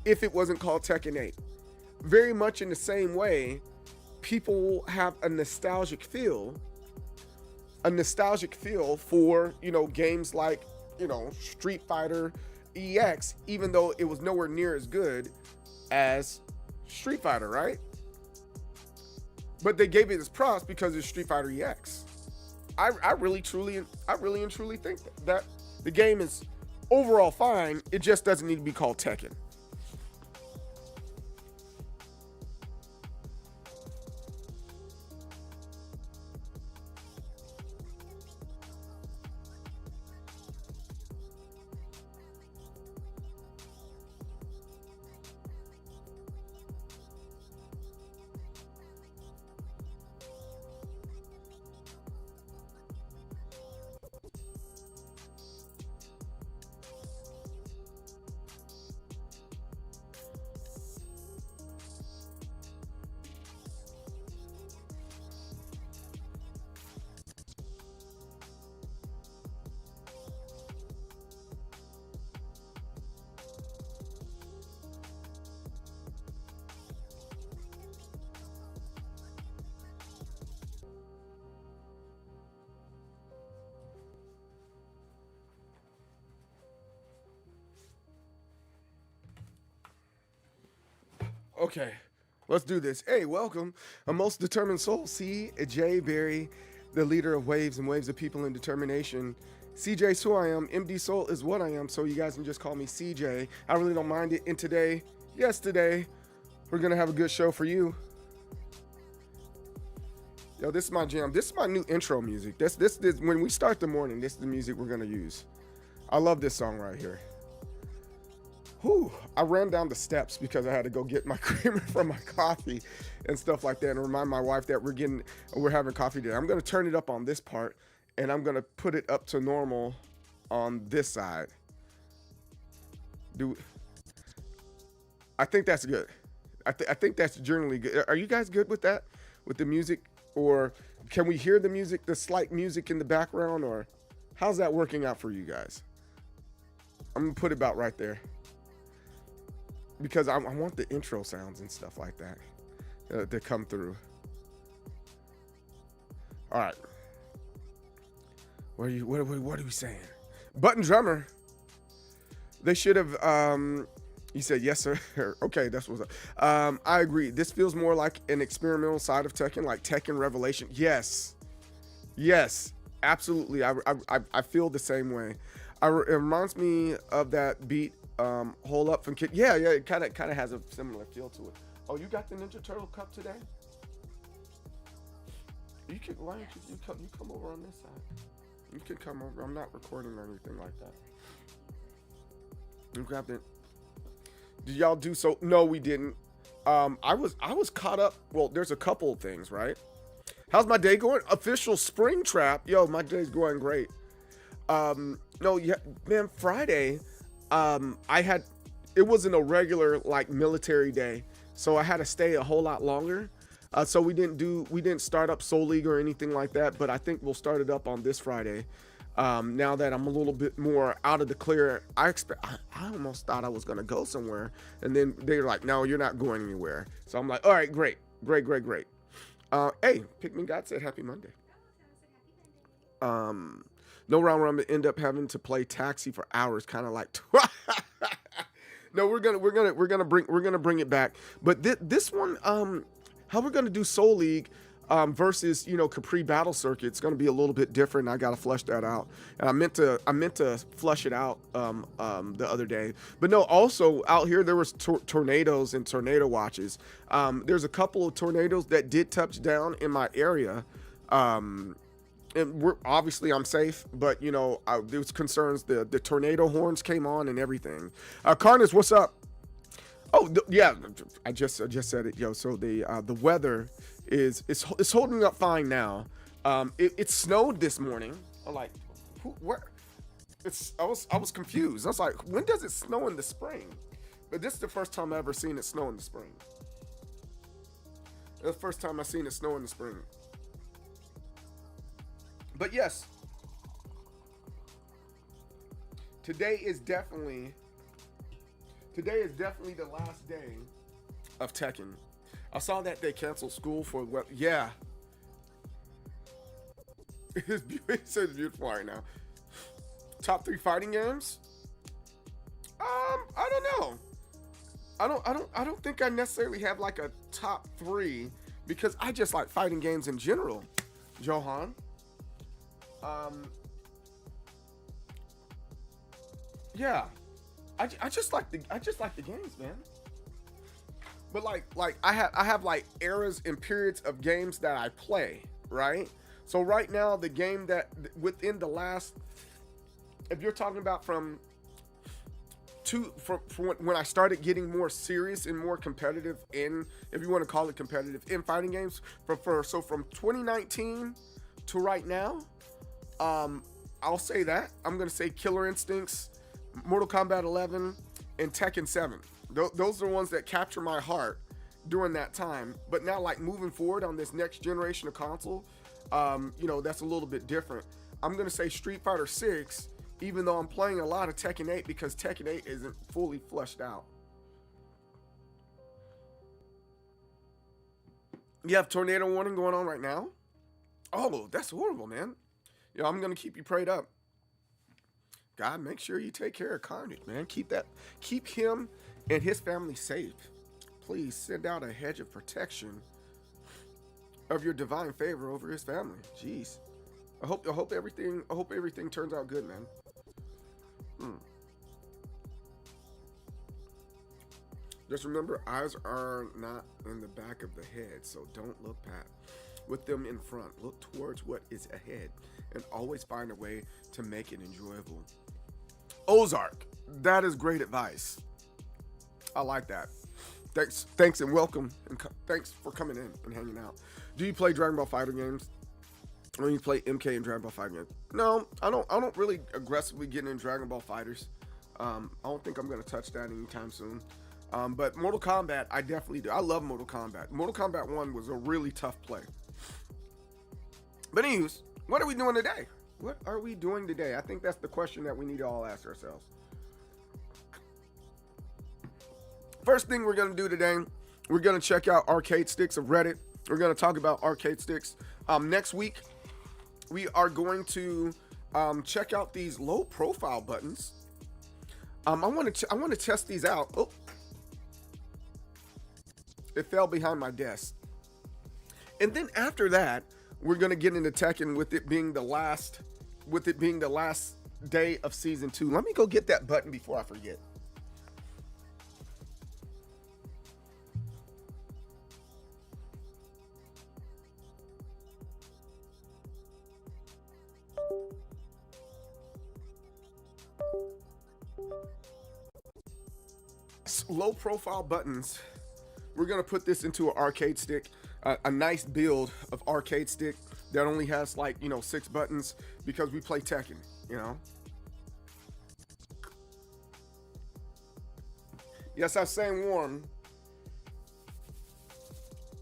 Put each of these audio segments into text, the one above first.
if it wasn't called Tekken 8. Very much in the same way, people have a nostalgic feel for, games like, Street Fighter EX, even though it was nowhere near as good as Street Fighter, right? But they gave it its props because it's Street Fighter EX. I really and truly think that the game is overall fine. It just doesn't need to be called Tekken. Okay, let's do this. Hey, welcome. A most determined soul, CJ Berry, the leader of waves and waves of people in determination. CJ is who I am. MDSoul is what I am, so you guys can just call me CJ. I really don't mind it. And today, today, we're going to have a good show for you. Yo, this is my jam. This is my new intro music. This when we start the morning, this is the music we're going to use. I love this song right here. Whew, I ran down the steps because I had to go get my creamer from my coffee and stuff like that, and remind my wife that we're having coffee today. I'm going to turn it up on this part, and I'm going to put it up to normal on this side. I think that's good. I think that's generally good. Are you guys good with that? With the music? Or can we hear the music, the slight music in the background? Or how's that working out for you guys? I'm going to put it about right there, because I want the intro sounds and stuff like that to come through. All right. What are we saying? Button drummer. They should have, you said yes, sir. Okay, that's what's up. I agree. This feels more like an experimental side of Tekken, like Tekken Revelation. Yes, absolutely. I feel the same way. It reminds me of that beat, Hold Up from Kid. Yeah, it kind of has a similar feel to it. Oh, you got the Ninja Turtle cup today? Why don't you come over on this side? You can come over. I'm not recording or anything like that. You grabbed it. Did y'all do so? No, we didn't. I was caught up. Well, there's a couple of things, right? How's my day going? Official spring trap. Yo, my day's going great. No, yeah, man, Friday, it wasn't a regular like military day, so I had to stay a whole lot longer. So we didn't start up Soul League or anything like that, but I think we'll start it up on this Friday. Now that I'm a little bit more out of the clear, I almost thought I was gonna go somewhere, and then they're like, no, you're not going anywhere. So I'm like, all right, great. Hey, Pikmin God said happy Monday. No round robin, end up having to play taxi for hours, kind of like. No, we're gonna bring it back. But this one, how we're gonna do Soul League versus Capri Battle Circuit, it's gonna be a little bit different. I gotta flesh that out, and I meant to flush it out the other day. But no, also out here there was tornadoes and tornado watches. There's a couple of tornadoes that did touch down in my area. And I'm safe, but there was concerns. The tornado horns came on and everything. Carnus, what's up? Oh yeah, I just said it, yo. So the weather is holding up fine now. It snowed this morning. I'm like, where? I was confused. I was like, when does it snow in the spring? But this is the first time I ever seen it snow in the spring. The first time I seen it snow in the spring. But yes, today is definitely Today is definitely the last day of Tekken. I saw that they canceled school for what? Yeah. It says beautiful right now. Top 3 fighting games? I don't know. I don't think I necessarily have like a top 3 because I just like fighting games in general. Johan. Yeah. I just like the games, man. But like I have like eras and periods of games that I play, right? So right now the game that within the last, if you're talking about from when I started getting more serious and more competitive in, if you want to call it competitive in fighting games, from 2019 to right now, I'll say that I'm gonna say Killer Instincts, Mortal Kombat 11, and Tekken 7. Those are the ones that capture my heart during that time. But now, like moving forward on this next generation of console, you know, that's a little bit different. I'm gonna say Street Fighter 6, even though I'm playing a lot of Tekken 8 because Tekken 8 isn't fully fleshed out. You have tornado warning going on right now? Oh, that's horrible, man. Yo, I'm gonna keep you prayed up. God, make sure you take care of Carnage, man. Keep him and his family safe. Please send out a hedge of protection of your divine favor over his family. Jeez. I hope everything turns out good, man. Just remember, eyes are not in the back of the head, so don't look back. With them in front, look towards what is ahead, and always find a way to make it enjoyable. Ozark, that is great advice. I like that. Thanks and welcome, and thanks for coming in and hanging out. Do you play Dragon Ball Fighter games? Or you play MK and Dragon Ball Fighter games? No, I don't really aggressively get in Dragon Ball Fighters. I don't think I'm gonna touch that anytime soon. But Mortal Kombat, I definitely do. I love Mortal Kombat. Mortal Kombat 1 was a really tough play. But anyways, what are we doing today? What are we doing today? I think that's the question that we need to all ask ourselves. First thing we're gonna do today, we're gonna check out arcade sticks of Reddit. We're gonna talk about arcade sticks. Next week, we are going to check out these low profile buttons. I want to test these out. Oh, it fell behind my desk. And then after that, we're gonna get into Tekken with it being the last day of season 2. Let me go get that button before I forget. Low profile buttons. We're gonna put this into an arcade stick, a nice build of arcade stick that only has like 6 buttons because we play Tekken. Yes, I'm saying warm.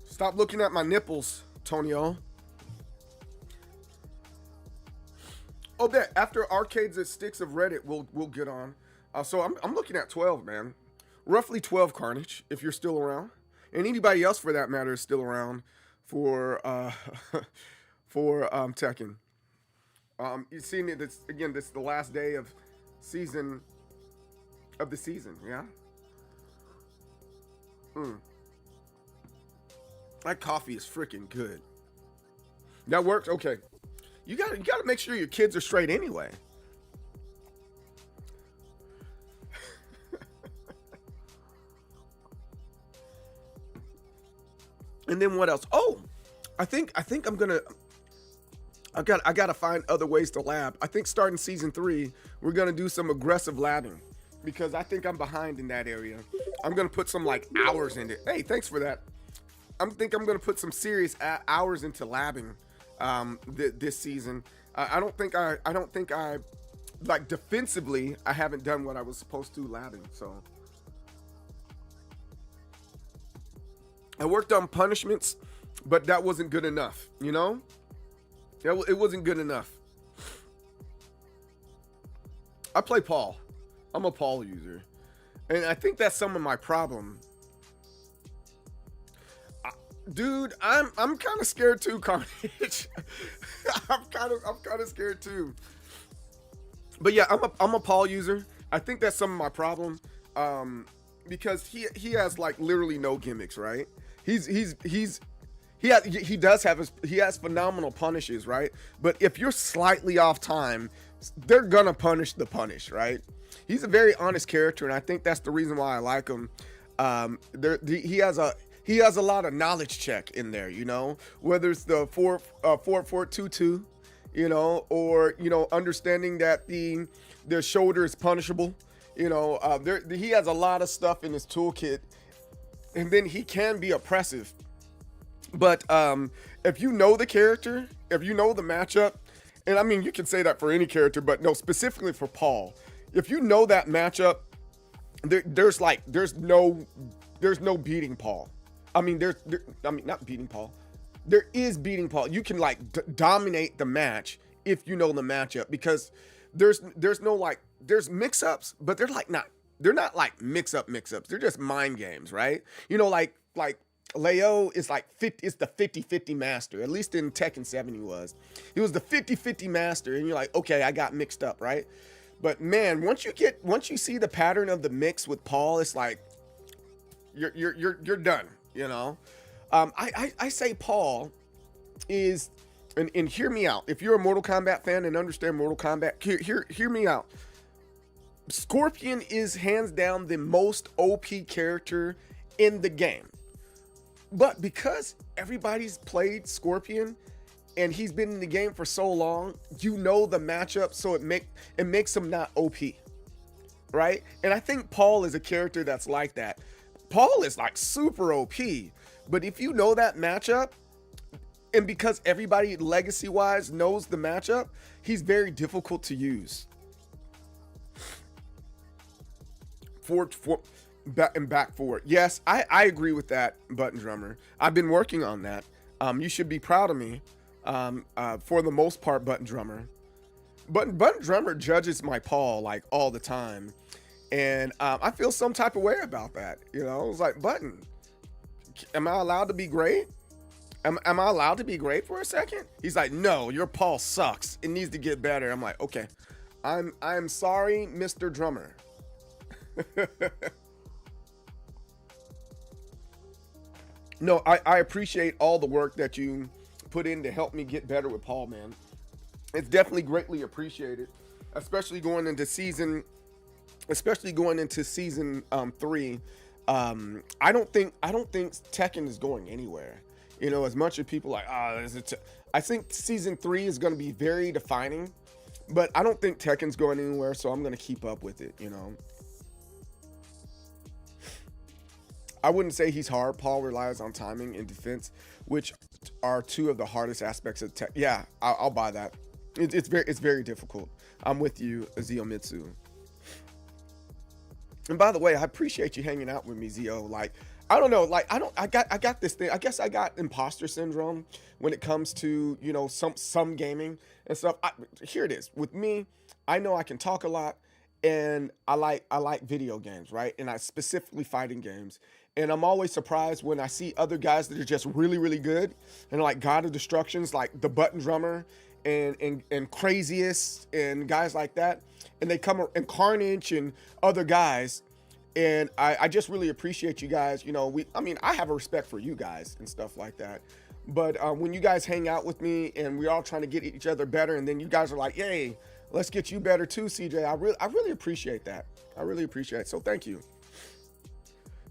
Stop looking at my nipples, Tonio. Oh, bet after arcades and sticks of Reddit, we'll get on. So I'm looking at 12, man. Roughly 12 Carnage, if you're still around, and anybody else for that matter is still around for Tekken. You've seen it. This is the last day of the season. Yeah. That coffee is freaking good. That works. Okay. You gotta make sure your kids are straight anyway. And then what else? Oh, I think I'm gonna. I gotta find other ways to lab. I think starting season 3, we're gonna do some aggressive labbing because I think I'm behind in that area. I'm gonna put some like hours in it. Hey, thanks for that. I'm gonna put some serious hours into labbing this season. I don't think I like defensively. I haven't done what I was supposed to labbing. So I worked on punishments, but that wasn't good enough. It wasn't good enough. I play Paul. I'm a Paul user. And I think that's some of my problem. Dude, I'm kind of scared too, Carnage. I'm kind of scared too. But yeah, I'm a Paul user. I think that's some of my problem. Because he has like literally no gimmicks, right? He has phenomenal punishes, right? But if you're slightly off time, they're gonna punish the punish, right? He's a very honest character, and I think that's the reason why I like him. He has a lot of knowledge check in there, you know, whether it's the 4-4-2-2, you know, or understanding that the shoulder is punishable. You know, he has a lot of stuff in his toolkit, and then he can be oppressive. But if you know the character, if you know the matchup, and I mean, you can say that for any character, but no, specifically for Paul, if you know that matchup, there's no beating Paul. I mean, not beating Paul. There is beating Paul. You can like dominate the match if you know the matchup, because there's no like, there's mix-ups, but they're not like mix-ups. They're just mind games, right? You know, like Leo is like 50, it's the 50-50 master. At least in Tekken 7 he was the 50-50 master, and you're like, okay, I got mixed up, right? But man, once you see the pattern of the mix with Paul, it's like you're done, you know. I say Paul is, and hear me out. If you're a Mortal Kombat fan and understand Mortal Kombat, hear me out. Scorpion is hands down the most OP character in the game. But because everybody's played Scorpion and he's been in the game for so long, you know the matchup, so it makes him not OP, right? And I think Paul is a character that's like that. Paul is like super OP, but if you know that matchup, and because everybody legacy-wise knows the matchup, he's very difficult to use. Back forward. Yes, I agree with that, Button Drummer. I've been working on that. You should be proud of me. For the most part, Button Drummer. Button Drummer judges my Paul like all the time, and I feel some type of way about that. You know, it's like, Button, am I allowed to be great? Am I allowed to be great for a second? He's like, no, your Paul sucks. It needs to get better. I'm like, okay, I'm sorry, Mr. Drummer. No, I appreciate all the work that you put in to help me get better with Paul, man. It's definitely greatly appreciated, especially going into season 3. I don't think Tekken is going anywhere. You know, as much as people like, I think season 3 is going to be very defining, but I don't think Tekken's going anywhere, so I'm going to keep up with it, you know. I wouldn't say he's hard. Paul relies on timing and defense, which are two of the hardest aspects of Tekken. Yeah, I'll buy that. It's very difficult. I'm with you, Ziomitsu. And by the way, I appreciate you hanging out with me, Zio. Like, I don't know, like I got this thing. I guess I got imposter syndrome when it comes to, you know, some gaming and stuff. Here it is. With me, I know I can talk a lot, and I like video games, right? And I specifically fighting games. And I'm always surprised when I see other guys that are just really, really good and like God of Destructions, like the Button Drummer and Craziest and guys like that. And they come, and Carnage and other guys. And I just really appreciate you guys. You know, I have a respect for you guys and stuff like that. But when you guys hang out with me and we're all trying to get each other better, and then you guys are like, yay, let's get you better too, CJ. I really appreciate that. I really appreciate it. So thank you.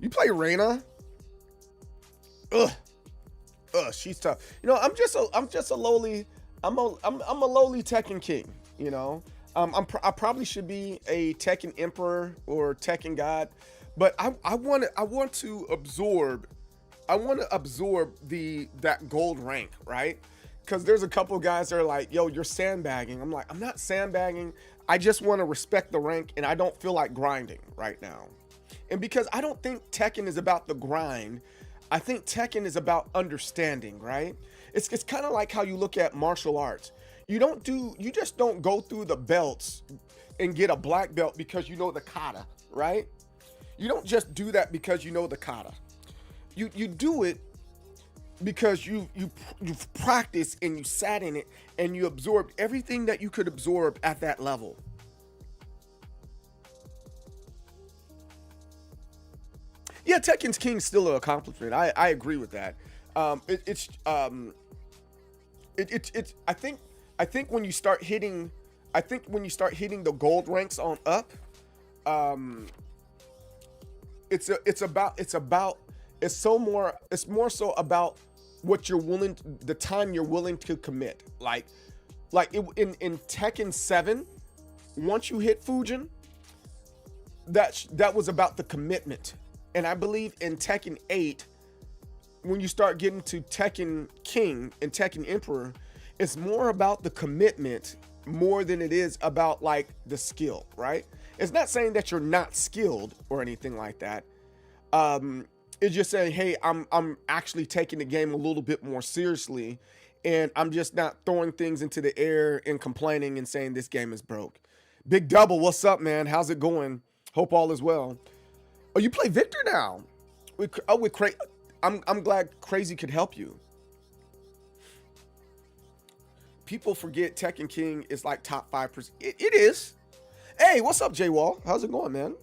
You play Reina? Ugh, she's tough. You know, I'm a lowly Tekken king. You know, I probably should be a Tekken Emperor or Tekken God, but I want to absorb that gold rank, right? Because there's a couple guys that are like, yo, you're sandbagging. I'm like, I'm not sandbagging. I just want to respect the rank, and I don't feel like grinding right now. And because I don't think Tekken is about the grind, I think Tekken is about understanding, right? It's kind of like how you look at martial arts. You just don't go through the belts and get a black belt because you know the kata, right? You don't just do that because you know the kata. You do it because you've practiced and you sat in it and you absorbed everything that you could absorb at that level. Yeah, Tekken's King's still an accomplishment. I agree with that. It's I think when you start hitting, the gold ranks on up, um, it's more so about what you're willing, the time you're willing to commit. In Tekken 7, once you hit Fujin, that was about the commitment. And I believe in Tekken 8, when you start getting to Tekken King and Tekken Emperor, it's more about the commitment more than it is about like the skill, right? It's not saying that you're not skilled or anything like that. It's just saying, hey, I'm actually taking the game a little bit more seriously, and I'm just not throwing things into the air and complaining and saying this game is broke. Big Double, what's up, man? How's it going? Hope all is well. Oh, you play Victor now? I'm glad Crazy could help you. People forget Tekken King is like top 5%. It is. Hey, what's up, J Wall? How's it going, man?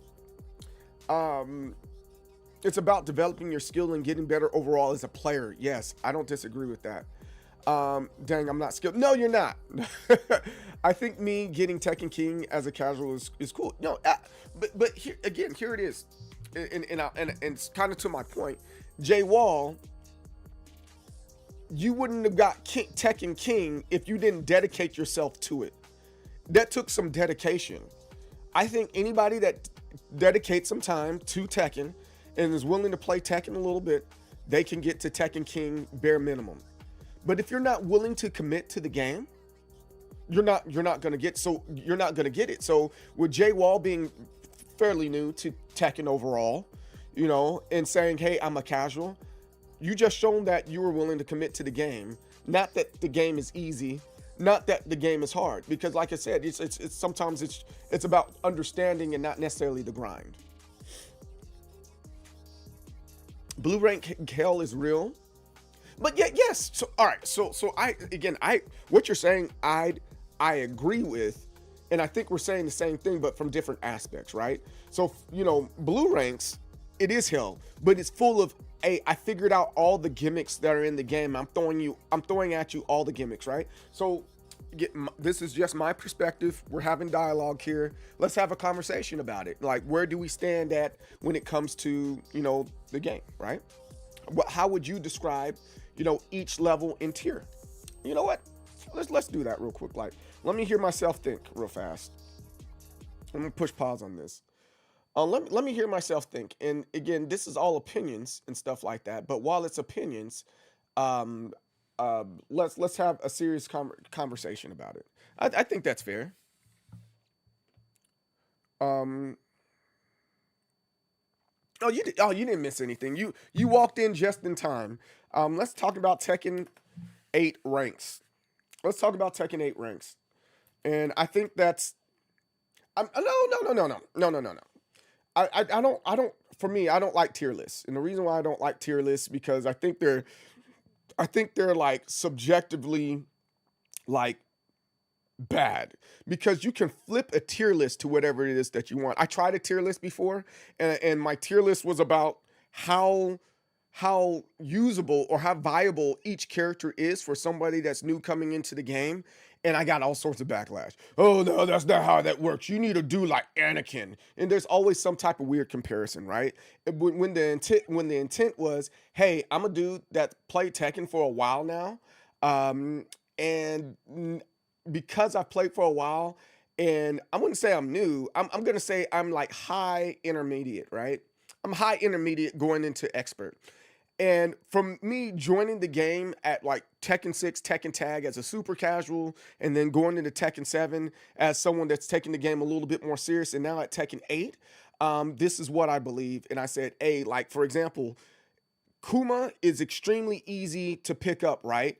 It's about developing your skill and getting better overall as a player. Yes, I don't disagree with that. Dang, I'm not skilled. No, you're not. I think me getting Tekken King as a casual is cool. No, but here again, here it is, and it's kind of to my point. J Wall, you wouldn't have got Tekken King if you didn't dedicate yourself to it. That took some dedication. I think anybody that dedicates some time to Tekken and is willing to play Tekken a little bit, they can get to Tekken King bare minimum. But if you're not willing to commit to the game, you're not gonna get it. So with J Wall being fairly new to Tekken overall, you know, and saying, hey, I'm a casual, you just shown that you were willing to commit to the game. Not that the game is easy, not that the game is hard, because like I said, it's sometimes it's about understanding and not necessarily the grind. Blue rank hell is real. But yeah, yes. So all right. So what you're saying, I agree with, and I think we're saying the same thing, but from different aspects, right? So blue ranks, it is hell, but it's full of I figured out all the gimmicks that are in the game. I'm throwing at you all the gimmicks, right? So this is just my perspective. We're having dialogue here. Let's have a conversation about it. Like, where do we stand at when it comes to the game, right? How would you describe each level in tier? You know what? Let's do that real quick. Like, let me hear myself think real fast. I'm gonna push pause on this. Let me hear myself think. And again, this is all opinions and stuff like that. But while it's opinions, let's have a serious conversation about it. I think that's fair. Um, oh, you didn't miss anything. You walked in just in time. Let's talk about Tekken 8 ranks. Let's talk about Tekken 8 ranks. And I think that's no. I don't for me, I don't like tier lists. And the reason why I don't like tier lists because I think they're like subjectively like bad, because you can flip a tier list to whatever it is that you want. I tried a tier list before, and my tier list was about how usable or how viable each character is for somebody that's new coming into the game. And I got all sorts of backlash. Oh no, that's not how that works. You need to do like Anakin. And there's always some type of weird comparison, right? When the intent was, hey, I'm a dude that played Tekken for a while now, and because I've played for a while, and I wouldn't say I'm new. I'm gonna say I'm like high intermediate, right? I'm high intermediate going into expert. And from me joining the game at like Tekken 6, Tekken Tag as a super casual, and then going into Tekken 7 as someone that's taking the game a little bit more serious, and now at Tekken 8, this is what I believe. And I said, hey, like for example, Kuma is extremely easy to pick up, right?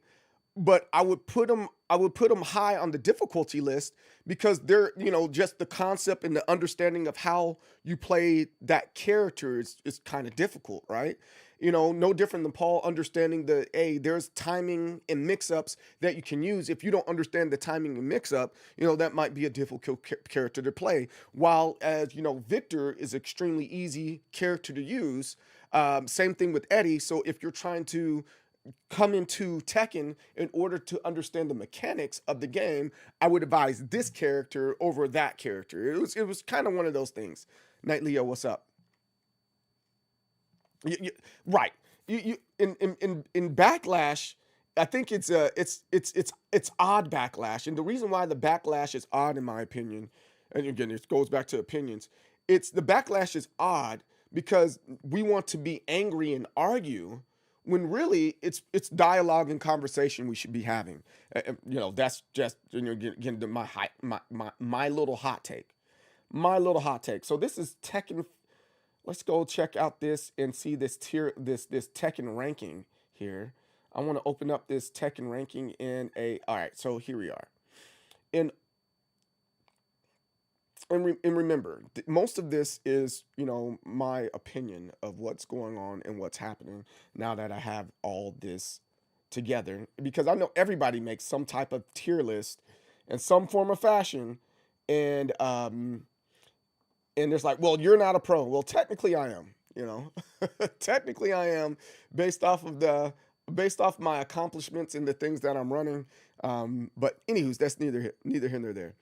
But I would put him I would put them high on the difficulty list because they're, just the concept and the understanding of how you play that character is kind of difficult, right? No different than Paul understanding there's timing and mix-ups that you can use. If you don't understand the timing and mix-up, that might be a difficult character to play. While as, Victor is extremely easy character to use. Same thing with Eddie. So if you're trying to come into Tekken in order to understand the mechanics of the game, I would advise this character over that character. It was kind of one of those things. Night Leo, what's up? Right. You in backlash, I think it's odd backlash, and the reason why the backlash is odd, in my opinion, and again, it goes back to opinions. It's the backlash is odd because we want to be angry and argue when really it's dialogue and conversation we should be having. That's just again my little hot take. My little hot take. So this is Tekken. Let's go check out this and see this this Tekken ranking here. I want to open up this Tekken ranking in a. All right, so here we are. And remember, most of this is, my opinion of what's going on and what's happening now that I have all this together, because I know everybody makes some type of tier list in some form of fashion, and there's like, well, you're not a pro. Well, technically I am, technically I am, based off my accomplishments and the things that I'm running. But anywho's, that's neither here nor there.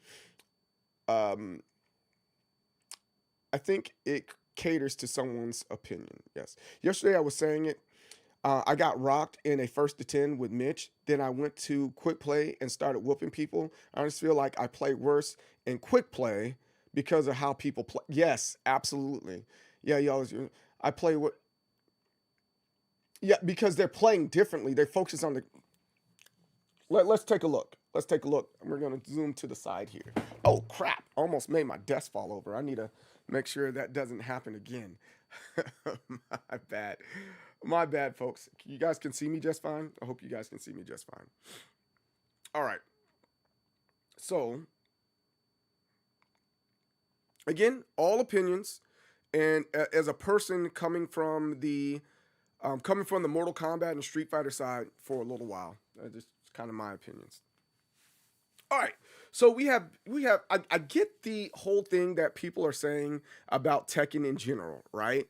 I think it caters to someone's opinion. Yes. Yesterday I was saying it. I got rocked in a 1st to 10 with Mitch. Then I went to quick play and started whooping people. I just feel like I play worse in quick play because of how people play. Yes, absolutely. Yeah, y'all. I play what? Yeah, because they're playing differently. They focus on the. Let's take a look. Let's take a look. We're gonna zoom to the side here. Oh crap! Almost made my desk fall over. I need to make sure that doesn't happen again. My bad. My bad, folks. You guys can see me just fine. I hope you guys can see me just fine. All right. So again, all opinions, and as a person coming from the Mortal Kombat and Street Fighter side for a little while, just kind of my opinions. All right, so we have I get the whole thing that people are saying about Tekken in general, right?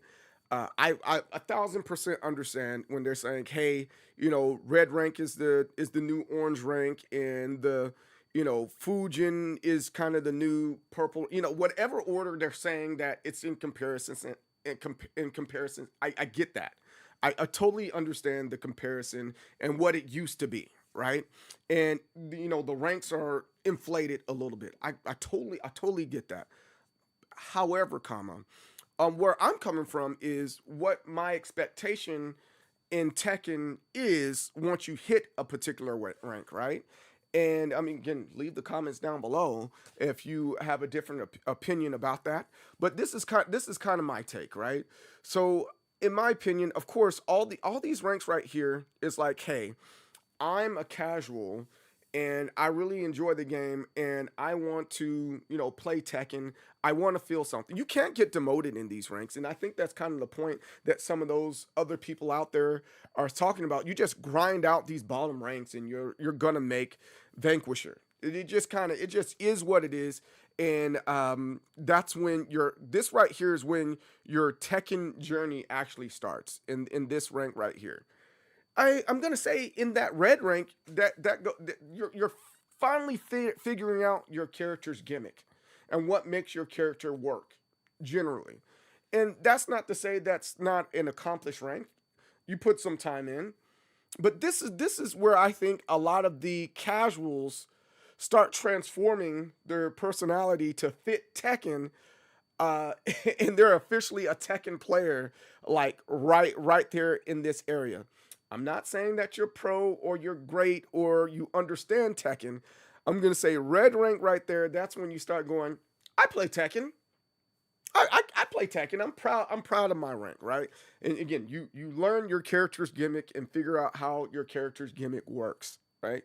I 1,000% understand when they're saying, hey, red rank is the new orange rank, and the Fujin is kind of the new purple. Whatever order they're saying that it's in comparison. In comparison, I get that. I totally understand the comparison and what it used to be, right? And the ranks are inflated a little bit. I totally get that. However, where I'm coming from is what my expectation in Tekken is once you hit a particular rank, right? And I mean, again, leave the comments down below if you have a different opinion about that. But this is kind of my take, right? So, in my opinion, of course, all these ranks right here is like, hey, I'm a casual and I really enjoy the game and I want to, play Tekken. I want to feel something. You can't get demoted in these ranks. And I think that's kind of the point that some of those other people out there are talking about. You just grind out these bottom ranks and you're gonna make Vanquisher. It just is what it is. And that's when this right here is when your Tekken journey actually starts in this rank right here. I'm gonna say in that red rank that you're finally figuring out your character's gimmick and what makes your character work generally. And that's not to say that's not an accomplished rank. You put some time in, but this is where I think a lot of the casuals start transforming their personality to fit Tekken, and they're officially a Tekken player, like right there in this area. I'm not saying that you're pro or you're great or you understand Tekken. I'm gonna say red rank right there. That's when you start going, I play Tekken. I play Tekken. I'm proud of my rank, right? And again, you learn your character's gimmick and figure out how your character's gimmick works, right?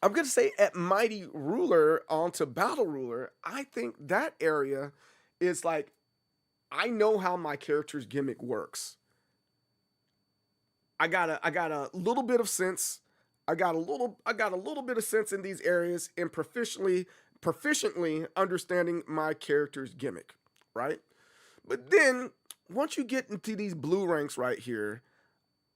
I'm gonna say at Mighty Ruler onto Battle Ruler, I think that area is like I know how my character's gimmick works. I got a little bit of sense. I got a little bit of sense in these areas and proficiently understanding my character's gimmick, right? But then once you get into these blue ranks right here,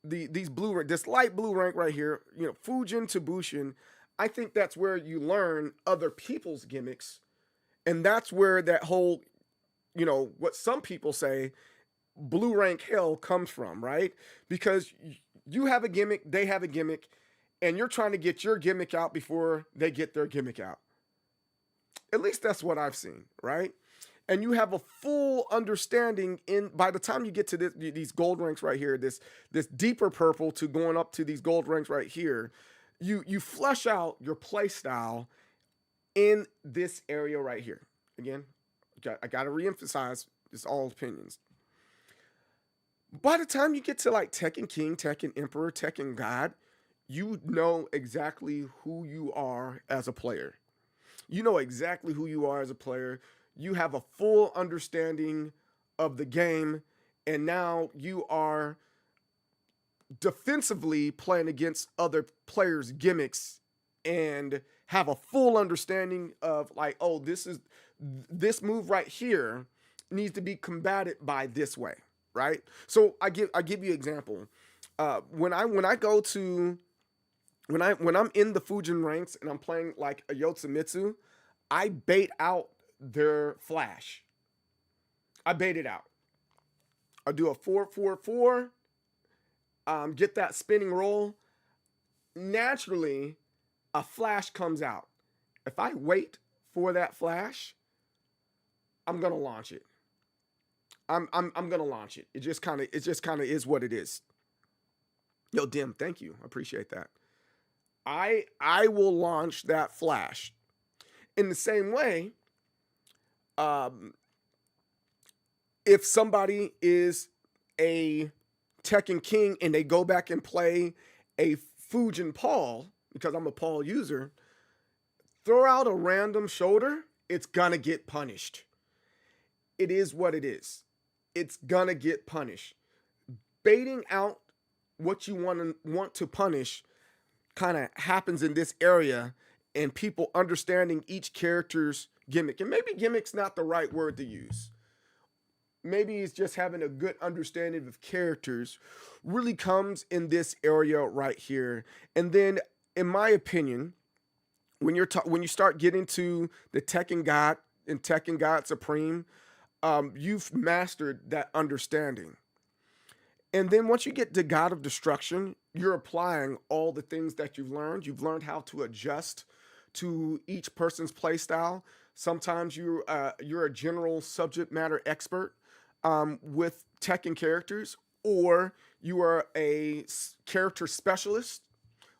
these blue this light blue rank right here, you know, Fujin to Bushin, I think that's where you learn other people's gimmicks, and that's where that whole, you know, what some people say blue rank hell comes from, right? Because you have a gimmick, they have a gimmick, and you're trying to get your gimmick out before they get their gimmick out. At least that's what I've seen, right? And you have a full understanding in by the time you get to these gold ranks right here, this deeper purple to going up to these gold ranks right here, you flush out your play style in this area right here. Again, I got to reemphasize, it's all opinions. By the time you get to like Tekken King, Tekken Emperor, Tekken God, you know exactly who you are as a player. You know exactly who you are as a player. You have a full understanding of the game, and now you are defensively playing against other players' gimmicks and have a full understanding of like, oh, this move right here needs to be combated by this way, right? So I give you an example. When I go to when I'm in the Fujin ranks and I'm playing like a Yotsumitsu, I bait out their flash. I bait it out. I do a 4-4-4, get that spinning roll. Naturally, a flash comes out. If I wait for that flash, I'm gonna launch it. I'm gonna launch it. It just kind of is what it is. Yo, Dim, thank you. I appreciate that. I will launch that flash. In the same way, um, if somebody is a Tekken King and they go back and play a Fujin Paul, because I'm a Paul user, throw out a random shoulder, it's gonna get punished. It is what it is. It's gonna get punished. Baiting out what you want to punish kind of happens in this area, and people understanding each character's gimmick. And maybe gimmick's not the right word to use. Maybe it's just having a good understanding of characters really comes in this area right here. And then, in my opinion, when you start getting to the Tekken God and Tekken God Supreme, you've mastered that understanding. And then once you get to God of Destruction, you're applying all the things that you've learned. You've learned how to adjust to each person's play style. Sometimes you're a general subject matter expert with Tekken characters, or you are a character specialist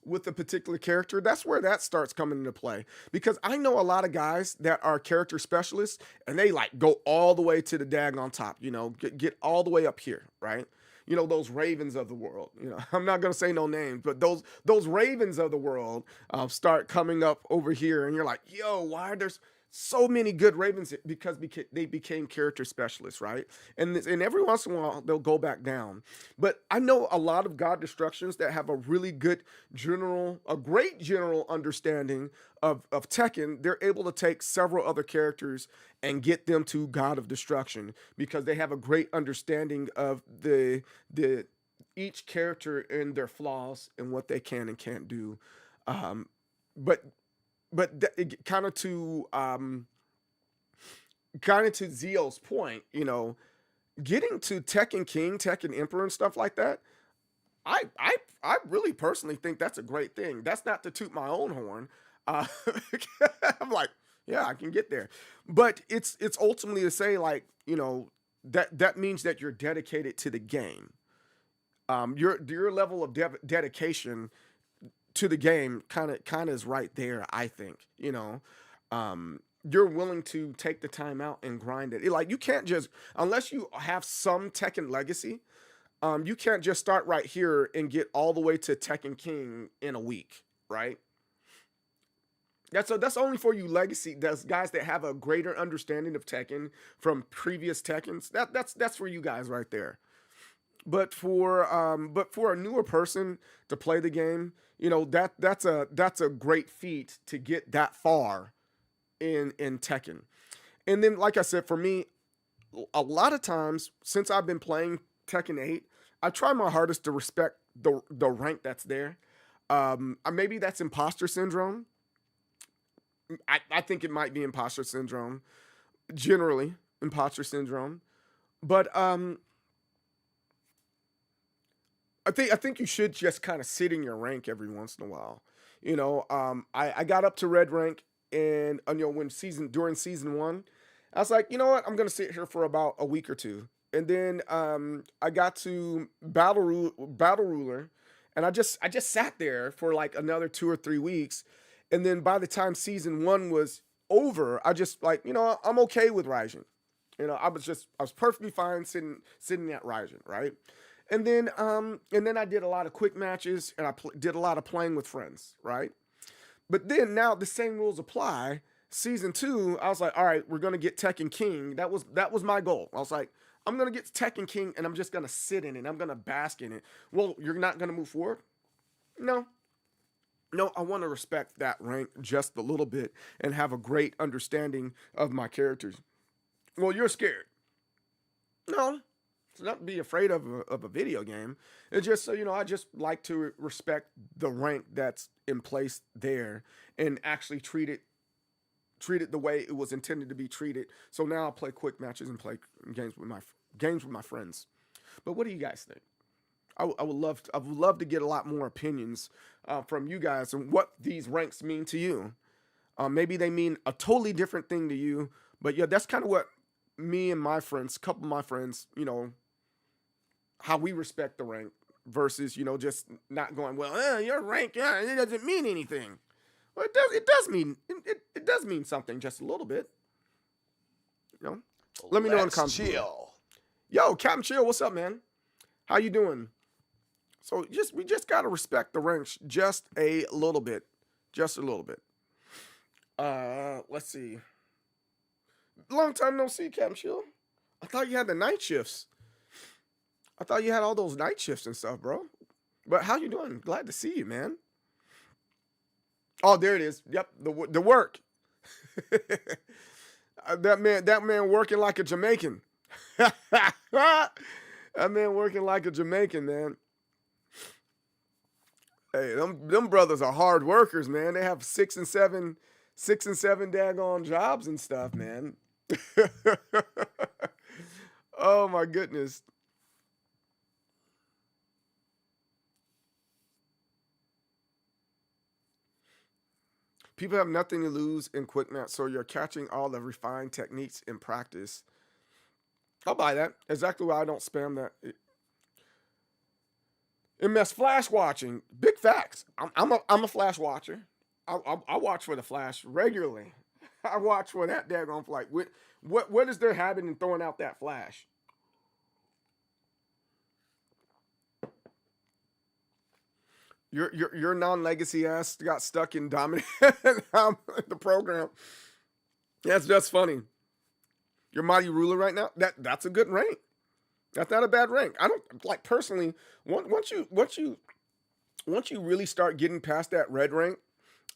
with a particular character. That's where that starts coming into play. Because I know a lot of guys that are character specialists and they like go all the way to the dag on top, you know, get all the way up here, right? You know, those ravens of the world, you know, I'm not going to say no names, but those ravens of the world start coming up over here, and you're like, yo, why are there so many good ravens? Because they became character specialists, right? And every once in a while they'll go back down. But I know a lot of God Destructions that have a really good a great general understanding of Tekken. They're able to take several other characters and get them to God of Destruction because they have a great understanding of the each character and their flaws and what they can and can't do. Um, but kind of to Zio's point, you know, getting to Tekken King, Tekken Emperor, and stuff like that, I really personally think that's a great thing. That's not to toot my own horn. Uh, I'm like, yeah, I can get there, but it's ultimately to say like, you know, that means that you're dedicated to the game. Your level of dedication to the game kind of is right there. I think, you know, you're willing to take the time out and grind it. Like you can't just, unless you have some Tekken legacy, you can't just start right here and get all the way to Tekken King in a week, right? That's only for you legacy. That's guys that have a greater understanding of Tekken from previous Tekkens. That's for you guys right there. But for a newer person to play the game, that's a great feat to get that far in Tekken. And then, like I said, for me, a lot of times since I've been playing Tekken 8, I try my hardest to respect the rank that's there. Maybe that's imposter syndrome. I think it might be imposter syndrome, generally imposter syndrome. But I think you should just kind of sit in your rank every once in a while. I got up to red rank, and when during season one, I was like, you know what, I'm gonna sit here for about a week or two, and then I got to battle ruler, and I just sat there for like another 2 or 3 weeks, and then by the time season one was over, I just like, I'm okay with Raijin. I was perfectly fine sitting at Raijin, right? And then I did a lot of quick matches, and I did a lot of playing with friends, right? But then now the same rules apply. Season two, I was like, all right, we're gonna get Tekken King. That was my goal. I was like, I'm gonna get Tekken King, and I'm just gonna sit in it. I'm gonna bask in it. Well, you're not gonna move forward? No. No, I want to respect that rank just a little bit and have a great understanding of my characters. Well, you're scared. No, it's not to be afraid of a video game. It's just so I just like to respect the rank that's in place there and actually treat it the way it was intended to be treated. So now I play quick matches and play games with my friends. But what do you guys think? I would love to get a lot more opinions from you guys on what these ranks mean to you. Maybe they mean a totally different thing to you, but yeah, that's kind of what me and my friends, a couple of my friends, how we respect the rank versus just not going, well, your rank, it doesn't mean anything. Well, it does mean something, just a little bit. Let me know in the comments. Chill. Yo, Captain Chill, what's up, man? How you doing? So we just gotta respect the ranks just a little bit, just a little bit. Let's see. Long time no see, Captain Chill. I thought you had the night shifts. I thought you had all those night shifts and stuff, bro. But how you doing? Glad to see you, man. Oh, there it is. Yep, the work. That man working like a Jamaican. That man working like a Jamaican, man. Hey, them brothers are hard workers, man. They have six and seven daggone jobs and stuff, man. Oh my goodness. People have nothing to lose in quick match, so you're catching all the refined techniques in practice. I'll buy that. Exactly why I don't spam that. MS Flash watching. Big facts. I'm a Flash watcher. I watch for the Flash regularly. I watch for that daggone flight. What is their habit in throwing out that Flash? Your non-legacy ass got stuck in dominant the program. That's funny. Your mighty ruler right now. That's a good rank. That's not a bad rank. I don't like personally. Once you really start getting past that red rank,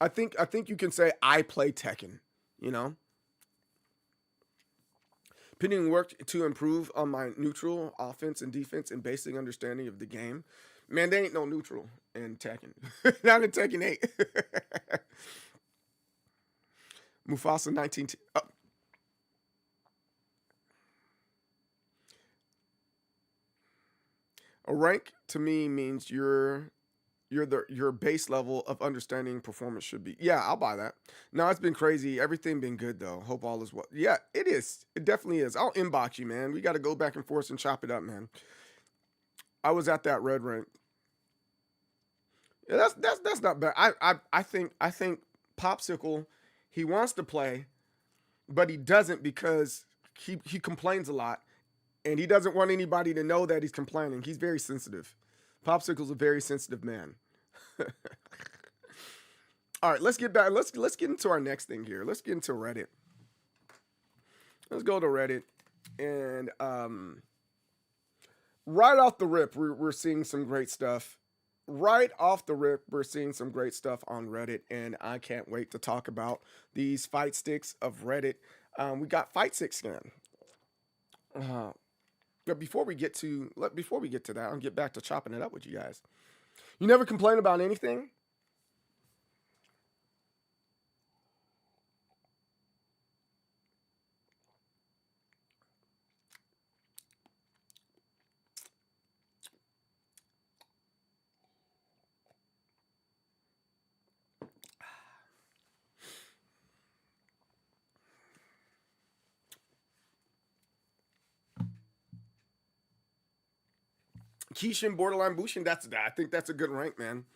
I think you can say I play Tekken. Pinning worked to improve on my neutral offense and defense and basic understanding of the game. Man, there ain't no neutral in Tekken. Not in Tekken 8. Mufasa 19. A rank to me means your base level of understanding performance should be. Yeah, I'll buy that. No, it's been crazy. Everything been good though. Hope all is well. Yeah, it is. It definitely is. I'll inbox you, man. We got to go back and forth and chop it up, man. I was at that red rank. Yeah, that's not bad. I think Popsicle, he wants to play, but he doesn't because he complains a lot, and he doesn't want anybody to know that he's complaining. He's very sensitive. Popsicle's a very sensitive man. All right, let's get back. Let's get into our next thing here. Let's get into Reddit. Let's go to Reddit, and right off the rip, we're seeing some great stuff. Right off the rip, we're seeing some great stuff on Reddit, and I can't wait to talk about these fight sticks of Reddit. We got fight sticks again. But before we get to that, I'll get back to chopping it up with you guys. You never complain about anything? Kishin, Borderline Bushin, I think that's a good rank, man.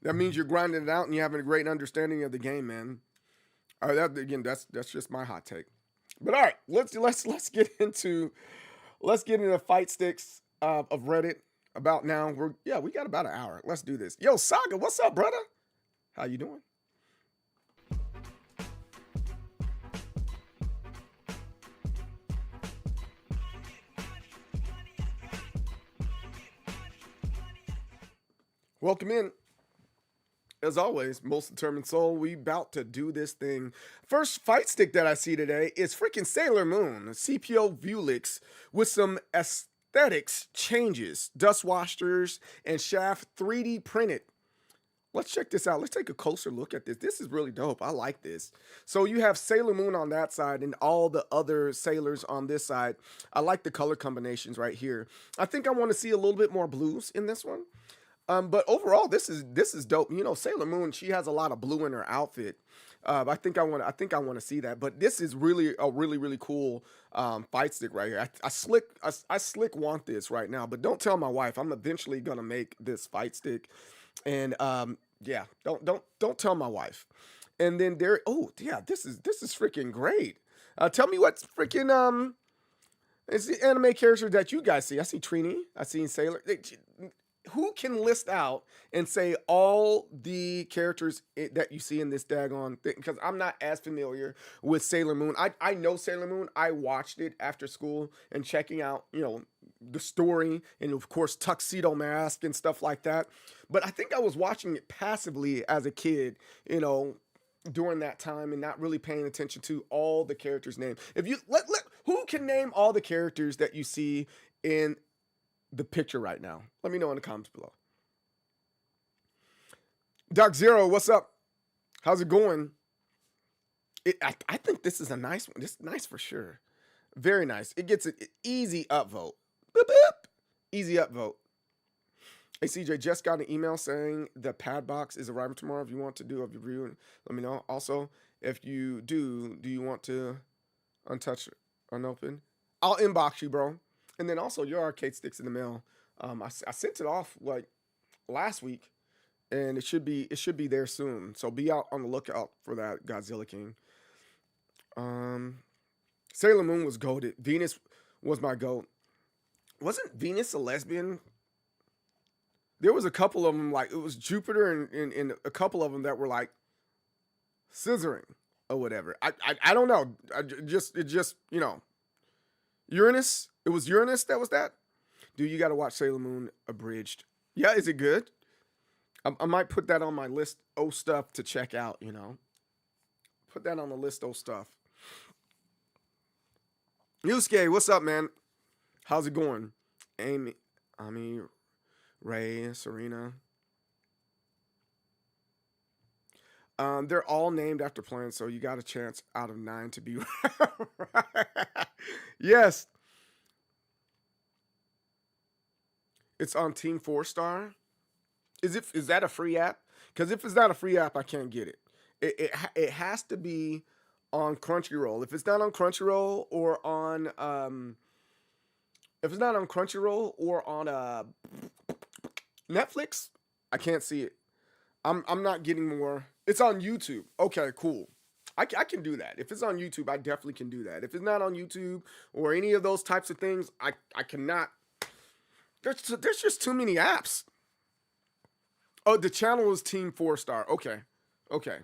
That means you're grinding it out and you're having a great understanding of the game, man. All right, that's just my hot take. But all right, let's get into fight sticks of Reddit. About now, we got about an hour. Let's do this. Yo, Saga, what's up, brother? How you doing? Welcome in. As always, most determined soul, we about to do this thing. First fight stick that I see today is freaking Sailor Moon, CPO Vuelix, with some aesthetics changes, dust washers, and shaft 3D printed. Let's check this out. Let's take a closer look at this. This is really dope. I like this. So you have Sailor Moon on that side and all the other sailors on this side. I like the color combinations right here. I think I want to see a little bit more blues in this one. But overall, this is dope. You know, Sailor Moon, she has a lot of blue in her outfit. I think I want to see that. But this is really a really cool fight stick right here. I slick want this right now, but don't tell my wife. I'm eventually gonna make this fight stick, and yeah, don't tell my wife. And then this is freaking great. Tell me what's freaking it's the anime character that you guys see. I see Trini. I see Sailor. Who can list out and say all the characters that you see in this daggone thing? Because I'm not as familiar with Sailor Moon. I know Sailor Moon. I watched it after school and checking out, you know, the story and of course Tuxedo Mask and stuff like that. But I think I was watching it passively as a kid, you know, during that time and not really paying attention to all the characters' names. If you who can name all the characters that you see in the picture right now? Let me know in the comments below. Doc Zero, what's up? How's it going? I think this is a nice one. This is nice for sure. Very nice. It gets an easy upvote. Boop, boop. Easy upvote. Hey CJ, just got an email saying the pad box is arriving tomorrow. If you want to do a review, let me know. Also, if you do you want to untouched, unopened? I'll inbox you, bro. And then also your arcade sticks in the mail. I sent it off like last week, and it should be there soon. So be out on the lookout for that, Godzilla King. Sailor Moon was goated. Venus was my goat. Wasn't Venus a lesbian? There was a couple of them, like it was Jupiter and a couple of them that were like scissoring or whatever. I don't know. It just you know, Uranus. It was Uranus that was that? Dude, you got to watch Sailor Moon Abridged. Yeah, is it good? I might put that on my list of stuff to check out, you know. Put that on the list of stuff. Bluesky, what's up, man? How's it going? Amy, Ray, Serena. They're all named after planets, so you got a chance out of 9 to be right. Yes. It's on Team 4-Star. Is that a free app? Because if it's not a free app, I can't get it. It has to be on Crunchyroll. If it's not on Crunchyroll or on Netflix, I can't see it. I'm not getting more. It's on YouTube. Okay, cool. I can do that. If it's on YouTube, I definitely can do that. If it's not on YouTube or any of those types of things, I cannot. There's just too many apps. Oh, the channel is Team 4-Star. Okay. Okay.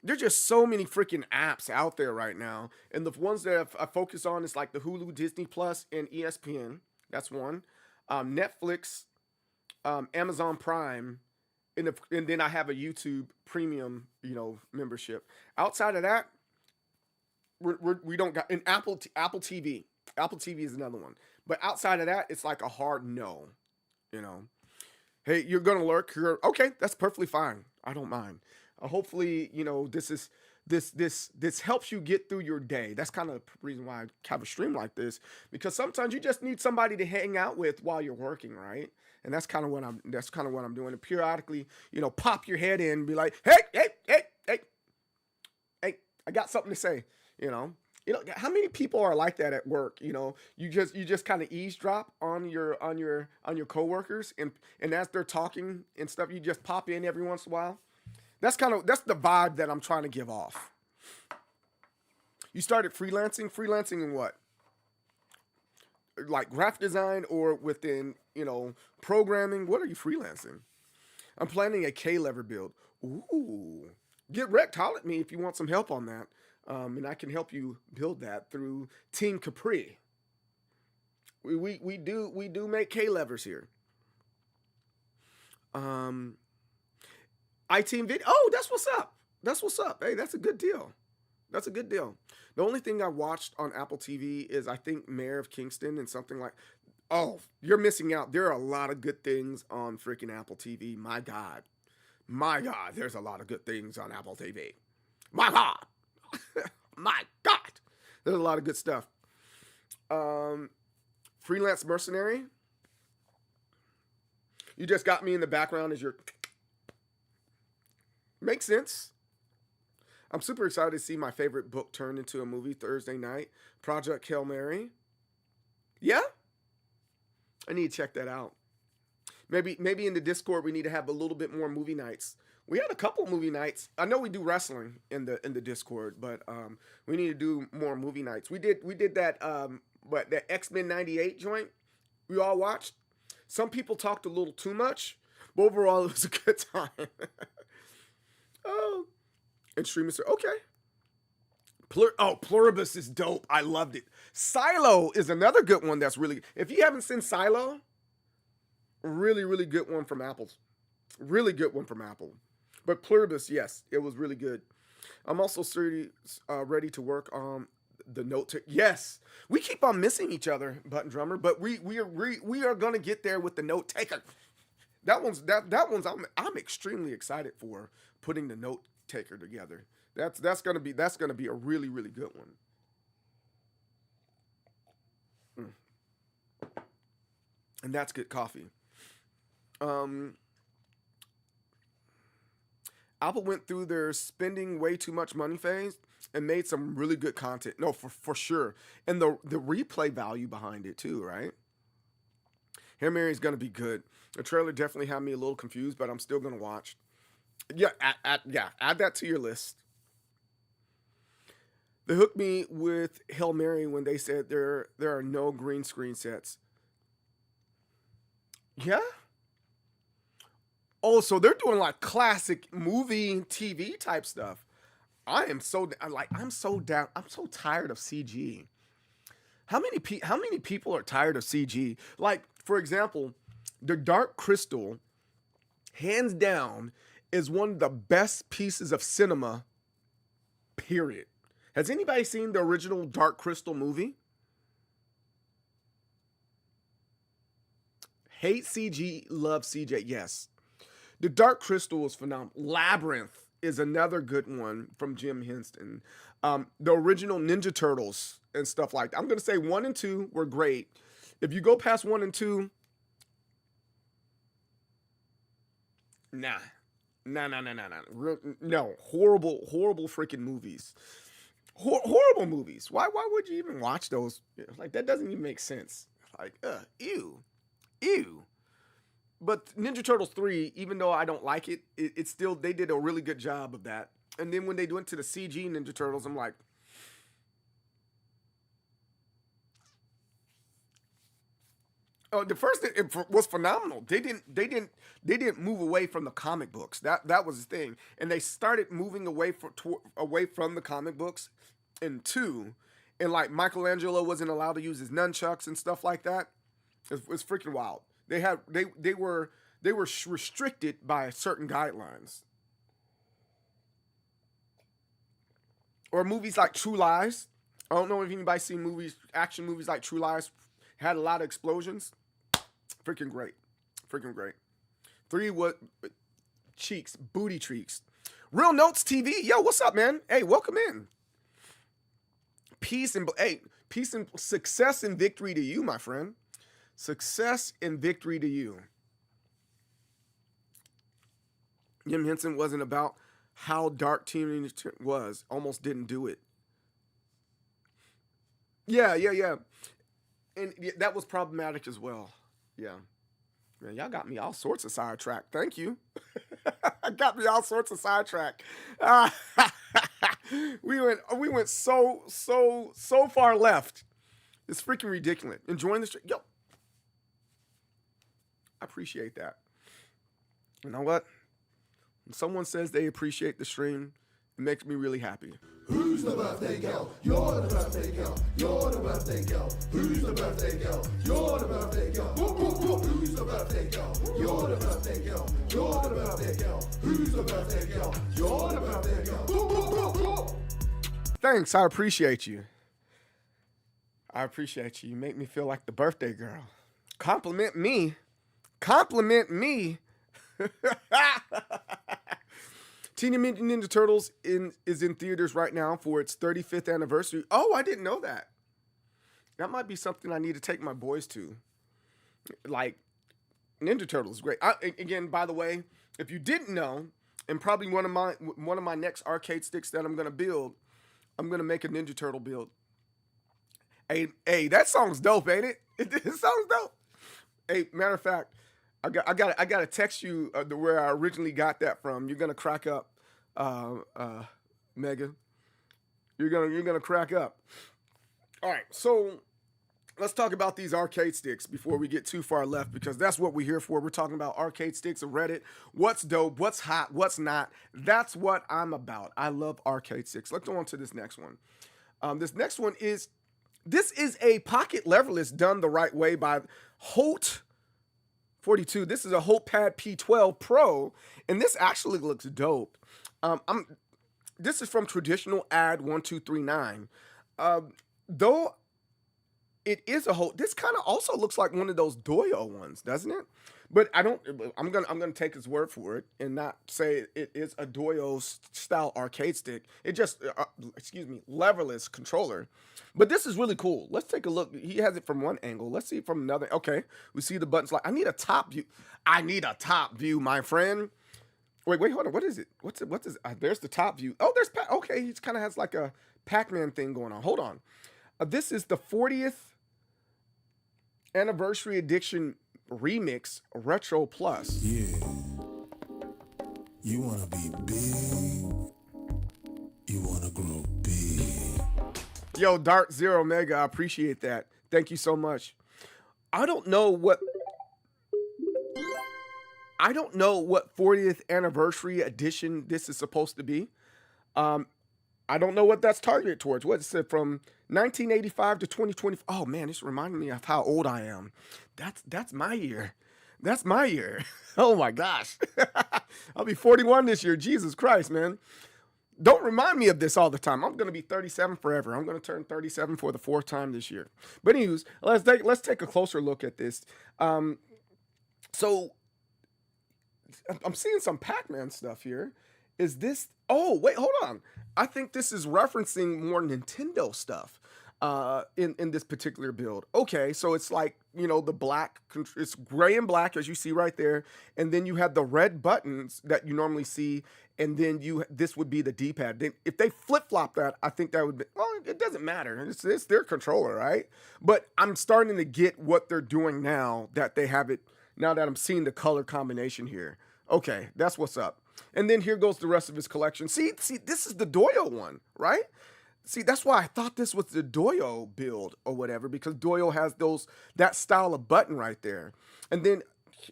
There's just so many freaking apps out there right now, and the ones that I focus on is like the Hulu, Disney Plus, and ESPN. That's one. Netflix, Amazon Prime, and then I have a YouTube Premium, membership. Outside of that, we don't got an Apple TV. Apple TV is another one, but outside of that, it's like a hard no. You know, hey, you're gonna lurk. Okay, that's perfectly fine. I don't mind. Hopefully, this helps you get through your day. That's kind of the reason why I have a stream like this, because sometimes you just need somebody to hang out with while you're working, right? And that's kind of what I'm doing. And periodically, pop your head in and be like, hey, I got something to say. How many people are like that at work? You just kind of eavesdrop on your coworkers, and as they're talking and stuff, you just pop in every once in a while. That's the vibe that I'm trying to give off. You started freelancing in what? Like graphic design or within, programming? What are you freelancing? I'm planning a K-lever build. Ooh. Get wrecked, holler at me if you want some help on that. And I can help you build that through Team Capri. We do make K-levers here. iTeam Video. Oh, that's what's up. That's what's up. Hey, that's a good deal. That's a good deal. The only thing I watched on Apple TV is, I think, Mayor of Kingston and something like. Oh, you're missing out. There are a lot of good things on freaking Apple TV. My God, there's a lot of good things on Apple TV. My God, my God, there's a lot of good stuff. Freelance Mercenary. You just got me in the background as your. Makes sense. I'm super excited to see my favorite book turned into a movie Thursday night. Project Hail Mary. Yeah? I need to check that out. Maybe in the Discord we need to have a little bit more movie nights. We had a couple movie nights. I know we do wrestling in the Discord, but we need to do more movie nights. We did that that X-Men 98 joint we all watched. Some people talked a little too much, but overall it was a good time. Oh, and streamers are okay. Pluribus is dope. I loved it. Silo is another good one that's really. If you haven't seen Silo, really, really good one from Apple. Really good one from Apple. But Pluribus, yes, it was really good. I'm also ready to work on the note. Yes, we keep on missing each other, Button Drummer, but we are gonna get there with the note taker. That one's I'm extremely excited for putting the note taker together. That's gonna be a really, really good one. And that's good coffee. Apple went through their spending way too much money phase and made some really good content. No, for sure. And the replay value behind it too, right? Hail Mary is gonna be good. The trailer definitely had me a little confused, but I'm still gonna watch. Yeah, add that to your list. They hooked me with Hail Mary when they said there are no green screen sets. Yeah? Oh, so they're doing like classic movie TV type stuff. I'm so down. I'm so tired of CG. How many people are tired of CG? Like, for example, the Dark Crystal, hands down, is one of the best pieces of cinema, period. Has anybody seen the original Dark Crystal movie? Hate CG, love CJ. Yes. The Dark Crystal is phenomenal. Labyrinth is another good one from Jim Henson. The original Ninja Turtles and stuff like that. I'm going to say 1 and 2 were great. If you go past 1 and 2, nah. No, horrible freaking movies. Horrible movies. Why would you even watch those? Like, that doesn't even make sense. Like, ew. But Ninja Turtles 3, even though I don't like it, it's still, they did a really good job of that. And then when they went to the CG Ninja Turtles, I'm like, The first it was phenomenal. They didn't move away from the comic books. That was the thing, and they started moving away from the comic books in two, and like Michelangelo wasn't allowed to use his nunchucks and stuff like that. It's freaking wild. They were restricted by certain guidelines. Or movies like True Lies. I don't know if anybody's seen action movies like True Lies. Had a lot of explosions. Freaking great. Freaking great. 3 was cheeks, booty cheeks. Real Notes TV. Yo, what's up, man? Hey, welcome in. Peace and success and victory to you, my friend. Success and victory to you. Jim Henson wasn't about how dark Team was. Almost didn't do it. Yeah. And that was problematic as well. Yeah. Man, y'all got me all sorts of sidetracked. Thank you. Got me all sorts of sidetracked. We went so far left. It's freaking ridiculous. Enjoying the stream. Yo. I appreciate that. You know what? When someone says they appreciate the stream, it makes me really happy. Who's the birthday girl? You're the birthday girl. You're the birthday girl. Who's the birthday girl? You're the birthday girl. Who's the birthday girl? You're the birthday girl. You're the birthday girl. Who's the birthday girl? You're the birthday girl. Thanks, I appreciate you. I appreciate you. You make me feel like the birthday girl. Compliment me. Compliment me. Teenage Mutant Ninja Turtles is in theaters right now for its 35th anniversary. Oh, I didn't know that. That might be something I need to take my boys to. Like, Ninja Turtles is great. Again, by the way, if you didn't know, and probably one of my next arcade sticks that I'm gonna build, I'm gonna make a Ninja Turtle build. Hey, that song's dope, ain't it? It sounds dope. Hey, matter of fact, I gotta text you where I originally got that from. You're gonna crack up, Megan. You're gonna crack up. All right, so let's talk about these arcade sticks before we get too far left, because that's what we're here for. We're talking about arcade sticks of Reddit. What's dope? What's hot? What's not? That's what I'm about. I love arcade sticks. Let's go on to this next one. This next one is a pocket leverless done the right way by Holt 42. This is a HopePad P12 Pro, and this actually looks dope. This is from Traditional Ad 1239. Though it is a Holt, this kind of also looks like one of those Doyo ones, doesn't it? But I'm gonna take his word for it and not say it is a Doyo style arcade stick. It just leverless controller. But this is really cool. Let's take a look. He has it from one angle. Let's see it from another. Okay, we see the buttons. Like, I need a top view. I need a top view, my friend. Wait, hold on. What is it? What's it? There's the top view. Oh, there's okay. He kind of has like a Pac-Man thing going on. Hold on. This is the 40th anniversary edition remix Retro Plus. Yeah. You want to be big. You want to grow big. Yo, Dart Zero Mega, I appreciate that. Thank you so much. I don't know what 40th anniversary edition this is supposed to be. I don't know what that's targeted towards. What is it, from 1985 to 2020? Oh man, this reminded me of how old I am. That's my year. That's my year. Oh my gosh. I'll be 41 this year. Jesus Christ, man. Don't remind me of this all the time. I'm going to be 37 forever. I'm going to turn 37 for the 4th time this year. But anyways, let's take a closer look at this. So I'm seeing some Pac-Man stuff here. Is this? Oh, wait, hold on. I think this is referencing more Nintendo stuff in this particular build. Okay, so it's like, the black, it's gray and black as you see right there. And then you have the red buttons that you normally see. And then this would be the D-pad. If they flip-flop that, I think that would be, well, it doesn't matter. It's their controller, right? But I'm starting to get what they're doing now that they have it, now that I'm seeing the color combination here. Okay, that's what's up. And then here goes the rest of his collection. See, this is the Doyo one, right? See, that's why I thought this was the Doyo build or whatever, because Doyo has that style of button right there. And then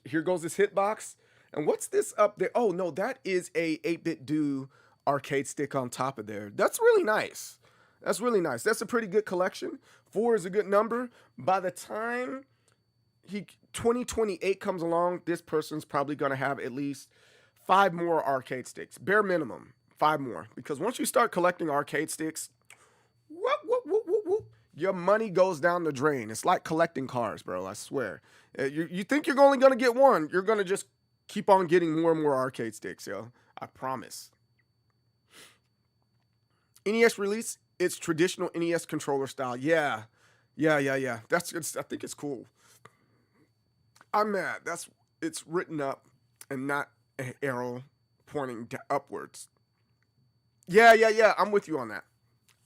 here goes this hitbox. And what's this up there? Oh no, that is a 8-bit do arcade stick on top of there. That's really nice. That's really nice. That's a pretty good collection. 4 is a good number. By the time 2028 comes along, this person's probably gonna have at least 5 more arcade sticks. Bare minimum, 5 more. Because once you start collecting arcade sticks, whoop, whoop, whoop, whoop, whoop, your money goes down the drain. It's like collecting cars, bro. I swear. You think you're only gonna get one, you're gonna just keep on getting more and more arcade sticks, yo. I promise. NES release, it's traditional NES controller style. Yeah. That's good. I think it's cool. I'm mad. It's written up and not an arrow pointing upwards. Yeah. I'm with you on that.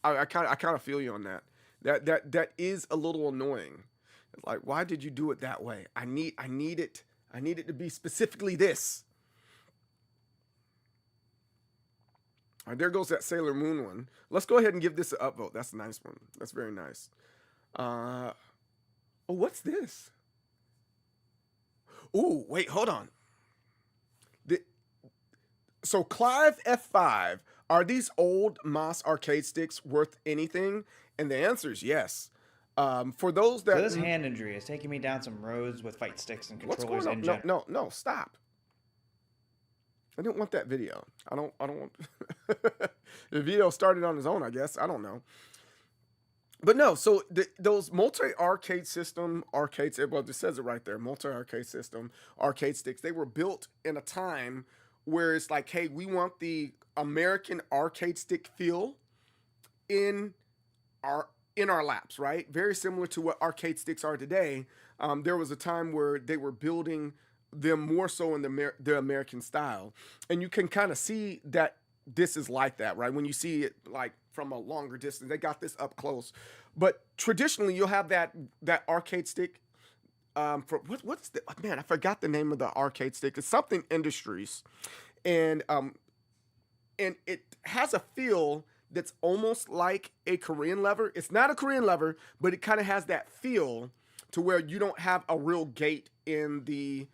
I kind of feel you on that. That is a little annoying. It's like, why did you do it that way? I need it to be specifically this. All right, there goes that Sailor Moon one. Let's go ahead and give this an upvote. That's a nice one. That's very nice. Oh, what's this? Ooh, wait, hold on. So Clive F5, are these old Moss arcade sticks worth anything? And the answer is yes. For those that... So this hand injury is taking me down some roads with fight sticks and controllers. What's going on? No, stop. I didn't want that video. I don't want... The video started on his own, I guess. I don't know. But no, so those multi-arcade system arcades, well, it says it right there, multi-arcade system arcade sticks, they were built in a time where it's like, hey, we want the American arcade stick feel in our laps, right? Very similar to what arcade sticks are today. There was a time where they were building them more so in the American style, and you can kind of see that this is like that, right? When you see it like from a longer distance, they got this up close. But traditionally, you'll have that arcade stick. For what's the man? I forgot the name of the arcade stick. It's something Industries, and it has a feel that's almost like a Korean lever. It's not a Korean lever, but it kind of has that feel to where you don't have a real gate in the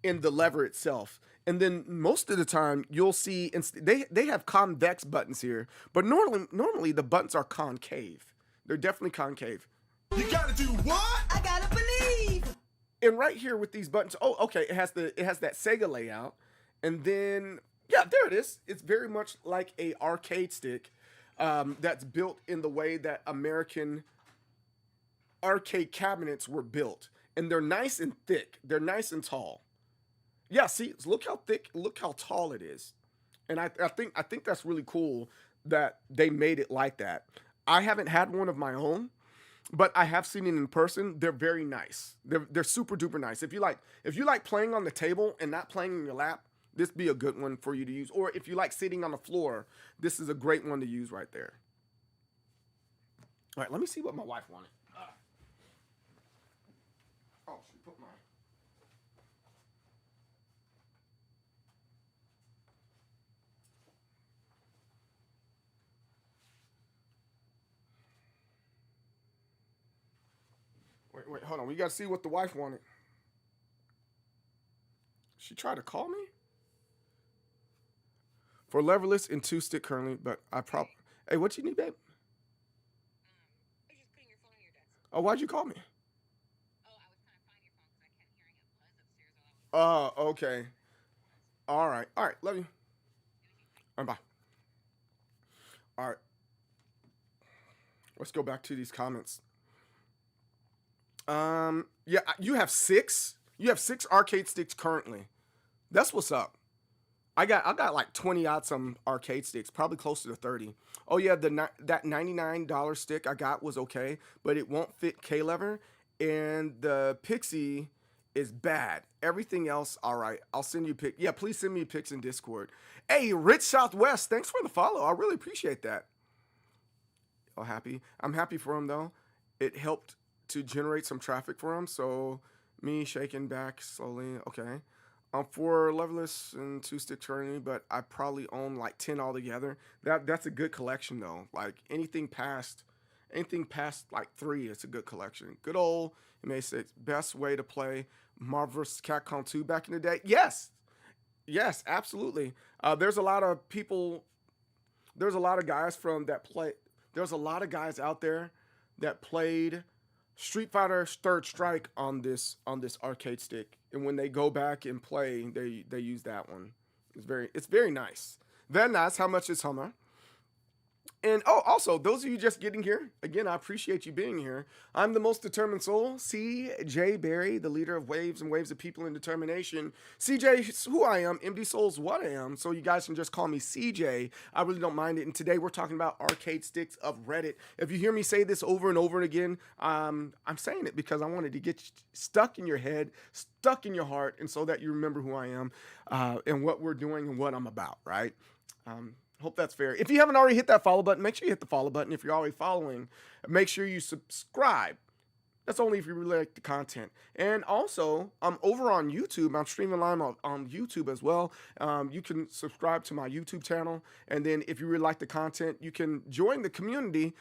lever itself. And then most of the time you'll see they have convex buttons here, but normally the buttons are concave. They're definitely concave. You gotta do what? I gotta believe. And right here with these buttons, oh, okay, it has that Sega layout, and then yeah, there it is. It's very much like a arcade stick that's built in the way that American arcade cabinets were built, and they're nice and thick. They're nice and tall. Yeah, see, look how thick, look how tall it is. And I think that's really cool that they made it like that. I haven't had one of my own, but I have seen it in person. They're very nice. They're super duper nice. If you like playing on the table and not playing in your lap, this be a good one for you to use. Or if you like sitting on the floor, this is a great one to use right there. All right, let me see what my wife wanted. Oh, she put my... Wait, hold on. We got to see what the wife wanted. She tried to call me? For leverless and 2-stick currently, but I probably... Hey, what you need, babe? I was just putting your phone on your desk. Oh, why'd you call me? Oh, I was trying to find your phone because I kept hearing a buzz upstairs while I was... Oh, okay. All right. Love you. All right, bye. All right. Let's go back to these comments. Yeah, you have 6. You have 6 arcade sticks currently. That's what's up. I got like 20 odd some arcade sticks, probably closer to 30. Oh yeah, that $99 stick I got was okay, but it won't fit K-lever, and the Pixie is bad. Everything else, all right. I'll send you pic. Yeah, please send me pics in Discord. Hey, Rich Southwest, thanks for the follow. I really appreciate that. Oh, happy. I'm happy for him though. It helped to generate some traffic for him. So me shaking back slowly. Okay. I'm 4 levelers and 2 stick currently, but I probably own like 10 altogether. That's a good collection though. Like anything past like 3, it's a good collection. Good old, it may say best way to play Marvel vs. Capcom 2 back in the day. Yes, absolutely. There's a lot of people. There's a lot of guys from that play. There's a lot of guys out there that played Street Fighter Third Strike on this arcade stick, and when they go back and play, they use that one. It's very nice. Very nice. How much is Hummer? And also, those of you just getting here, again, I appreciate you being here. I'm the most determined soul, CJ Berry, the leader of waves and waves of people in determination. CJ is who I am, MDSoul's what I am, so you guys can just call me CJ. I really don't mind it. And today we're talking about arcade sticks of Reddit. If you hear me say this over and over again, I'm saying it because I wanted to get stuck in your head, stuck in your heart, and so that you remember who I am and what we're doing and what I'm about, right? Hope that's fair. If you haven't already hit that follow button, make sure you hit the follow button. If you're already following, make sure you subscribe. That's only if you really like the content. And also, I'm over on YouTube. I'm streaming live on YouTube as well. You can subscribe to my YouTube channel. And then if you really like the content, you can join the community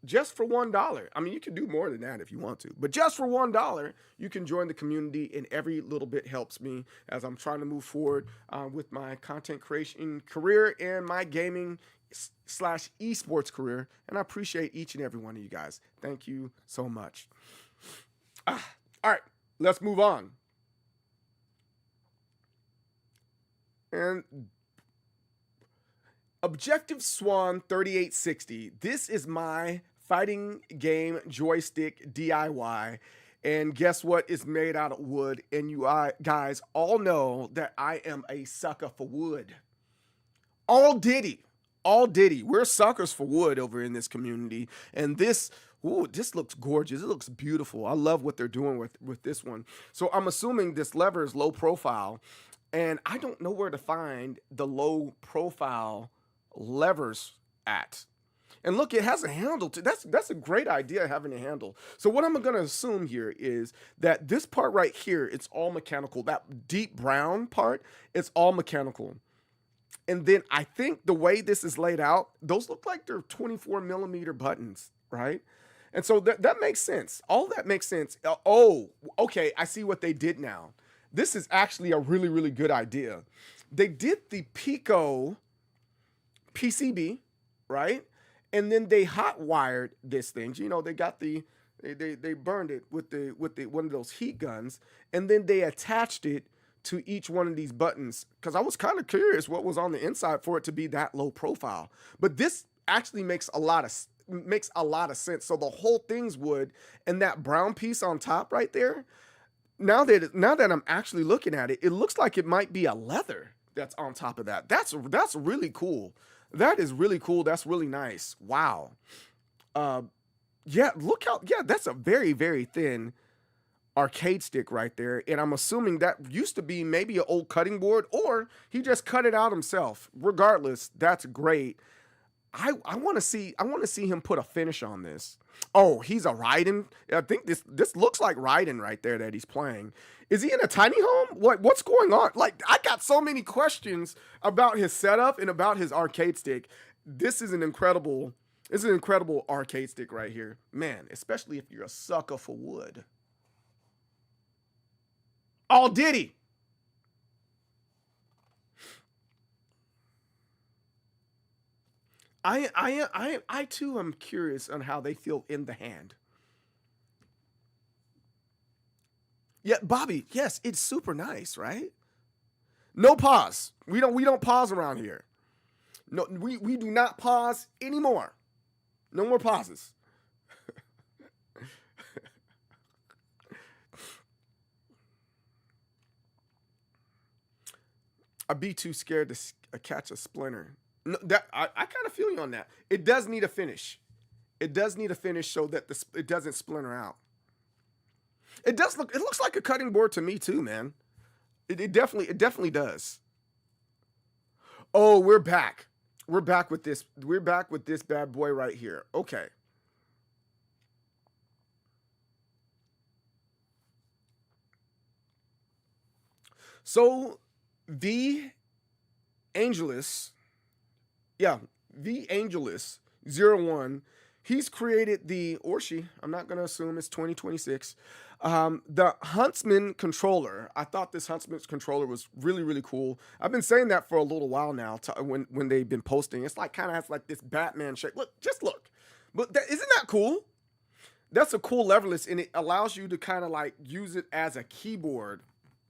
just for $1. I mean, you can do more than that if you want to. But just for $1, you can join the community, and every little bit helps me as I'm trying to move forward with my content creation career and my gaming / esports career. And I appreciate each and every one of you guys. Thank you so much. All right, let's move on. And Objective Swan 3860. This is my fighting game joystick DIY. And guess what? It's made out of wood. And you guys all know that I am a sucker for wood. All diddy. We're suckers for wood over in this community. And this looks gorgeous. It looks beautiful. I love what they're doing with this one. So I'm assuming this lever is low profile. And I don't know where to find the low profile levers at. And look, it has a handle too. That's a great idea, having a handle. So what I'm going to assume here is that this part right here, it's all mechanical. That deep brown part, it's all mechanical. And then I think the way this is laid out, those look like they're 24 millimeter buttons, right? And so that makes sense. All that makes sense. Oh, okay. I see what they did now. This is actually a really, really good idea. They did the Pico PCB, right? And then they hot wired this thing. You know, they got they burned it with one of those heat guns, and then they attached it to each one of these buttons, because I was kind of curious what was on the inside for it to be that low profile. But this actually makes a lot of sense. So the whole thing's wood, and that brown piece on top right there. Now that I'm actually looking at it, it looks like it might be a leather that's on top of that. That's really cool. That is really cool. That's really nice. Wow. Yeah, look how, that's a very, very thin arcade stick right there. And I'm assuming that used to be maybe an old cutting board, or he just cut it out himself. Regardless, that's great. I want to see him put a finish on this. Oh, he's a Raiden. I think this looks like Raiden right there that he's playing. Is he in a tiny home? What's going on? Like, I got so many questions about his setup and about his arcade stick. This is an incredible arcade stick right here. Man, especially if you're a sucker for wood. All diddy. I too am curious on how they feel in the hand. Yeah, Bobby, yes, it's super nice, right? No pause. We don't pause around here. No, we do not pause anymore. No more pauses. I'd be too scared to catch a splinter. No, that I kind of feel you on that. It does need a finish. It does need a finish so that it doesn't splinter out. It looks like a cutting board to me too, man. It definitely does. Oh, we're back. We're back with this. We're back with this bad boy right here. Okay. So the Angelus, yeah, the Angelus 01, he's created the, or she, I'm not going to assume it's 2026, the Huntsman controller. I thought this Huntsman's controller was really, really cool. I've been saying that for a little while now when they've been posting. It's like kind of has like this Batman shape. Look, just look. But isn't that cool? That's a cool leverless, and it allows you to kind of like use it as a keyboard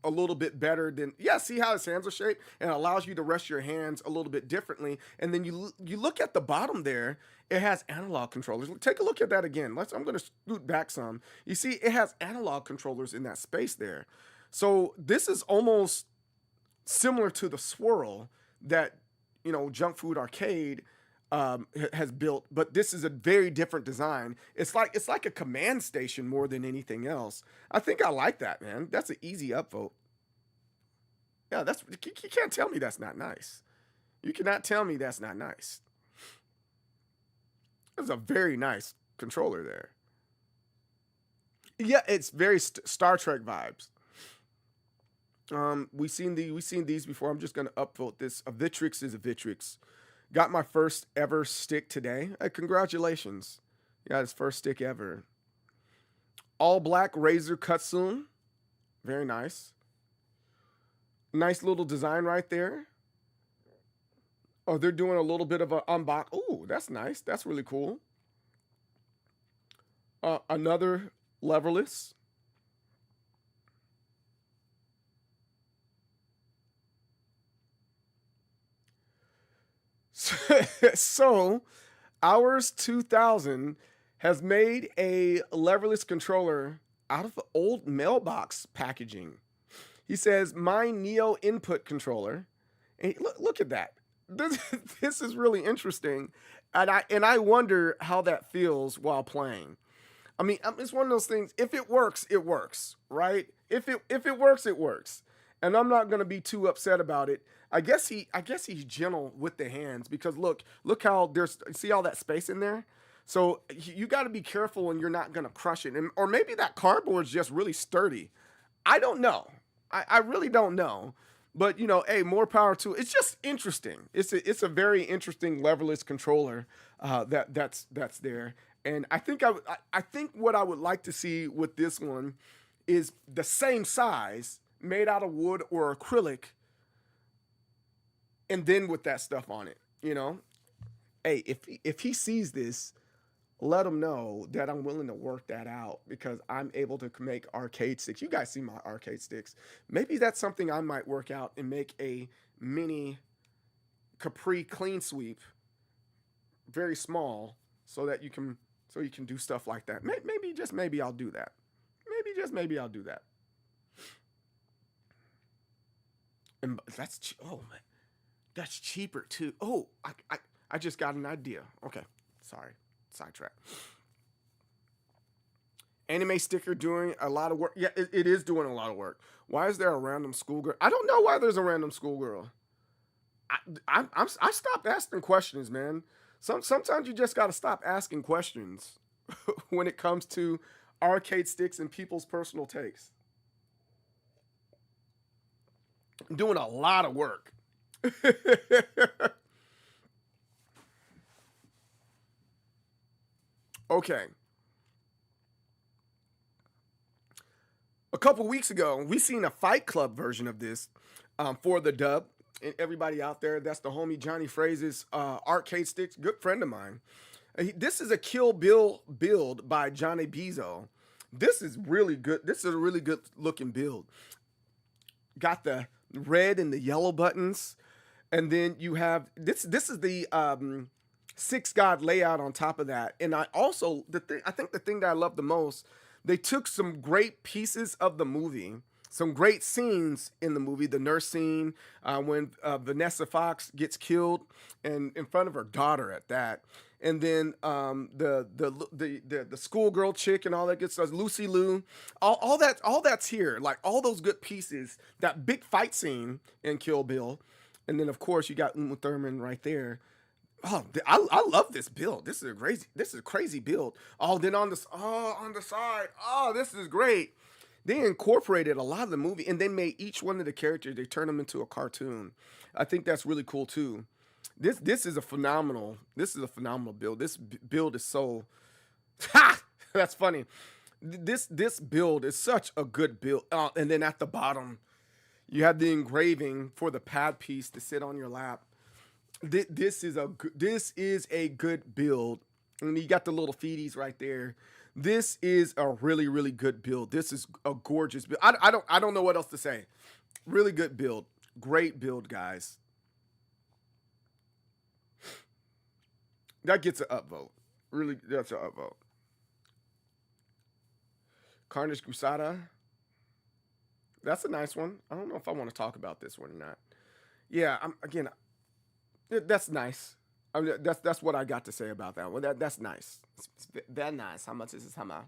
a little bit better than, yeah, see how his hands are shaped, and it allows you to rest your hands a little bit differently. And then you look at the bottom there, it has analog controllers. Take a look at that again. I'm going to scoot back some. You see it has analog controllers in that space there. So this is almost similar to the swirl that, you know, Junk Food Arcade has built, but this is a very different design. It's like a command station more than anything else. I think I like that, man. That's an easy upvote. Yeah, you can't tell me that's not nice. You cannot tell me that's not nice. That's a very nice controller there. Yeah, it's very Star Trek vibes. We've seen these before. I'm just gonna upvote this. A Vitrix is a Vitrix. Got my first ever stick today. Congratulations. Got his first stick ever. All black Razer Kutsun. Very nice. Nice little design right there. Oh, they're doing a little bit of an unbox. Oh, that's nice. That's really cool. Another leverless. So, Ours 2000 has made a leverless controller out of old mailbox packaging. He says, my Neo input controller. And look at that. This is really interesting. And I wonder how that feels while playing. I mean, it's one of those things. If it works, it works, right? If it works, it works. And I'm not gonna be too upset about it. I guess he's gentle with the hands, because look how see all that space in there. So you got to be careful when you're not gonna crush it, or maybe that cardboard's just really sturdy. I don't know. I really don't know. But you know, hey, more power to it. It's just interesting. It's a very interesting leverless controller that's there. And I think what I would like to see with this one is the same size, made out of wood or acrylic, and then with that stuff on it, you know. Hey, if he sees this, let him know that I'm willing to work that out, because I'm able to make arcade sticks. You guys see my arcade sticks. Maybe that's something I might work out and make a mini Capri clean sweep, very small, so that you can do stuff like that. Maybe just maybe I'll do that. Maybe just maybe I'll do that. And that's, oh man, that's cheaper too. Oh, I just got an idea. Okay, sorry, sidetrack. Anime sticker doing a lot of work. Yeah, it is doing a lot of work. Why is there a random schoolgirl? I don't know why there's a random schoolgirl. I stopped asking questions, man. Sometimes you just got to stop asking questions when it comes to arcade sticks and people's personal takes. I'm doing a lot of work. Okay. A couple weeks ago, we seen a Fight Club version of this for the dub. And everybody out there, that's the homie Johnny Phrase's arcade sticks, good friend of mine. This is a Kill Bill build by Johnny Bezo. This is really good. This is a really good looking build. Got the red and the yellow buttons, and then you have this is the Six God layout on top of that. And I also I think the thing that I love the most, they took some great pieces of the movie, some great scenes in the movie. The nurse scene when Vanessa Fox gets killed and in front of her daughter at that. And then the schoolgirl chick and all that good stuff, Lucy Liu, all that's here. Like all those good pieces, that big fight scene in Kill Bill, and then of course you got Uma Thurman right there. Oh, I love this build. This is a crazy build. Oh, then on the side, oh, this is great. they incorporated a lot of the movie, and they made each one of the characters, they turned them into a cartoon. I think that's really cool too. This is a phenomenal build. This build is so ha! That's funny. This build is such a good build. And then at the bottom, you have the engraving for the pad piece to sit on your lap. This is a good build. And you got the little feeties right there. This is a really, really good build. This is a gorgeous build. I don't know what else to say. Really good build. Great build, guys. That gets an upvote. Really, that's an upvote. Carnage Crusada. That's a nice one. I don't know if I want to talk about this one or not. Yeah, that's nice. I mean, that's what I got to say about that one. That's nice. It's that nice. How much is this? How much?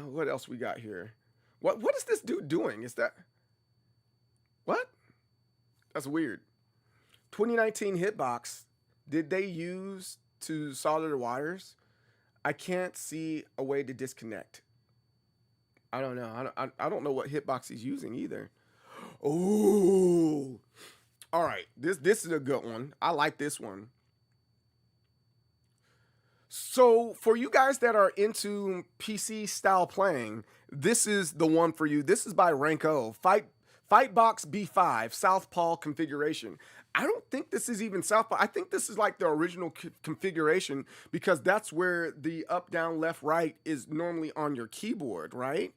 What else we got here? What is this dude doing? Is that what? That's weird. 2019 Hitbox. Did they use to solder the wires? I can't see a way to disconnect. I don't know. I don't know what Hitbox he's using either. Oh, all right. This is a good one. I like this one. So for you guys that are into PC style playing, this is the one for you. This is by Ranko. Fightbox B5 Southpaw configuration. I don't think this is even Southpaw. I think this is like the original configuration, because that's where the up, down, left, right is normally on your keyboard, right?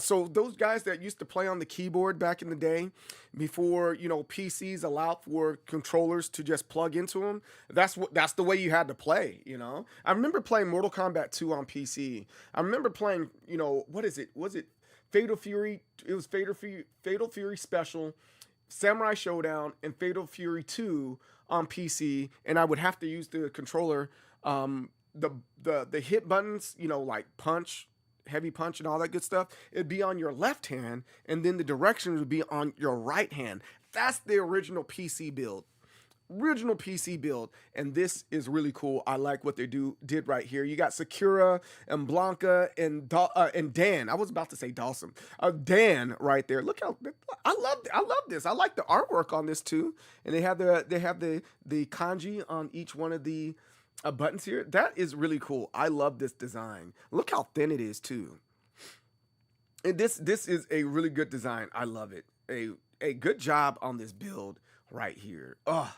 So those guys that used to play on the keyboard back in the day, before, you know, PCs allowed for controllers to just plug into them, that's the way you had to play, you know? I remember playing Mortal Kombat 2 on PC. I remember playing, you know, what is it? Was it Fatal Fury? It was Fatal Fury Special, Samurai Showdown, and Fatal Fury 2 on PC, and I would have to use the controller, the hit buttons, you know, like punch, heavy punch, and all that good stuff. It'd be on your left hand, and then the directions would be on your right hand. That's the original PC build. And this is really cool. I like what they did right here. You got Sakura and Blanca and Dan. I was about to say Dawson. Dan right there. Look how I love this. I like the artwork on this too. And they have the kanji on each one of the buttons here. That is really cool. I love this design. Look how thin it is too. And this is a really good design. I love it. A good job on this build right here. Ugh.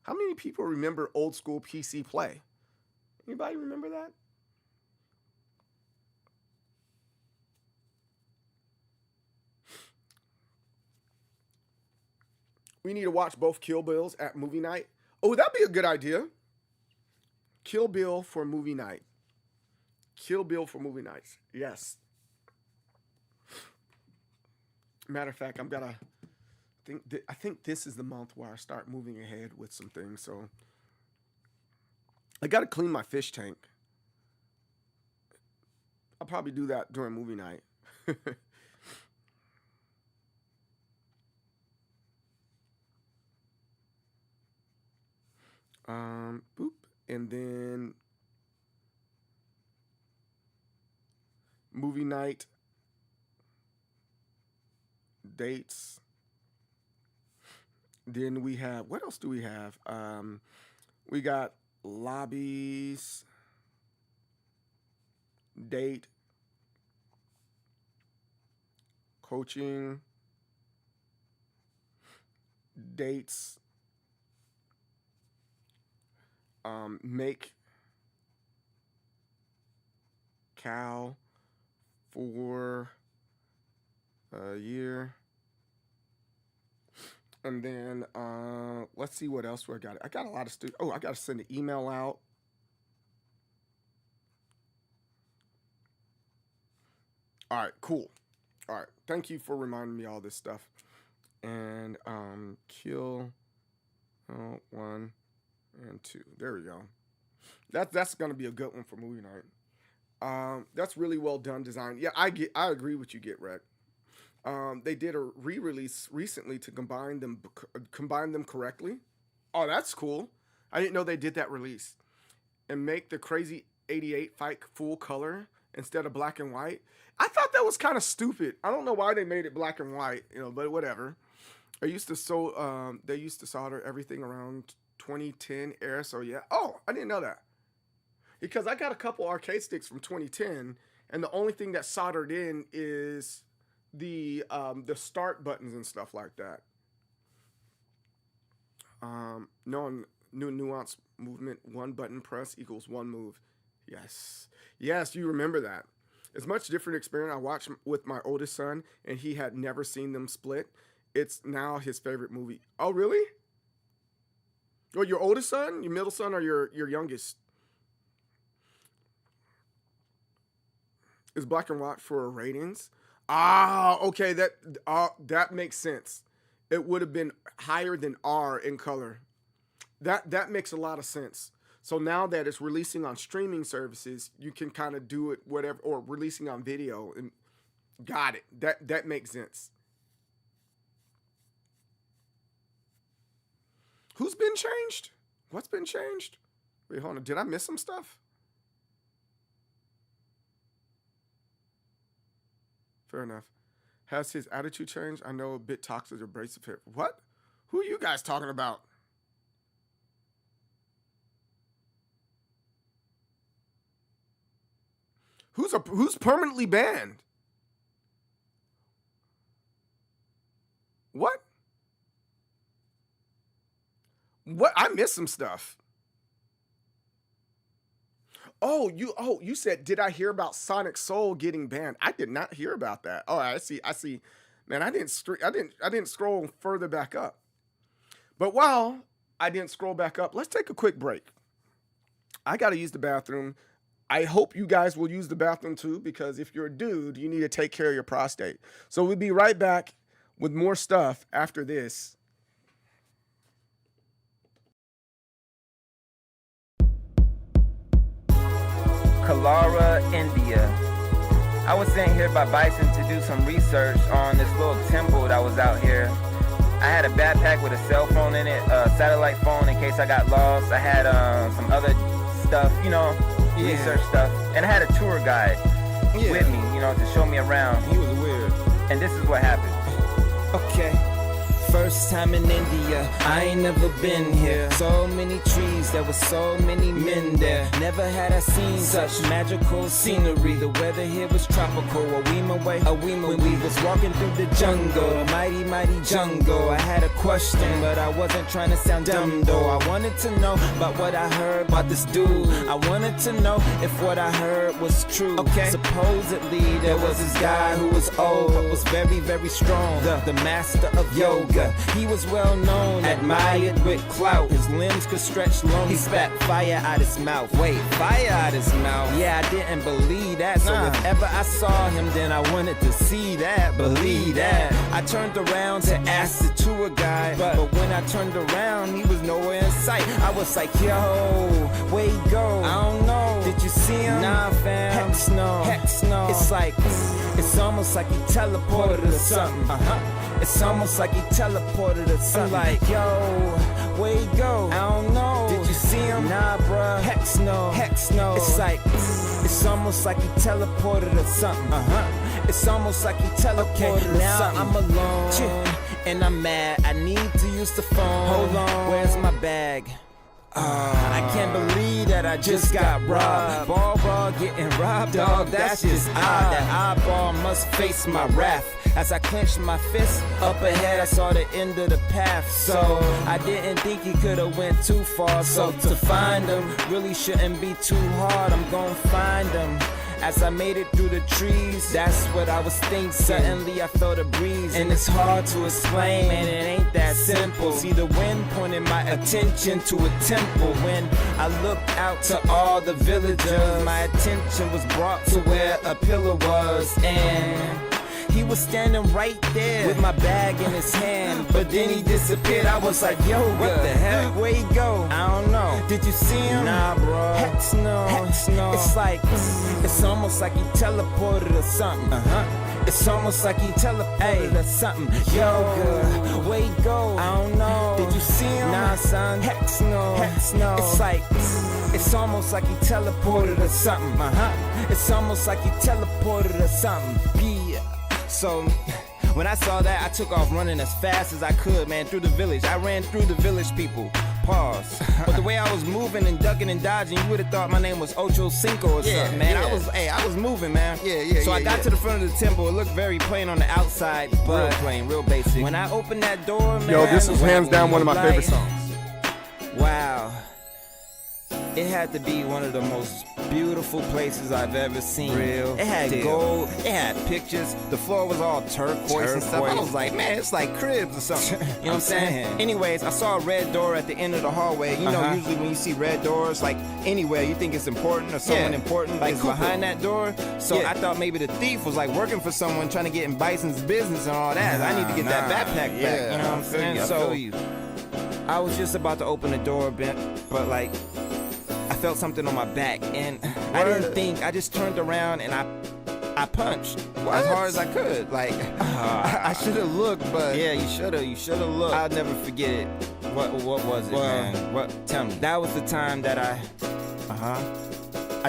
How many people remember old school PC play? Anybody remember that? We need to watch both Kill Bills at movie night. Oh, that'd be a good idea. Kill Bill for movie night. Kill Bill for movie nights. Yes. Matter of fact, I think this is the month where I start moving ahead with some things. So I got to clean my fish tank. I'll probably do that during movie night. Boop. And then movie night dates. Then we have, what else do we have? We got lobbies, date, coaching, dates, make cow for a year. And then let's see what else I got. I got a lot of students. Oh, I got to send an email out. All right, cool. All right, thank you for reminding me all this stuff. And kill 1 and 2. There we go. That's gonna be a good one for movie night. That's really well done design. Yeah, I agree with you, Get Wrecked. They did a re-release recently to combine them correctly. Oh, that's cool. I didn't know they did that release. And make the Crazy 88 fight full color instead of black and white. I thought that was kind of stupid. I don't know why they made it black and white, but whatever. They used to solder everything around 2010 era. So yeah. Oh, I didn't know that. Because I got a couple arcade sticks from 2010, and the only thing that's soldered in is the start buttons and stuff like that. No new nuance movement, 1 button press equals 1 move. Yes, you remember that. It's much different experience. I watched with my oldest son, and he had never seen them split. It's now his favorite movie. Oh, really? Well, your oldest son, your middle son, or your youngest? Is black and white for ratings? Ah, okay, that makes sense. It would have been higher than R in color. That makes a lot of sense. So now that it's releasing on streaming services, you can kind of do it whatever, or releasing on video, and got it. That makes sense. Who's been changed? What's been changed? Wait, hold on. Did I miss some stuff? Fair enough. Has his attitude changed? I know a bit toxic or abrasive here. What? Who are you guys talking about? Who's permanently banned? What? What? I missed some stuff. Oh, you said, did I hear about Sonic Soul getting banned? I did not hear about that. Oh, I see. Man, I didn't scroll further back up. But while I didn't scroll back up, let's take a quick break. I got to use the bathroom. I hope you guys will use the bathroom too, because if you're a dude, you need to take care of your prostate. So we'll be right back with more stuff after this. Kalara, India. I was sent here by Bison to do some research on this little temple that was out here. I had a backpack with a cell phone in it, a satellite phone in case I got lost. I had some other stuff, research stuff. And I had a tour guide with me, to show me around. He was weird. And this is what happened. Okay. First time in India, I ain't never been here. So many trees, there were so many men there. Never had I seen such magical scenery. The weather here was tropical. A weem away, when we was walking through the jungle, a mighty, mighty jungle. I had a question, but I wasn't trying to sound dumb though. I wanted to know about what I heard about this dude. I wanted to know if what I heard was true. Okay. Supposedly there was this guy who was old, but was very, very strong. The master of yoga. He was well known, admired with clout. His limbs could stretch long. He spat fire out his mouth. Wait, fire out his mouth? Yeah, I didn't believe that. So if ever I saw him, then I wanted to see that, believe that. I turned around to ask the tour guide, but when I turned around, he was nowhere in sight. I was like, yo, where he go? I don't know. Did you see him? Nah, fam. Heck no. Heck no. It's like, it's almost like he teleported or something. It's almost like he teleported or something. I'm like, yo, where he go? I don't know. Did you see him? Nah, bruh. Heck no. Heck no. It's like, it's almost like he teleported or something. It's almost like he teleported or something. Now I'm alone and I'm mad. I need to use the phone. Hold on. Where's my bag? I can't believe that I just got robbed. Ball getting robbed, dog, that's just odd. That eyeball must face my wrath. As I clenched my fist, up ahead I saw the end of the path. So I didn't think he could've went too far. So to find him really shouldn't be too hard. I'm gonna find him. As I made it through the trees, that's what I was thinking. Suddenly I felt a breeze, and it's hard to explain, man, it ain't that simple. See, the wind pointed my attention to a temple. When I looked out to all the villagers, my attention was brought to where a pillar was, and he was standing right there with my bag in his hand, but then he disappeared. I was like, yo, what the heck? Where he go? I don't know. Did you see him? Nah, bro. Heck no. Heck no. It's like, it's almost like he teleported or something. It's almost like he teleported or something. Yo, where he go? I don't know. Did you see him? Nah, son. Heck no. Heck no. It's like, It's almost like he teleported or something, It's almost like he teleported or something, yeah. So, when I saw that, I took off running as fast as I could, man, through the village. I ran through the village people. Pause. But the way I was moving and ducking and dodging, you would have thought my name was Ocho Cinco or something, man. I was moving, man. So I got to the front of the temple. It looked very plain on the outside, but real plain, real basic. When I opened that door, man. Yo, this is hands down one of my favorite songs. Wow. It had to be one of the most beautiful places I've ever seen. It had gold, it had pictures, the floor was all turquoise and stuff. I was like, man, it's like cribs or something. You know what I'm saying? Anyways, I saw a red door at the end of the hallway. You know, usually when you see red doors, like anywhere, you think it's important or someone important like is behind that door. So I thought maybe the thief was like working for someone trying to get in Bison's business and all that. I need to get that backpack back. You know what I'm saying? So I was just about to open the door, but like, I felt something on my back, and I didn't think. I just turned around and I punched as hard as I could. Like I should have looked, but yeah, you should have looked. I'll never forget it. What was it, man? What? Tell me. That was the time that I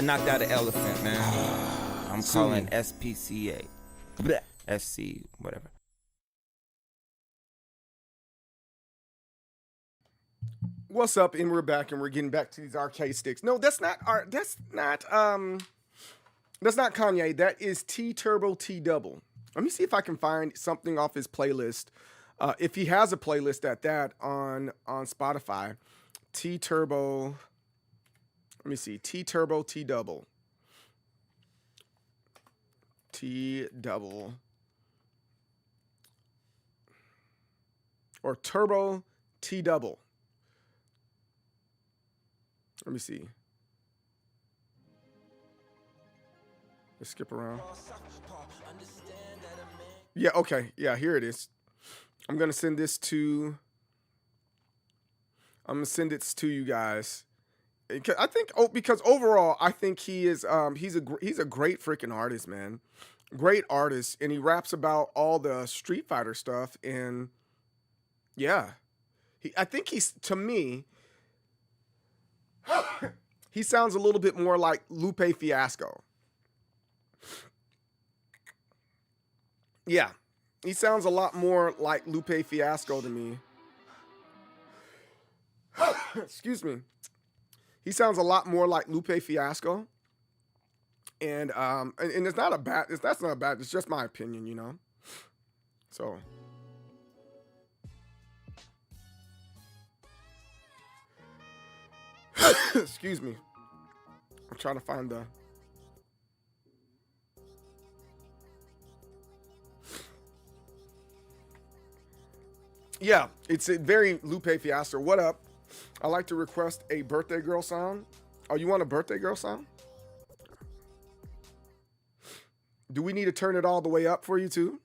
knocked out an elephant, man. I'm calling SPCA, SC, whatever. What's up? And we're back, and we're getting back to these arcade sticks. No, that's not Kanye. That is T Turbo T Double. Let me see if I can find something off his playlist. If he has a playlist at that on Spotify. T Turbo. Let me see. T Turbo T Double. T Double. Or Turbo T Double. Let me see. Let's skip around. Yeah, okay. Yeah, here it is. I'm going to send it to you guys. I think because overall I think he is he's a great freaking artist, man. Great artist, and he raps about all the Street Fighter stuff, and yeah. I think he's, to me, he sounds a little bit more like Lupe Fiasco. Yeah, he sounds a lot more like Lupe Fiasco to me. Excuse me. He sounds a lot more like Lupe Fiasco. And it's not a bad, that's not bad, it's just my opinion, you know? So. Excuse me. I'm trying to find the. Yeah, it's a very Lupe Fiasco. What up? I'd like to request a birthday girl song. Oh, you want a birthday girl song? Do we need to turn it all the way up for you too?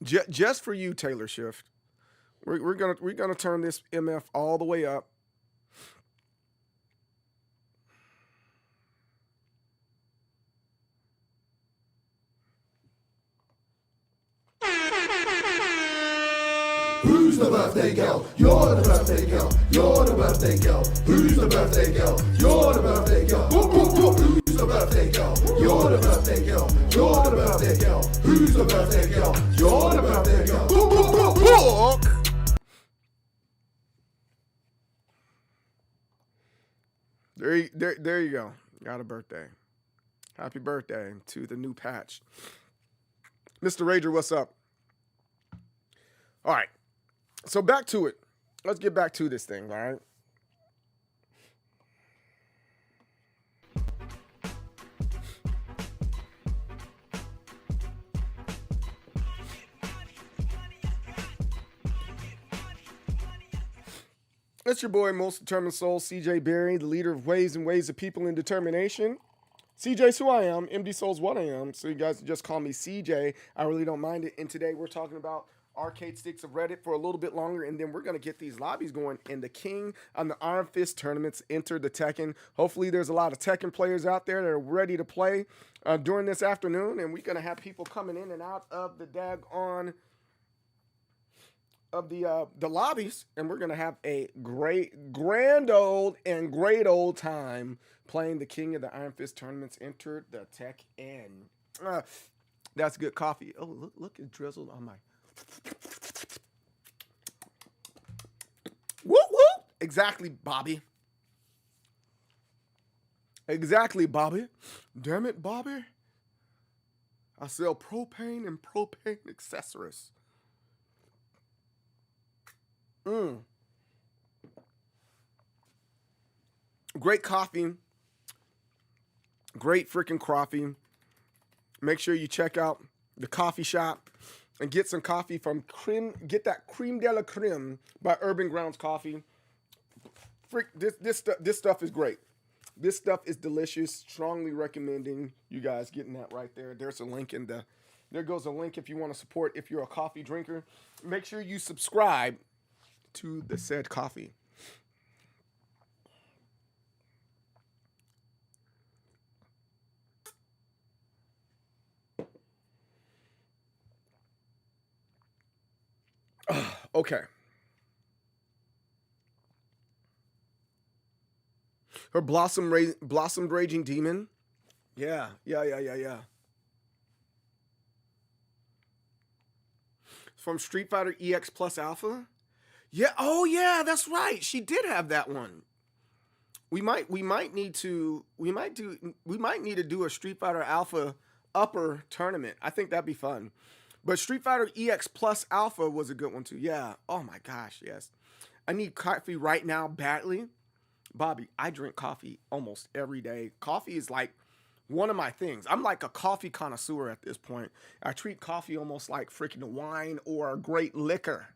Just for you, Taylor Shift. We're gonna turn this MF all the way up. Who's the birthday girl? You're the birthday girl. You're the birthday girl. Who's the birthday girl? You're the birthday girl. Boop, boop, boop. Who's the birthday girl? You're the birthday girl. You're the birthday girl. Who's the birthday girl? You're the birthday girl. Boop, boop, boop, boop. There you go. Got a birthday. Happy birthday to the new patch. Mr. Rager, what's up? All right. So back to it. Let's get back to this thing, all right? It's your boy, Most Determined Soul, CJ Berry, the leader of Ways and Ways of People in Determination. CJ's who I am. MDSoul's what I am. So you guys just call me CJ. I really don't mind it. And today we're talking about arcade sticks of Reddit for a little bit longer, and then we're going to get these lobbies going. And the King on the Iron Fist tournaments enter the Tekken. Hopefully there's a lot of Tekken players out there that are ready to play during this afternoon, and we're going to have people coming in and out of the daggone the lobbies, and we're gonna have a great old time playing the King of the Iron Fist tournaments. Enter the Tekken. That's good coffee. Oh, look, it drizzled on my. Whoop whoop! Exactly, Bobby. Exactly, Bobby. Damn it, Bobby. I sell propane and propane accessories. Great coffee. Great freaking coffee. Make sure you check out the coffee shop and get some coffee from get that Creme de la Creme by Urban Grounds Coffee. This stuff is great. This stuff is delicious. Strongly recommending you guys getting that right there. There's a link in the. There goes a link if you want to support. If you're a coffee drinker, make sure you subscribe to the said coffee. Okay. Her blossomed raging demon. Yeah. From Street Fighter EX Plus Alpha. Yeah. Oh yeah, that's right. She did have that one. We might need to do a Street Fighter Alpha upper tournament. I think that'd be fun. But Street Fighter EX Plus Alpha was a good one too. Yeah. Oh my gosh, yes. I need coffee right now badly. Bobby, I drink coffee almost every day. Coffee is like one of my things. I'm like a coffee connoisseur at this point. I treat coffee almost like freaking wine or a great liquor.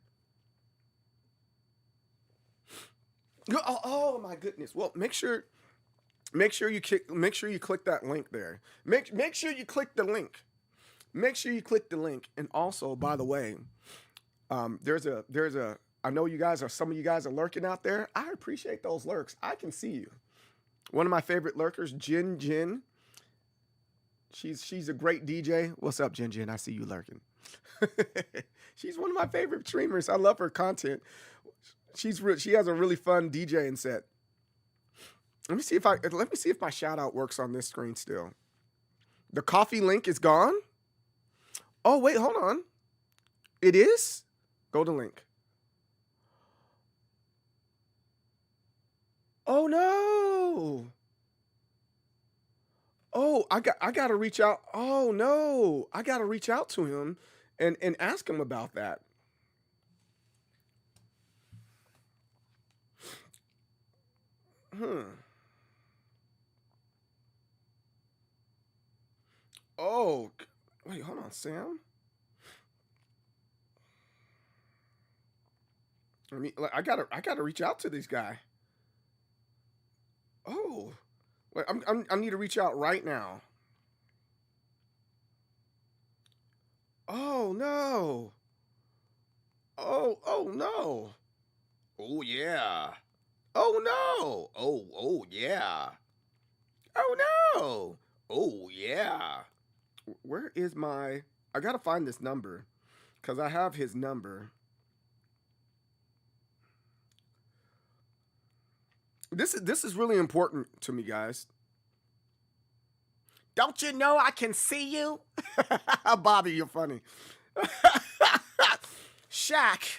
Oh my goodness. Well, make sure you click that link there. Make sure you click the link. Make sure you click the link. And also, by the way, there's a I know some of you guys are lurking out there. I appreciate those lurks. I can see you. One of my favorite lurkers, Jin. She's a great DJ. What's up, Jin? I see you lurking. She's one of my favorite streamers. I love her content. She has a really fun DJing set. Let me see if my shout out works on this screen still. The coffee link is gone. Oh wait, hold on. It is? Go to link. Oh no. Oh, I gotta reach out. Oh no. I gotta reach out to him and ask him about that. Oh, wait, hold on, Sam. I gotta reach out to this guy. Oh, wait, I need to reach out right now. Oh no. Oh no. Oh yeah. Oh no. Oh yeah. Oh no. Oh yeah. Where is my? I gotta find this number, because I have his number. This is really important to me, guys. Don't you know I can see you? Bobby, you're funny. Shaq,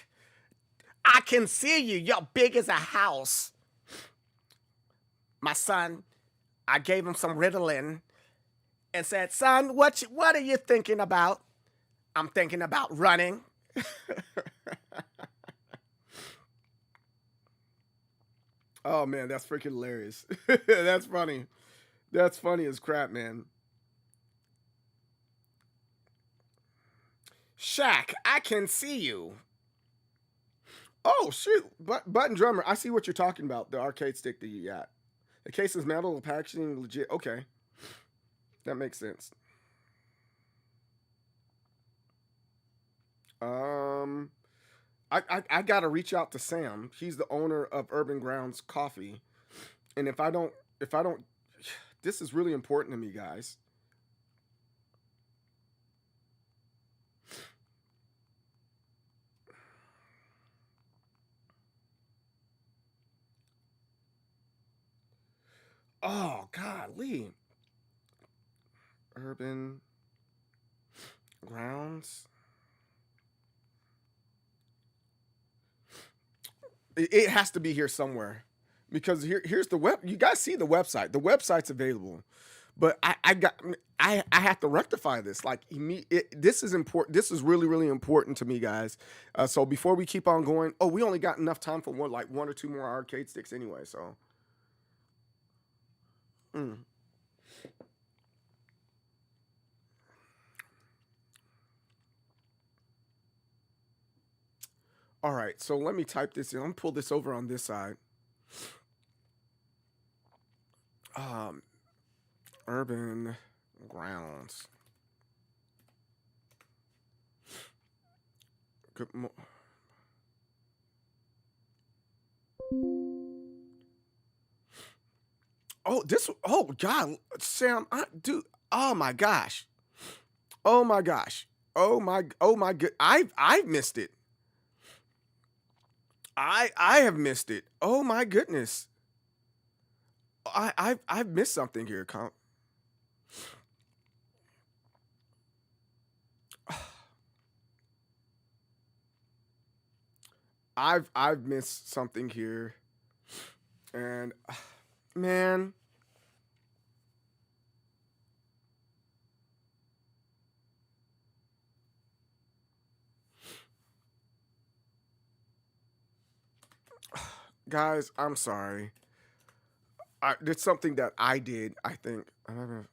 I can see you. You're big as a house. My son, I gave him some Ritalin and said, son, what are you thinking about? I'm thinking about running. Oh man, that's freaking hilarious. That's funny. That's funny as crap, man. Shaq, I can see you. Oh shoot, Button Drummer, I see what you're talking about. The arcade stick that you got. The case is metal, the packaging legit. Okay, that makes sense. I gotta reach out to Sam. He's the owner of Urban Grounds Coffee, and if I don't, this is really important to me, guys. Oh, golly. Urban grounds. It has to be here somewhere, because here's the web. You guys see the website. The website's available, but I have to rectify this. Like, this is important. This is really, really important to me, guys. So before we keep on going, we only got enough time for one or two more arcade sticks anyway. So, All right, so let me type this in. I'm gonna pull this over on this side. Urban grounds. Good oh God, Sam, dude, oh my gosh. Oh my gosh. Oh my good. I've missed it. I have missed it. Oh my goodness. I've missed something here, I've missed something here. And man, guys, I'm sorry. It's something that I did, I think. All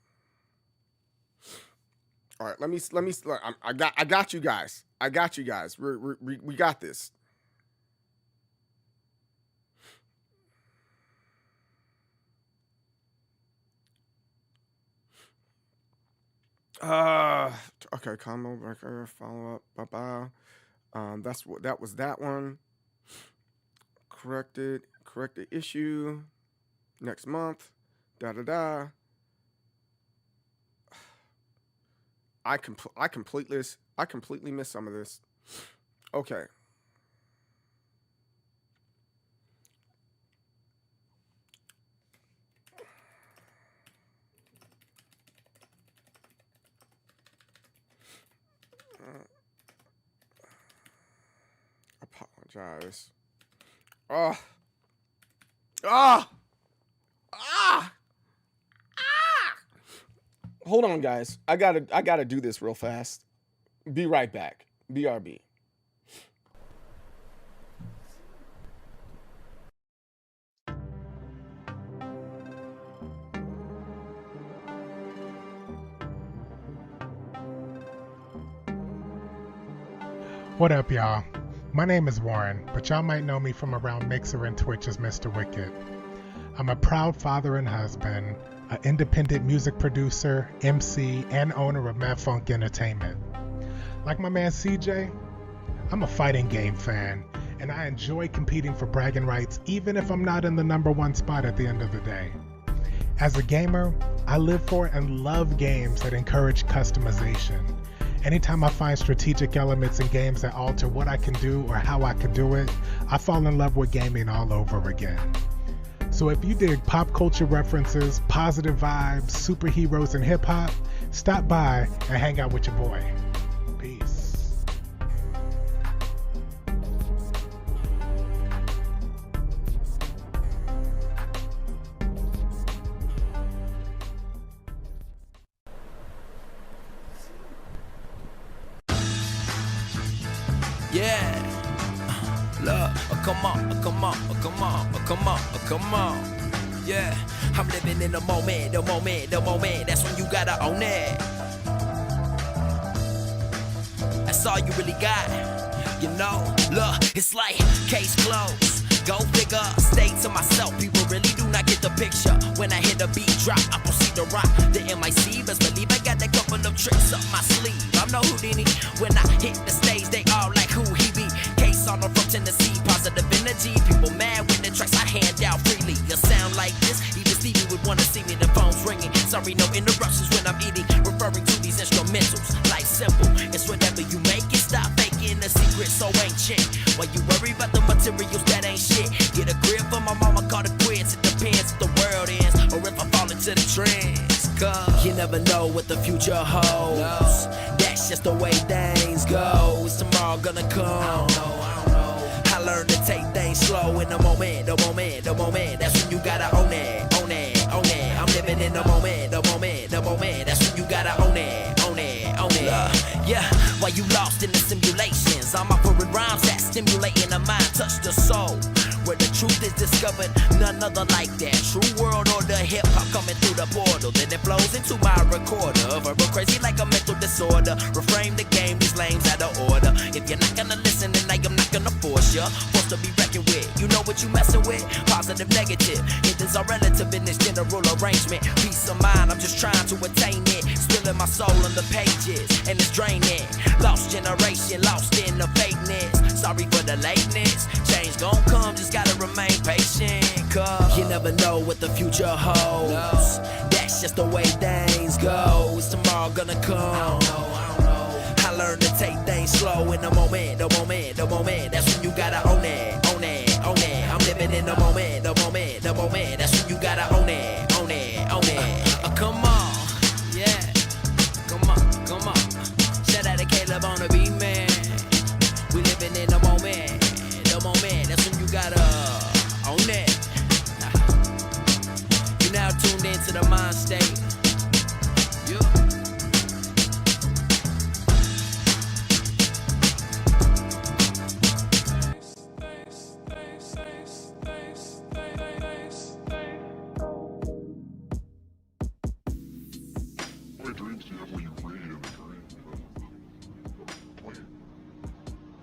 right, let me. I got you guys. I got you guys. We got this. Okay, combo breaker, follow up, bye-bye. That was that one. Corrected issue next month. I completely missed some of this. Okay. Apologize. Hold on, guys. I gotta do this real fast. Be right back. BRB. What up, y'all? My name is Warren, but y'all might know me from around Mixer and Twitch as Mr. Wicked. I'm a proud father and husband, an independent music producer, MC, and owner of Mad Funk Entertainment. Like my man CJ, I'm a fighting game fan, and I enjoy competing for bragging rights even if I'm not in the #1 spot at the end of the day. As a gamer, I live for and love games that encourage customization. Anytime I find strategic elements in games that alter what I can do or how I can do it, I fall in love with gaming all over again. So if you dig pop culture references, positive vibes, superheroes, and hip-hop, stop by and hang out with your boy. Peace. Yeah, look, come on. Yeah, I'm living in the moment. That's when you gotta own it. That's all you really got, you know. Look, it's like case closed. Go figure, stay to myself. People really do not get the picture. When I hit the beat drop, I proceed to rock the MIC. Best believe I got a couple of tricks up my sleeve. I'm no Houdini. When I hit the stage, they all like who he be. Case on from Tennessee, positive energy. People mad with the tracks I hand out freely. You sound like this, even Stevie would wanna see me. The phone's ringing. Sorry, no interruptions when I'm eating. Referring to these instrumentals. Life simple, it's whatever you make it. Stop faking the secret so ancient. While you worry about the materials that ain't shit. Get a grip for my mama, call it quits. It depends if the world ends or if I future holds. That's just the way things go. Is tomorrow gonna come? I learned to take things slow in the moment, the moment, the moment. That's when you gotta own it, own it, own it. I'm living in the moment, the moment, the moment. That's when you gotta own it, own it, own it. Yeah, while you lost in the simulations, I'm offering rhymes that stimulating the mind, touch the soul. Where the truth is discovered, none other like that. True world order, hip-hop coming through the portal. Then it flows into my recorder. Verbal crazy like a mental disorder. Reframe the game, these lames out of order. If you're not gonna listen, then I am not gonna force you. Forced to be reckoned with, you know what you messing with? Positive, negative, it's all relative in this general arrangement. Peace of mind, I'm just trying to attain it. Spilling my soul on the pages, and it's draining. Lost generation, lost in the fakeness. Sorry for the lateness, change gon' come, just gotta remain patient, cause you never know what the future holds. That's just the way things go. Is tomorrow gonna come? I learned to take things slow in the moment, the moment, the moment. That's when you gotta own it, own it, own it. I'm living in the moment, the moment, the moment. That's when you gotta own it, own it, own it. Come on, yeah, come on, come on. Shout out to Caleb on the beat, man. We living in the moment, the moment. That's when you gotta own it. You now tuned into the mind state. Yeah. What dreams do you have when you read in a dream?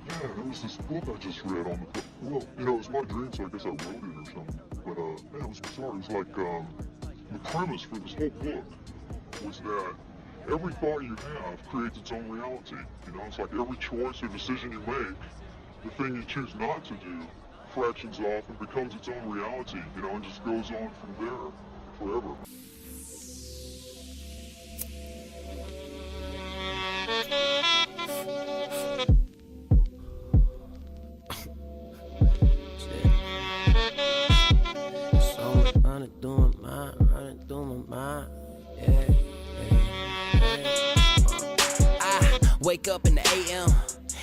Yeah, there was this book I just read on the, well, you know, it was my dream, so I guess I wrote it or something. But, man, it was bizarre. It was like, the premise for this whole book was that every thought you have creates its own reality. You know, it's like every choice or decision you make, the thing you choose not to do fractions off and becomes its own reality, you know, and just goes on from there forever. Running through my mind, yeah. I wake up in the AM,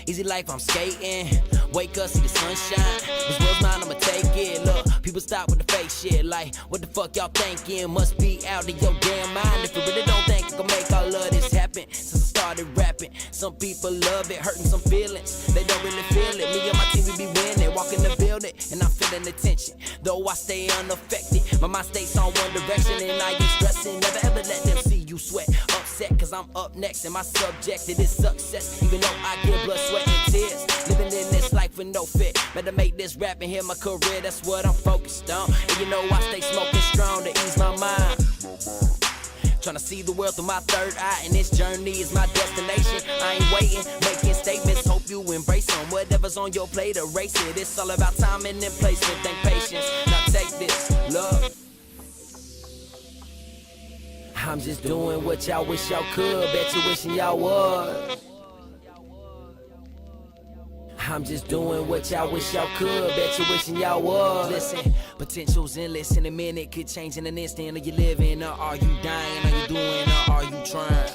easy life, I'm skating. Wake up, see the sunshine, this world's mine, I'ma take it. Look, people stop with the fake shit, like, what the fuck y'all thinking? Must be out of your damn mind if you really don't think I can make all of this happen. Since I started rapping, some people love it, hurting some feelings, they don't really feel it. Me and my team, we be winning, walk in the building, and I'm feeling the tension. Though I stay unaffected, my mind stays on one direction, and I ain't stressing. Never ever let them see you sweat, upset, cause I'm up next, and my subjective is success. Even though I give blood, sweat, and tears, living in this life with no fit. Better make this rap and hit my career, that's what I'm focused on. And you know I stay smoking strong to ease my mind. Tryna see the world through my third eye, and this journey is my destination. I ain't waiting, making statements, hope you embrace them. Whatever's on your plate, erase it. It's all about timing and placement, think patience. Now take this, love. I'm just doing what y'all wish y'all could, bet you wishing y'all was. I'm just doing what y'all wish y'all could, bet you wishing y'all was. Listen, potential's endless, in a minute could change in an instant. Are you living, or are you dying? Are you doing, or are you trying?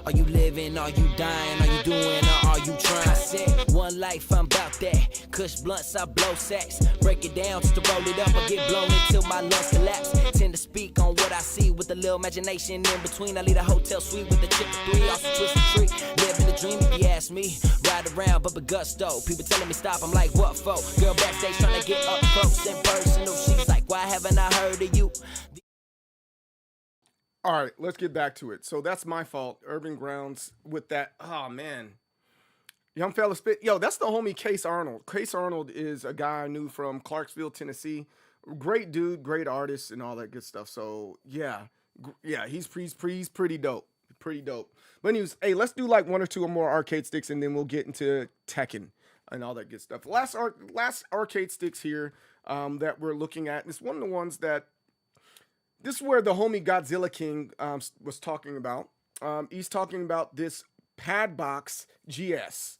Are you living, are you dying? Are you doing, or are you trying? I said, one life, I'm about that. Kush blunts, I blow sacks. Break it down just to roll it up. I get blown until my lungs collapse. Tend to speak on what I see with a little imagination in between. I leave a hotel suite with a chick for 3, also twist the tree. Living the dream, if you ask me. Ride around, but with gusto. People telling me stop, I'm like, what for? Girl backstage trying to get up close and personal. She's like, why haven't I heard of you? All right, let's get back to it. So that's my fault. Urban Grounds with that. Oh, man. Young fella spit. Yo, that's the homie Case Arnold. Case Arnold is a guy I knew from Clarksville, Tennessee. Great dude, great artist, and all that good stuff. So, yeah. Yeah, he's pretty dope. Pretty dope. But anyways, hey, let's do like 1 or 2 or more arcade sticks, and then we'll get into Tekken and all that good stuff. Last arcade sticks here that we're looking at is one of the ones that this is where the homie Godzilla King was talking about. He's talking about this Padbox GS.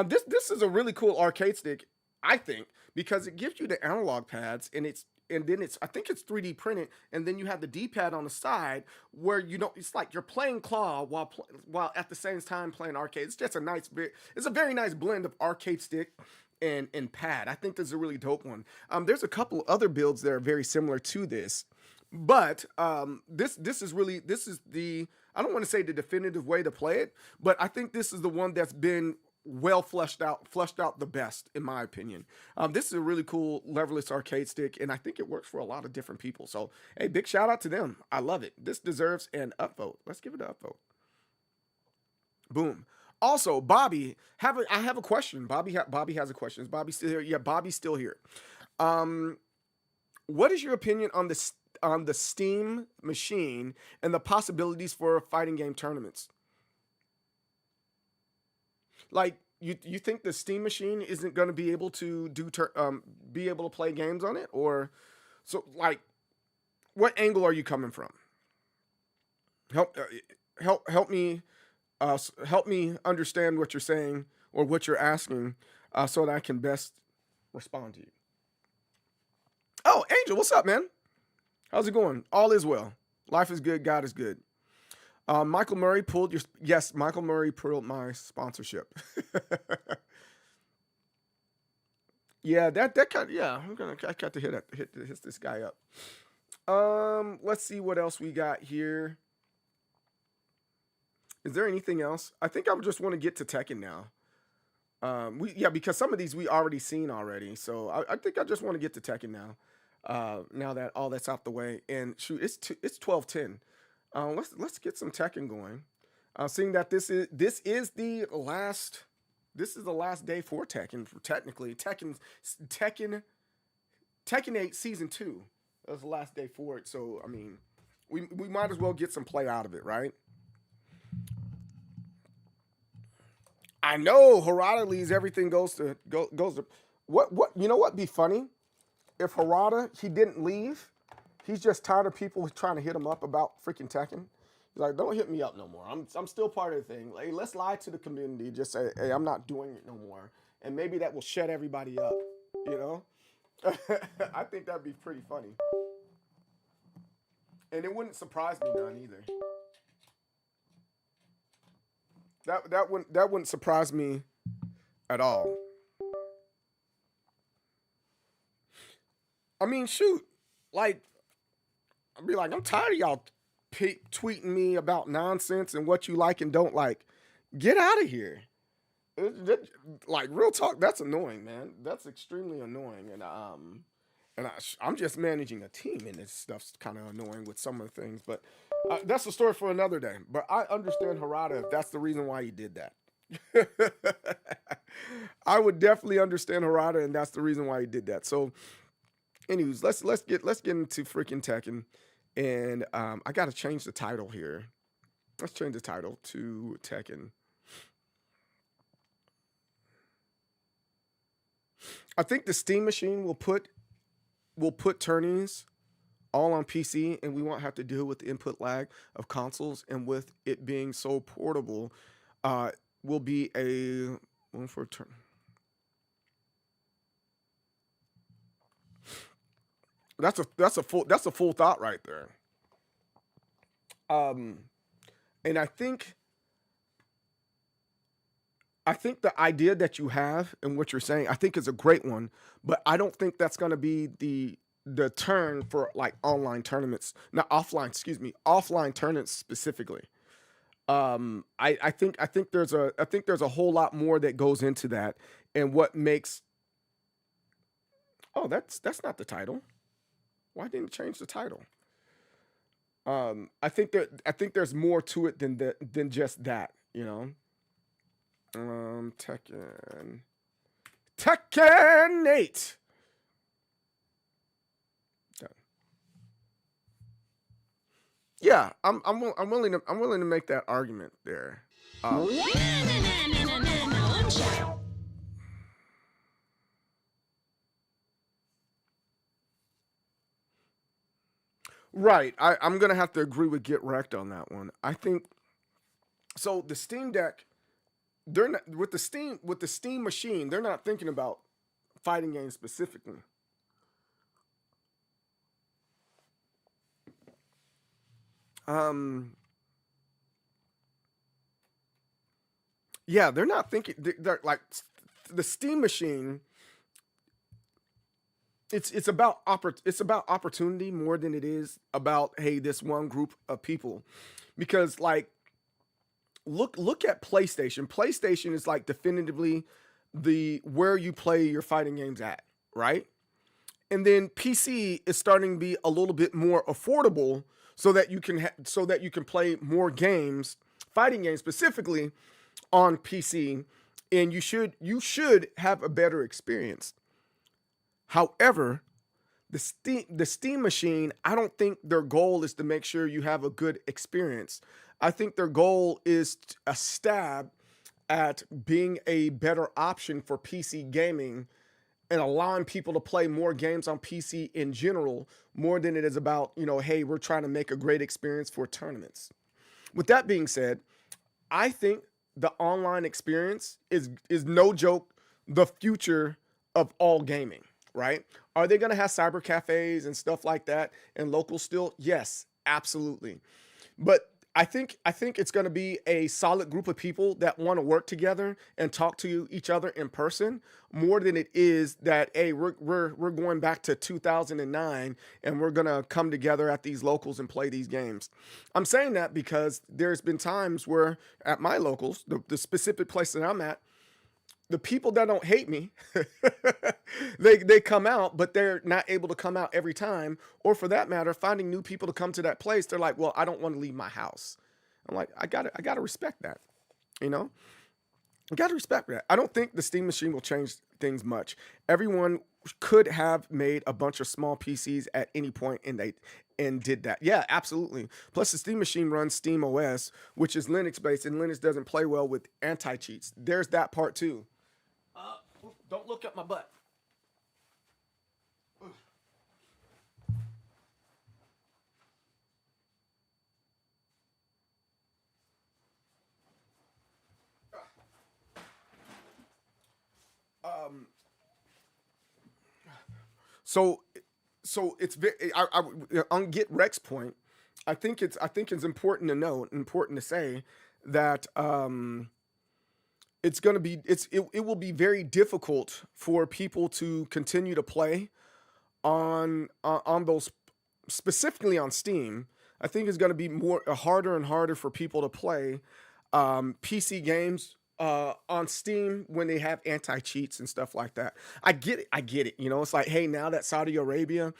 This is a really cool arcade stick, I think, because it gives you the analog pads, and and then I think it's 3D printed, and then you have the D-pad on the side where you don't. It's like you're playing claw while at the same time playing arcade. It's just it's a very nice blend of arcade stick and pad. I think this is a really dope one. There's a couple other builds that are very similar to this, but this is the, I don't want to say the definitive way to play it, but I think this is the one that's been well fleshed out the best, in my opinion. This is a really cool leverless arcade stick, and I think it works for a lot of different people. So, hey, big shout out to them. I love it. This deserves an upvote. Let's give it an upvote. Boom. Also, Bobby, I have a question. Bobby has a question. Is Bobby still here? Yeah, Bobby's still here. What is your opinion on the Steam machine and the possibilities for fighting game tournaments? Like, you think the Steam machine isn't going to be able to be able to play games on it, or so? Like, what angle are you coming from? Help me understand what you're saying or what you're asking, so that I can best respond to you. Oh, Angel, what's up, man? How's it going? All is well. Life is good. God is good. Michael Murray pulled your, yes, Michael Murray pulled my sponsorship. Yeah, that kind of, yeah, I got to hit this guy up. Let's see what else we got here. Is there anything else? I think I just want to get to Tekken now. Because some of these we already seen already. So I think I just want to get to Tekken now. Now that all that's out the way, and shoot, it's 12:10. Let's get some Tekken going. Seeing that this is the last day for Tekken. Technically, Tekken 8 Season 2. That was the last day for it. So I mean, we might as well get some play out of it, right? I know Harada leaves, everything goes to what you know what be funny? If Harada, he didn't leave, he's just tired of people trying to hit him up about freaking Tekken. He's like, don't hit me up no more. I'm still part of the thing. Like, let's lie to the community. Just say, hey, I'm not doing it no more. And maybe that will shut everybody up, you know? I think that'd be pretty funny. And it wouldn't surprise me none either. That wouldn't surprise me at all. I mean, shoot, like, I'd be like, I'm tired of y'all tweeting me about nonsense and what you like and don't like. Get out of here. Like, real talk, that's annoying, man. That's extremely annoying. And I'm just managing a team, and this stuff's kind of annoying with some of the things. But that's a story for another day. But I understand Harada if that's the reason why he did that. I would definitely understand Harada, and that's the reason why he did that. So, anyways, let's get into freaking Tekken, and I got to change the title here. Let's change the title to Tekken. I think the Steam machine will put tourneys all on PC, and we won't have to deal with the input lag of consoles. And with it being so portable, will be a one for a turn. That's a full thought right there. And I think the idea that you have and what you're saying, I think is a great one, but I don't think that's going to be the turn for like online tournaments, not offline, offline tournaments specifically. I think there's a whole lot more that goes into that, and what makes, oh, that's not the title. Why didn't it change the title? I think there's more to it than just that, you know. Tekken 8. Yeah, I'm willing to make that argument there. Right, I'm gonna have to agree with Get Wrecked on that one. I think so. The Steam Deck, they're not with the Steam machine. They're not thinking about fighting games specifically. Yeah, they're not thinking. They're like the Steam machine. It's about it's about opportunity more than it is about, hey, this one group of people, because like look at PlayStation. PlayStation is like definitively the where you play your fighting games at, right? And then PC is starting to be a little bit more affordable, so that you can so that you can play more games, fighting games specifically, on PC, and you should have a better experience. However, the Steam machine, I don't think their goal is to make sure you have a good experience. I think their goal is a stab at being a better option for PC gaming and allowing people to play more games on PC in general, more than it is about, hey, we're trying to make a great experience for tournaments. With that being said, I think the online experience is no joke the future of all gaming, right? Are they going to have cyber cafes and stuff like that and local still? Yes, absolutely. But I think it's going to be a solid group of people that want to work together and talk to each other in person, more than it is that, hey, we're going back to 2009 and we're going to come together at these locals and play these games. I'm saying that because there's been times where at my locals, the specific place that I'm at, the people that don't hate me, they come out, but they're not able to come out every time. Or for that matter, finding new people to come to that place, they're like, well, I don't want to leave my house. I'm like, I gotta respect that. I gotta respect that. I don't think the Steam machine will change things much. Everyone could have made a bunch of small PCs at any point, and did that. Yeah, absolutely. Plus, the Steam machine runs Steam OS, which is Linux based, and Linux doesn't play well with anti cheats. There's that part too. Don't look at my butt. So it's very. On Get Rex's point, I think it's important to know, important to say that it's going to be it will be very difficult for people to continue to play on those, specifically on Steam. I think it's going to be more harder and harder for people to play PC games on Steam when they have anti cheats and stuff like that. I get it. It's like, hey, now that Saudi Arabia,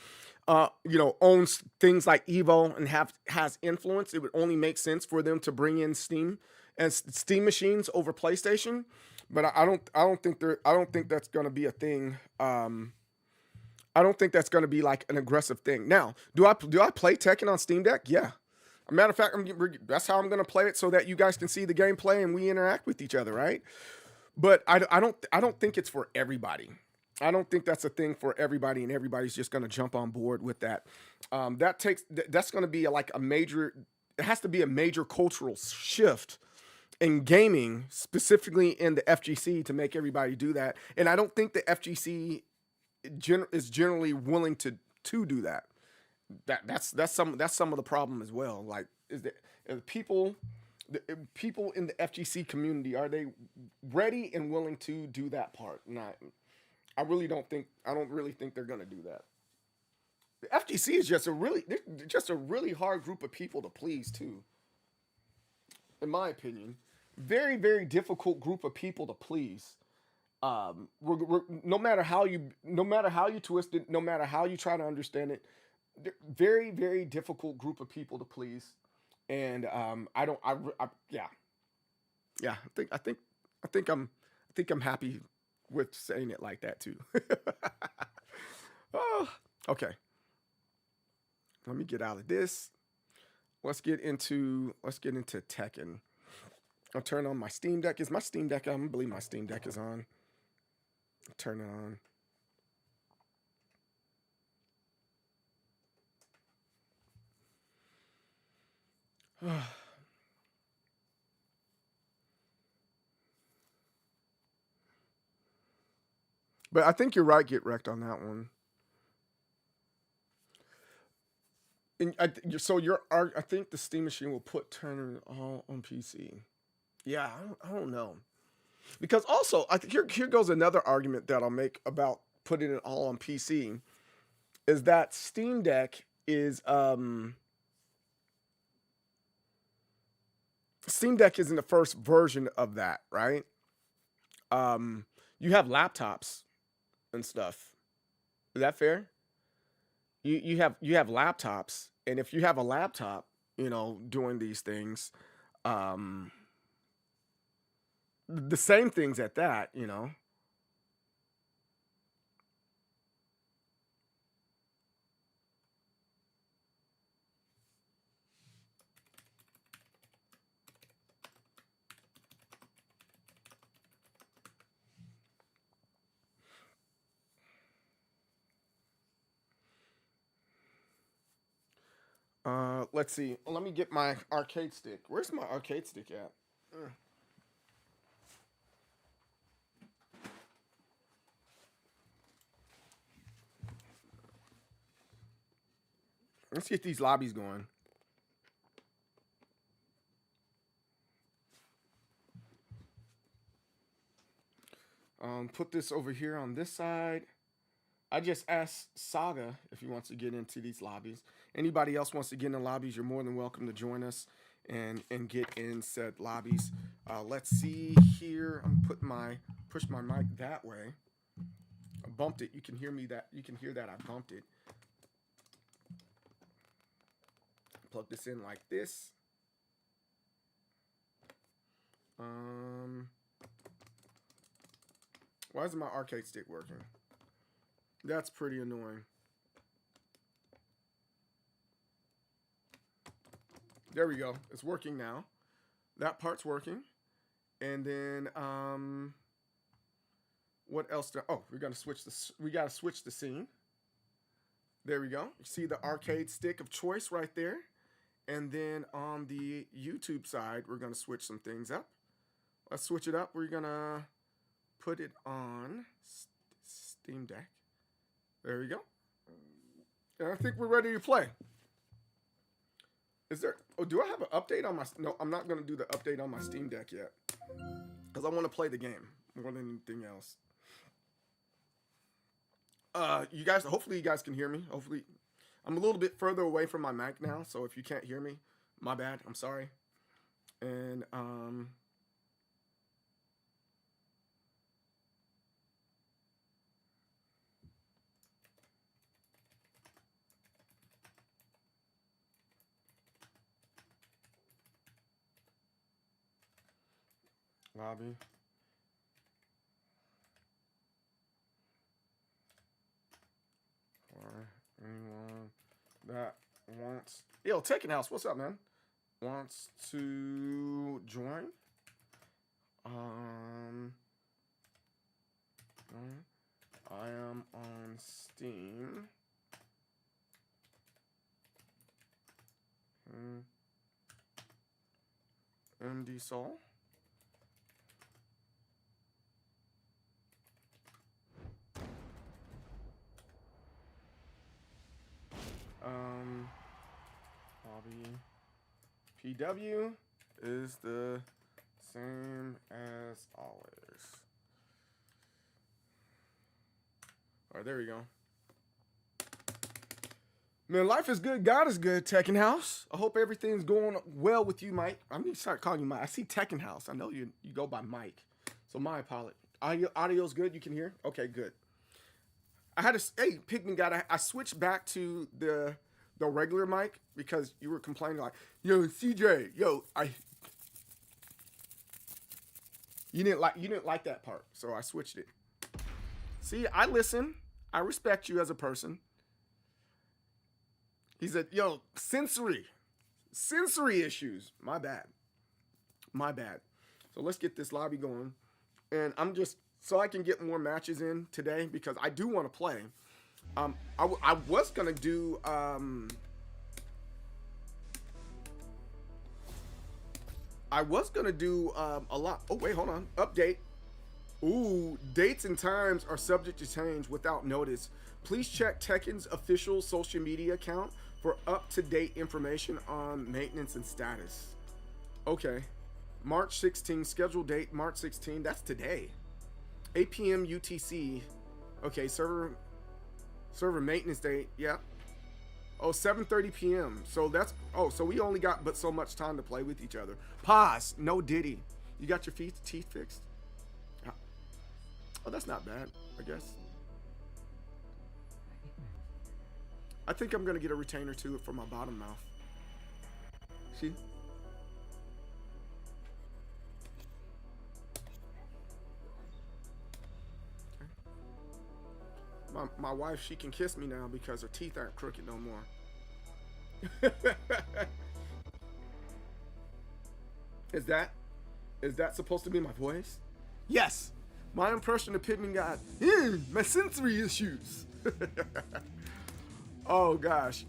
owns things like Evo and has influence, it would only make sense for them to bring in Steam and Steam machines over PlayStation. But I don't think that's going to be a thing. I don't think that's going to be like an aggressive thing. Now, do I play Tekken on Steam Deck? Yeah. A matter of fact, that's how I'm going to play it, so that you guys can see the gameplay and we interact with each other, right? But I don't think it's for everybody. I don't think that's a thing for everybody, and everybody's just going to jump on board with that. That's going to be like a major. It has to be a major cultural shift in gaming, specifically in the FGC, to make everybody do that. And I don't think the FGC is generally willing to do that. That's some of the problem as well. Like, is that people in the FGC community, are they ready and willing to do that part? I don't really think they're gonna do that. The FGC is just a really hard group of people to please too. In my opinion, very, very difficult group of people to please. No matter how you twist it, no matter how you try to understand it, very, very difficult group of people to please. And I think I'm happy with saying it like that too. Oh, okay. Let me get out of this. Let's get into Tekken. I'll turn on my Steam Deck. Is my Steam Deck on? I believe my Steam Deck is on. Turn it on. But I think you're right, Get Wrecked, on that one. And I think the Steam Machine will put Turner all on PC. Yeah, I don't know. Because also, I think here goes another argument that I'll make about putting it all on PC, is that Steam Deck isn't the first version of that, right? You have laptops and stuff. Is that fair? You have laptops, and if you have a laptop, doing these things, the same things at that. Let's see. Let me get my arcade stick. Where's my arcade stick at? Let's get these lobbies going. Put this over here on this side. I just asked Saga if he wants to get into these lobbies. Anybody else wants to get in the lobbies, you're more than welcome to join us and get in said lobbies. Let's see here. I'm push my mic that way. I bumped it. You can hear that I bumped it. Plug this in like this. Why isn't my arcade stick working? That's pretty annoying. There we go. It's working now. That part's working. And then what else? We gotta switch the scene. There we go. You see the arcade stick of choice right there. And then on the YouTube side, we're gonna switch some things up. Let's switch it up. We're gonna put it on Steam Deck. There we go. And I think we're ready to play. Do I have an update on my... No, I'm not going to do the update on my Steam Deck yet. Because I want to play the game more than anything else. You guys, hopefully you guys can hear me. Hopefully. I'm a little bit further away from my mic now, so if you can't hear me, my bad. I'm sorry. And, lobby. For anyone that wants... Yo, Tekken House, what's up, man? Wants to join? I am on Steam. MDSoul. Hobby PW is the same as always. All right, there we go. Man, life is good. God is good, Tekken House. I hope everything's going well with you, Mike. I'm going to start calling you Mike. I see Tekken House. I know you go by Mike. So my apologies. Audio's good? You can hear? Okay, good. Hey, Pigman guy, I switched back to the regular mic because you were complaining like, yo, CJ, you didn't like that part, so I switched it. See, I listen. I respect you as a person. He said, yo, sensory issues. My bad. So let's get this lobby going. And I'm just, so I can get more matches in today because I do want to play. I was going to do, a lot. Oh, wait, hold on. Update. Ooh, dates and times are subject to change without notice. Please check Tekken's official social media account for up-to-date information on maintenance and status. Okay. March 16, scheduled date, March 16. That's today. 8 p.m. UTC. Okay, server maintenance date. Yeah. Oh, 7:30 p.m. So that's, so we only got but so much time to play with each other. Pause. No Diddy. You got your teeth fixed? Oh, that's not bad, I guess. I think I'm gonna get a retainer too for my bottom mouth. See? Okay. My wife, she can kiss me now because her teeth aren't crooked no more. Is that supposed to be my voice? Yes. My impression of Pittman got my sensory issues. Oh gosh.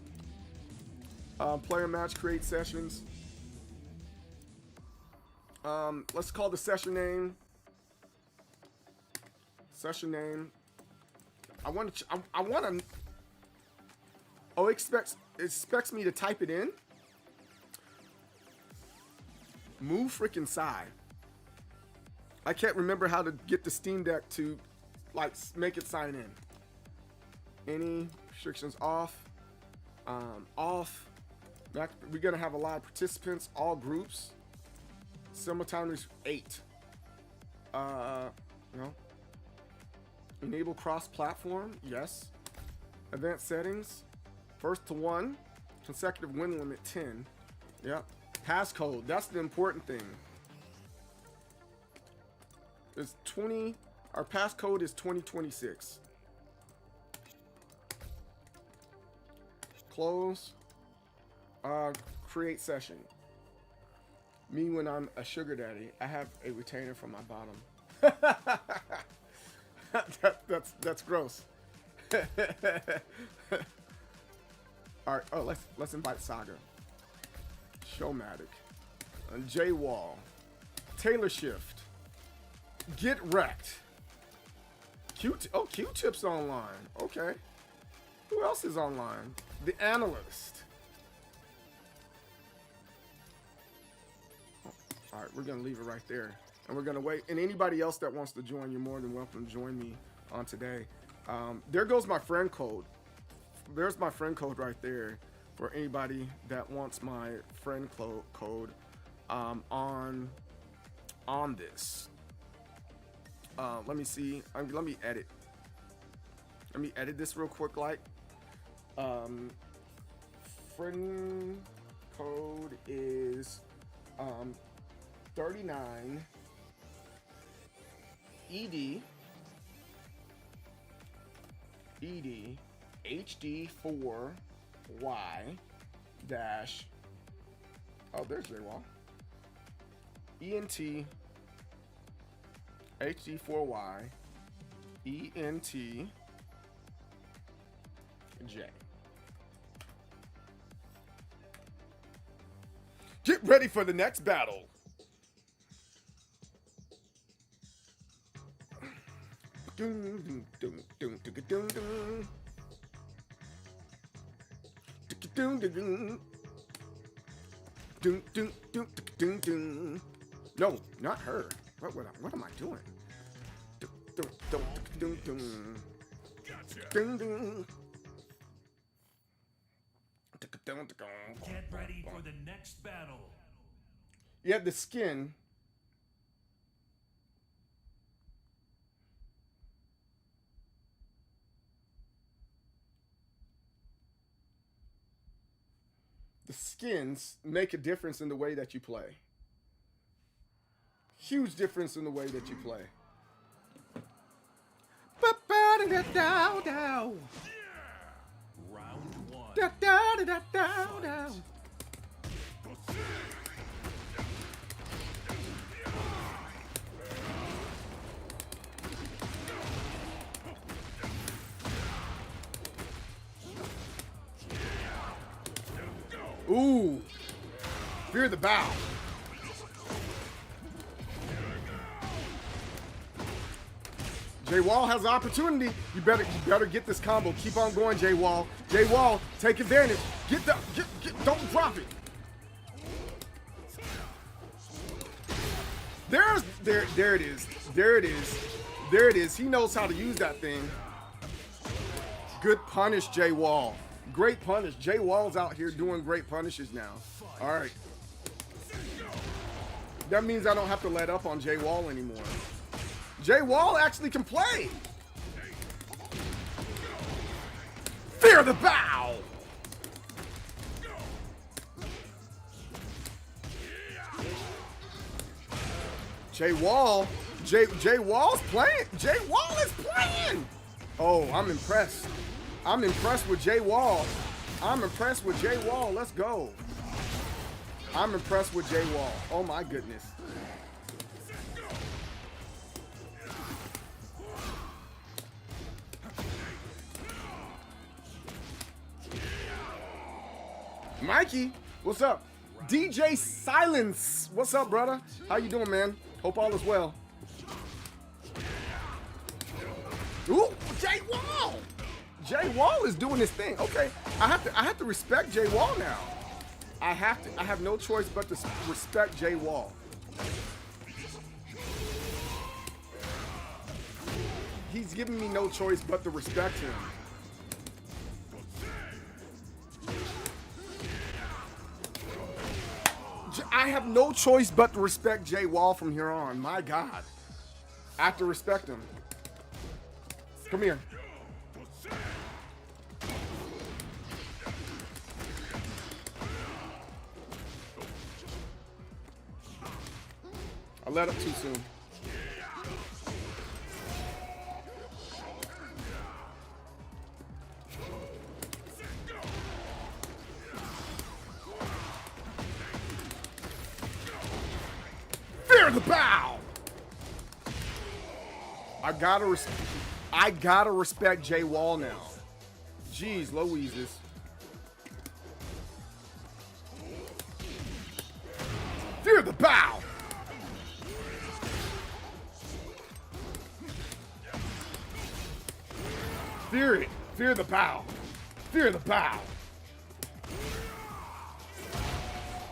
Player match, create sessions. Let's call the session name. Session name. I want to. Oh, it expects me to type it in. Move freaking side. I can't remember how to get the Steam Deck to like make it sign in. Any restrictions off. Off. We're gonna have a lot of participants, all groups. Simultaneous 8. No. Enable cross-platform. Yes. Advanced settings. First to 1. Consecutive win limit 10. Yep. Passcode. That's the important thing. It's 20. Our passcode is 2026. Close. Create session. Me when I'm a sugar daddy, I have a retainer for my bottom. That's gross. All right. Oh, let's invite Saga, Showmatic, J Wall, Taylor Shift, Get Wrecked. Q-Tip's online. Okay. Who else is online? The Analyst. Oh, all right, we're gonna leave it right there, and we're gonna wait. And anybody else that wants to join, you're more than welcome to join me on today. There goes my friend code. There's my friend code right there for anybody that wants my friend code on this. Let me see. Let me edit. Let me edit this real quick. Like, friend code is 39 ED HD4 Y dash. Oh, there's J-Wall. ENT HD4Y ENT J. Get ready for the next battle. No, not her. What am I doing? Get ready for the next battle. Yeah, the skin. The skins make a difference in the way that you play. Huge difference in the way that you play. Round 1. Ooh. Fear the bow. Jay Wall has an opportunity. You better get this combo. Keep on going, Jay Wall. Jay Wall, take advantage. Don't drop it. There it is. There it is. He knows how to use that thing. Good punish, Jay Wall. Great punish. Jay Wall's out here doing great punishes now. All right. That means I don't have to let up on Jay Wall anymore. Jay Wall actually can play. Fear the bow. Jay Wall's playing. Jay Wall is playing. Oh, I'm impressed. I'm impressed with Jay Wall. Let's go. I'm impressed with Jay Wall. Oh my goodness. Mikey, what's up? DJ Silence, what's up, brother? How you doing, man? Hope all is well. Ooh, Jay Wall! Jay Wall is doing his thing. Okay, I have to respect Jay Wall now. I have no choice but to respect Jay Wall. He's giving me no choice but to respect him. I have no choice but to respect Jay Wall from here on. My God. I have to respect him. Come here. I let up too soon. Fear the bow. I gotta respect Jay Wall now. Jeez Louises. Fear the bow. Fear it. Fear the bow. Fear the bow.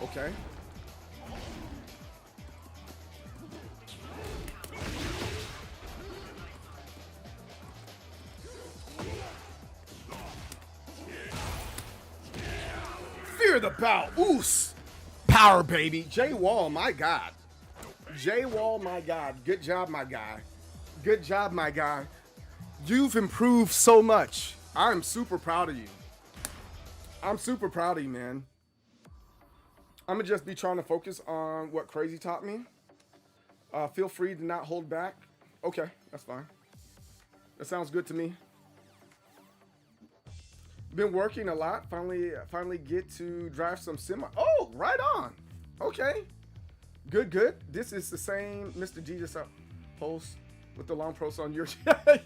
Okay. Fear the bow. Oos. Power, baby. Jay Wall, my God. Jay Wall, my God. Good job, my guy. Good job, my guy. You've improved so much. I'm super proud of you. I'm super proud of you, man. I'm gonna just be trying to focus on what Crazy taught me. Feel free to not hold back. Okay, that's fine. That sounds good to me. Been working a lot. Finally get to drive some semi. Oh, right on. Okay. Good. This is the same Mr. Jesus post with the long post on your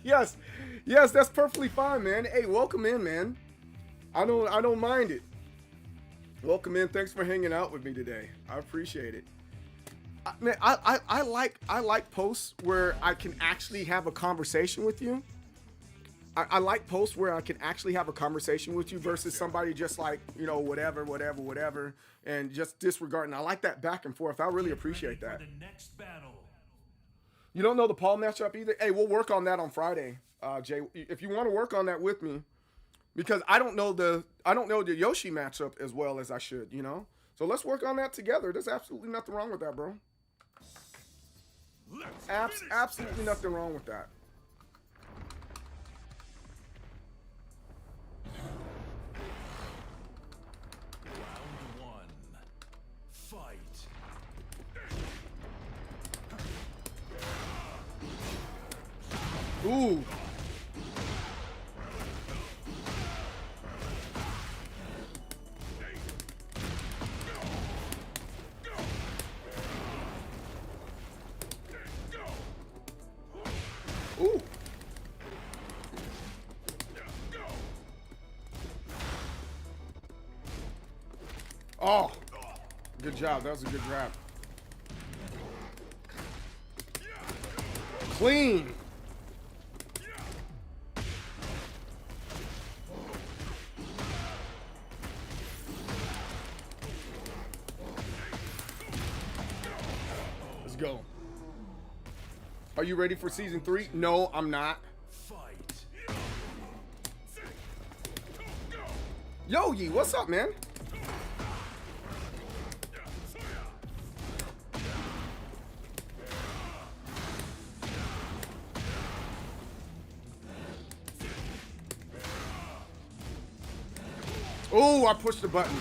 yes, that's perfectly fine, man. Hey, welcome in, man. I don't mind it. Welcome in. Thanks for hanging out with me today. I appreciate it. Man, I like posts where I can actually have a conversation with you. I like posts where I can actually have a conversation with you versus somebody just like, you know, whatever, and just disregarding. I like that back and forth. I really appreciate that. You don't know the Paul matchup either? Hey, we'll work on that on Friday, Jay. If you want to work on that with me, because I don't know the Yoshi matchup as well as I should, you know? So let's work on that together. There's absolutely nothing wrong with that, bro. Absolutely nothing wrong with that. Ooh. Ooh. Oh. Good job. That was a good grab. Clean. Are you ready for season 3? No, I'm not. Yogi, what's up, man? Oh, I pushed the button.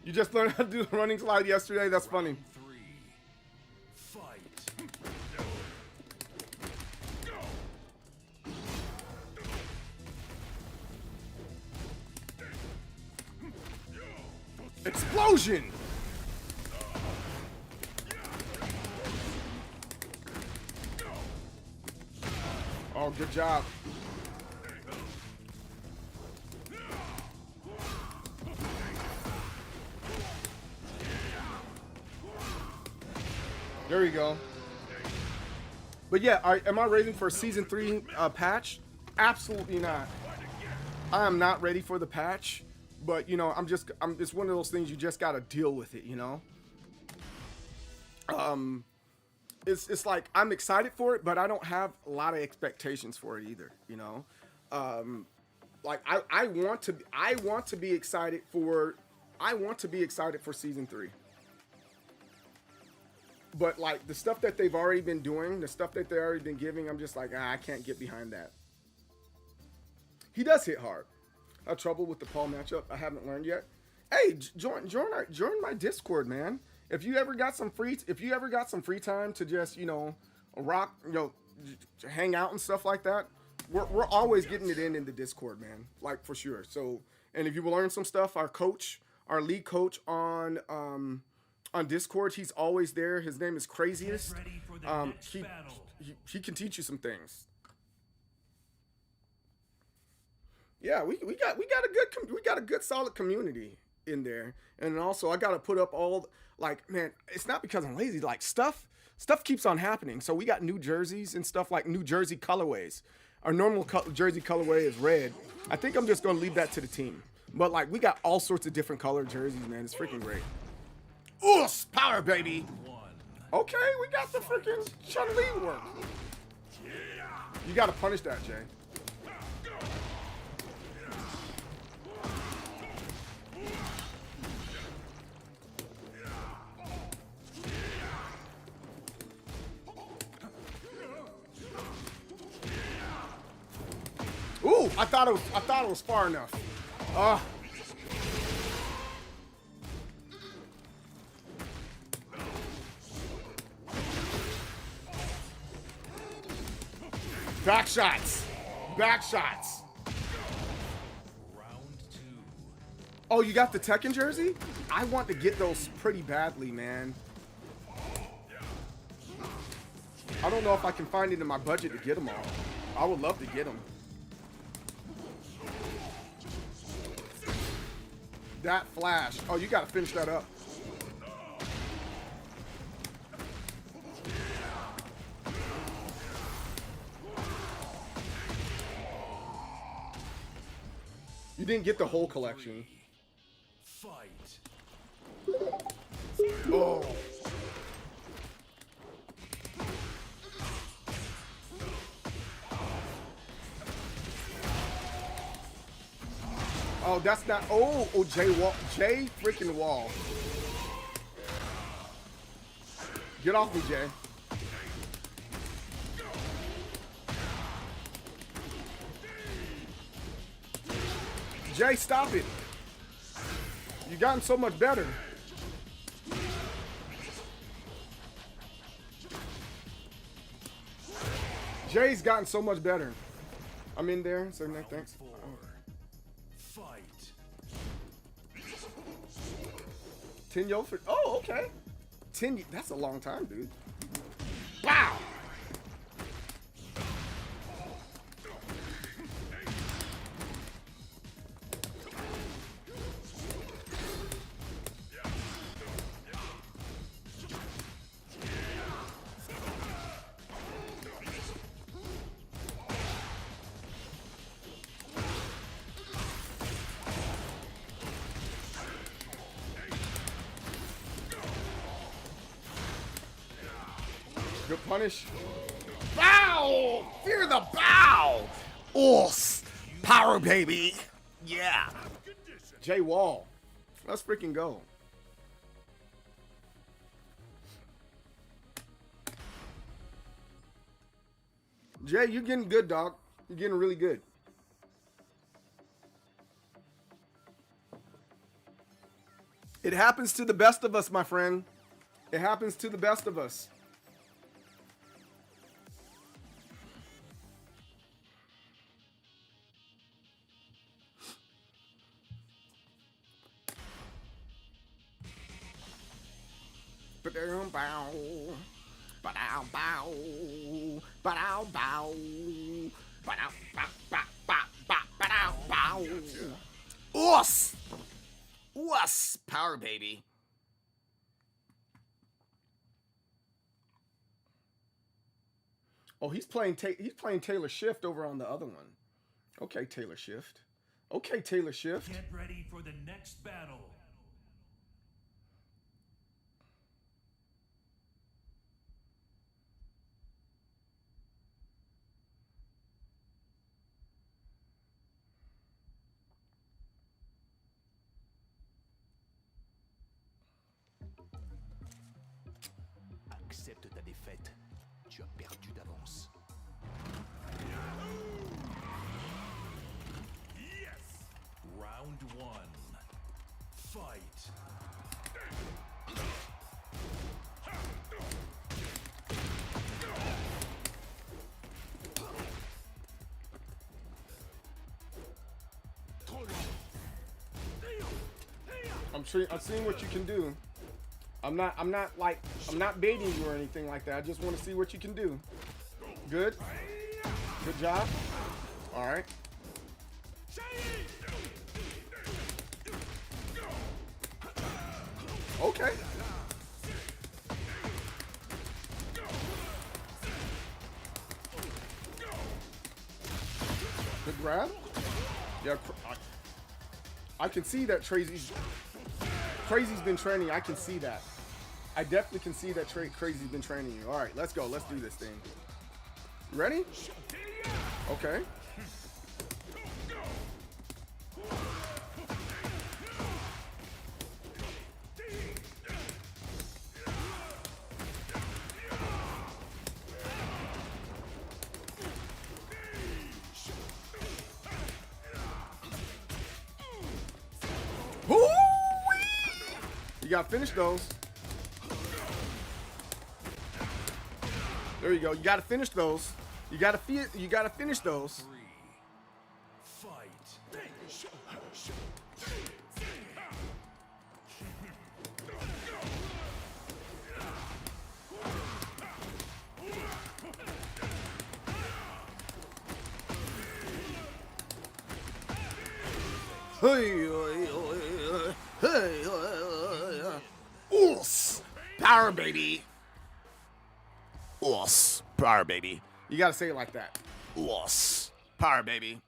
You just learned how to do the running slide yesterday? That's funny. Explosion! Oh, good job. There you go. But yeah, am I ready for a season 3 patch? Absolutely not. I am not ready for the patch. But you know, it's one of those things you just gotta deal with it, you know. It's like I'm excited for it, but I don't have a lot of expectations for it either, you know. Like I want to be excited for season 3. But like the stuff that they've already been doing, the stuff that they've already been giving, I'm just like, I can't get behind that. He does hit hard. I have trouble with the Paul matchup. I haven't learned yet. Hey, join my Discord, man. If you ever got some free time to just, you know, rock, you know, hang out and stuff like that, we're always getting it in the Discord, man. Like for sure. So, and if you will learn some stuff, our lead coach on Discord, he's always there. His name is Craziest. He can teach you some things. Yeah, we got a good solid community in there. And also I gotta put up all, like, man, it's not because I'm lazy, like stuff keeps on happening. So we got new jerseys and stuff, like new jersey colorways. Our normal jersey colorway is red. I think I'm just gonna leave that to the team. But like we got all sorts of different colored jerseys, man. It's freaking great. Ooh, power, baby. Okay, we got the freaking Chun-Li work. You gotta punish that, Jay. Ooh, I thought it was far enough. Back shots. Back shots. Oh, you got the Tekken jersey? I want to get those pretty badly, man. I don't know if I can find it in my budget to get them all. I would love to get them. That flash. Oh, you gotta finish that up. You didn't get the whole collection. Fight. Oh. Oh, that's not. Oh, Jay freaking Wall. Get off me, Jay. Jay, stop it. You gotten so much better. Jay's gotten so much better. I'm in there. So no, thanks. Fight. 10 yo for. Oh, okay. 10. That's a long time, dude. Wow. Good punish. Bow! Fear the bow! Us! Power, baby! Yeah! Jay Wall. Let's freaking go. Jay, you're getting good, dog. You're getting really good. It happens to the best of us, my friend. It happens to the best of us. Bow, bow, bow, bow, bow, bow. Us, us, power baby. Oh, he's playing Taylor Swift over on the other one. Okay, Taylor Swift. Okay, Taylor Swift. Get ready for the next battle. Accepte ta défaite. Tu as perdu d'avance. Yes! Round one. Fight. I'm seeing what you can do. I'm not baiting you or anything like that. I just want to see what you can do. Good. Good job. All right. Okay. Good grab. Yeah, I can see that Crazy's been training. I can see that. I definitely can see that Crazy's been training you. All right, let's go. Let's do this thing. Ready? Okay. You gotta finish those. There you go. You gotta finish those. You gotta finish those. Fight. Us, power baby. Us, power baby. You gotta say it like that. Us, power baby.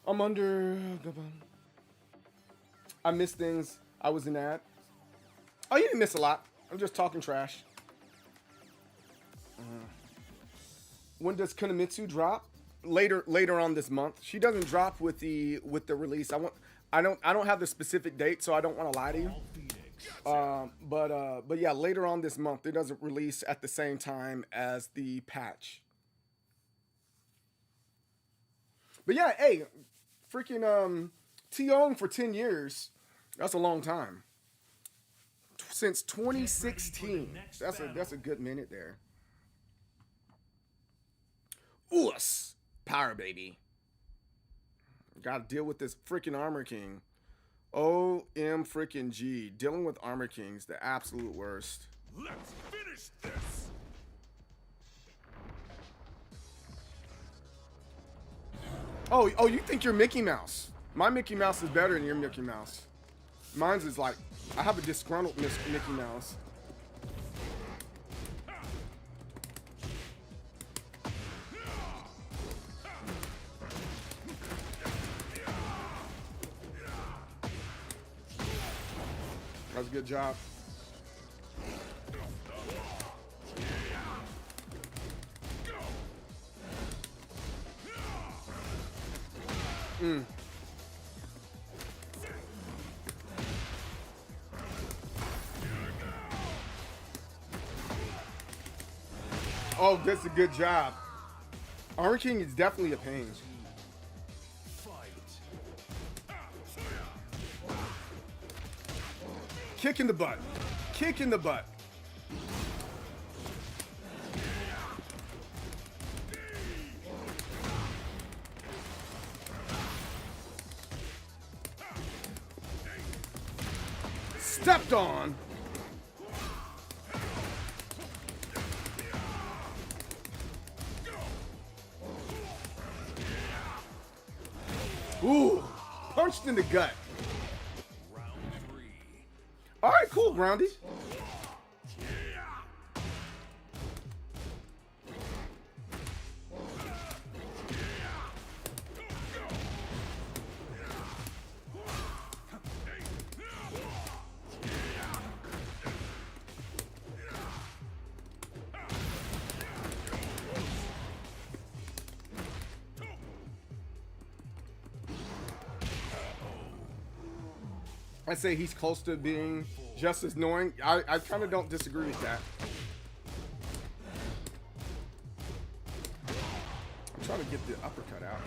I'm under. I missed things. I was in that. Oh, you didn't miss a lot. I'm just talking trash. When does Konomitsu drop? Later on this month. She doesn't drop with the release. I don't have the specific date, so I don't want to lie to you. But yeah, later on this month. It doesn't release at the same time as the patch. But yeah, hey, freaking T.O. for 10 years. That's a long time. Since 2016. That's a good minute there. Us. Power baby. Gotta deal with this freaking Armor King. OM freaking G. Dealing with Armor Kings, the absolute worst. Let's finish this. Oh, you think you're Mickey Mouse. My Mickey Mouse is better than your Mickey Mouse. Mine's is like, I have a disgruntled Mickey Mouse. That's a good job. Oh, that's a good job. Iron King is definitely a pain. Kick in the butt. Kick in the butt. Stepped on. Ooh, punched in the gut. All right, cool, Groundy. I say he's close to being just as annoying. I kind of don't disagree with that. I'm trying to get the uppercut out.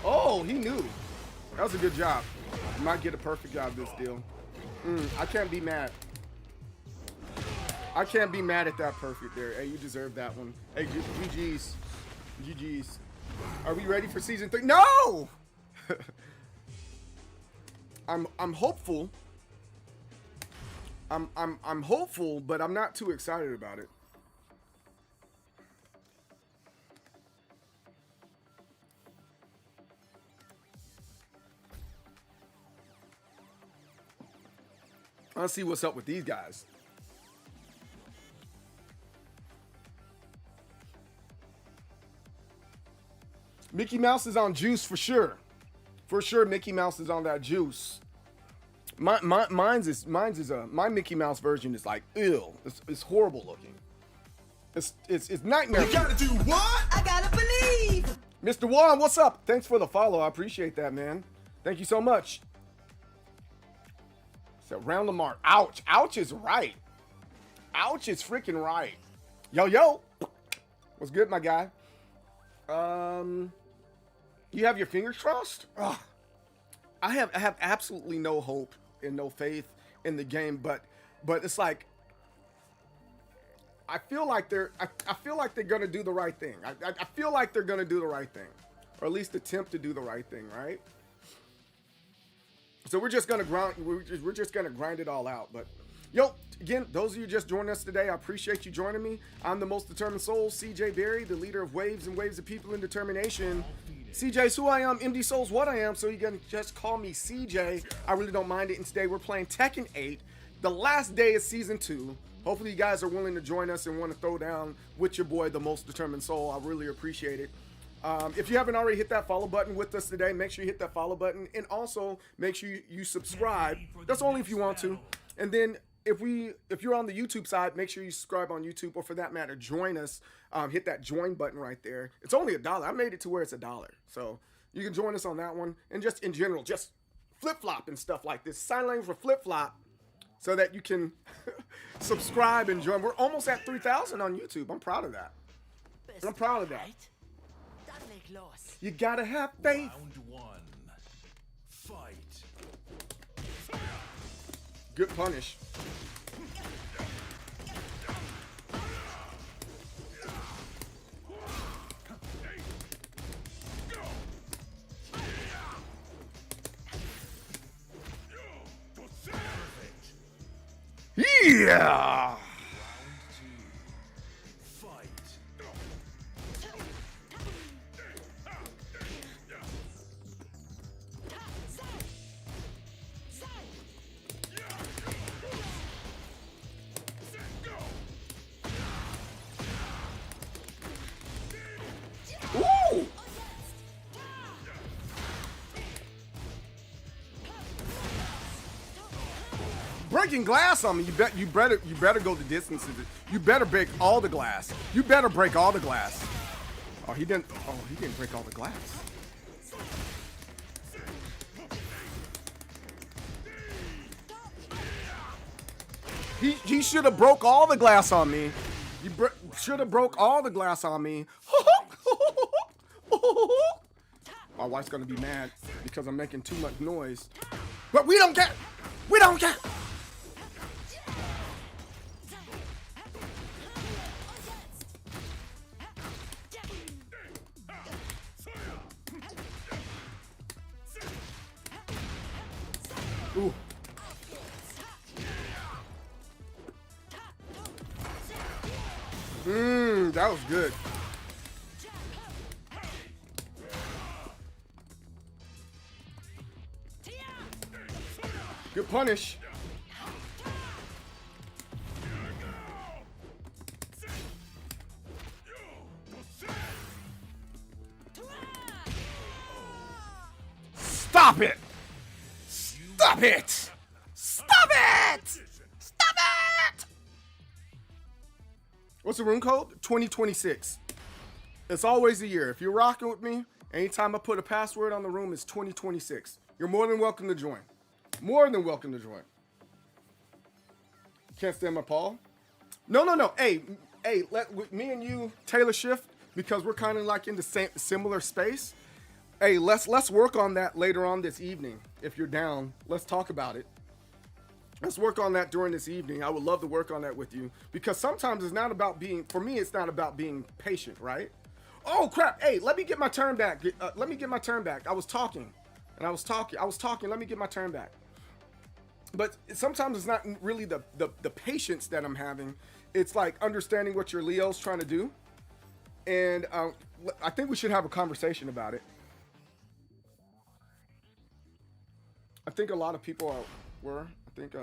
Oh, he knew. That was a good job. You might get a perfect job this deal. I can't be mad. I can't be mad at that perfect there. Hey, you deserve that one. Hey, GG's. GG's. Are we ready for season 3? No! I'm hopeful. I'm hopeful, but I'm not too excited about it. Let's see what's up with these guys. Mickey Mouse is on juice for sure. For sure, Mickey Mouse is on that juice. My Mickey Mouse version is like ill. It's horrible looking. It's nightmare. You gotta do what? I gotta believe. Mr. Juan, what's up? Thanks for the follow. I appreciate that, man. Thank you so much. So round the mark. Ouch. Ouch is right. Ouch is freaking right. Yo. What's good, my guy? You have your fingers crossed? Ugh. I have absolutely no hope and no faith in the game, but it's like I feel like they're gonna do the right thing. I feel like they're gonna do the right thing, or at least attempt to do the right thing, right? So we're just gonna grind it all out. But yo, again, those of you just joining us today, I appreciate you joining me. I'm the most determined soul, CJ Berry, the leader of waves and waves of people in determination. CJ's who I am, MDSoul's what I am, so you can just call me CJ. I really don't mind it. And today we're playing Tekken 8, the last day of season 2. Hopefully you guys are willing to join us and want to throw down with your boy, the most determined soul. I really appreciate it. If you haven't already hit that follow button with us today, make sure you hit that follow button, and also make sure you subscribe. That's only if you want to. And then if you're on the YouTube side, make sure you subscribe on YouTube, or for that matter, join us. Hit that join button right there. It's only $1. I made it to where it's $1, so you can join us on that one. And just in general, just flip flop and stuff like this. Sign language for flip flop, so that you can subscribe and join. We're almost at 3,000 on YouTube. I'm proud of that. I'm proud of that. You gotta have faith. Round 1. Fight. Good punish. Yeah. breaking glass on me. You better go the distances. You better break all the glass. You better break all the glass. Oh, he didn't break all the glass. He should have broke all the glass on me. You should have broke all the glass on me. My wife's gonna be mad because I'm making too much noise. But we don't get. We don't get. Ooh. That was good. Good punish. Stop it! Stop it! Stop it! Stop it! What's the room code? 2026. It's always a year. If you're rocking with me, anytime I put a password on the room, it's 2026. You're more than welcome to join. More than welcome to join. Can't stand my Paul. No. Hey, let me and you Taylor shift because we're kind of like in the similar space. Hey, let's work on that later on this evening. If you're down, let's talk about it. Let's work on that during this evening. I would love to work on that with you because sometimes it's not about being. For me, it's not about being patient, right? Oh crap! Hey, let me get my turn back. Let me get my turn back. I was talking. Let me get my turn back. But sometimes it's not really the patience that I'm having. It's like understanding what your Leo's trying to do. And I think we should have a conversation about it. I think a lot of people were. I think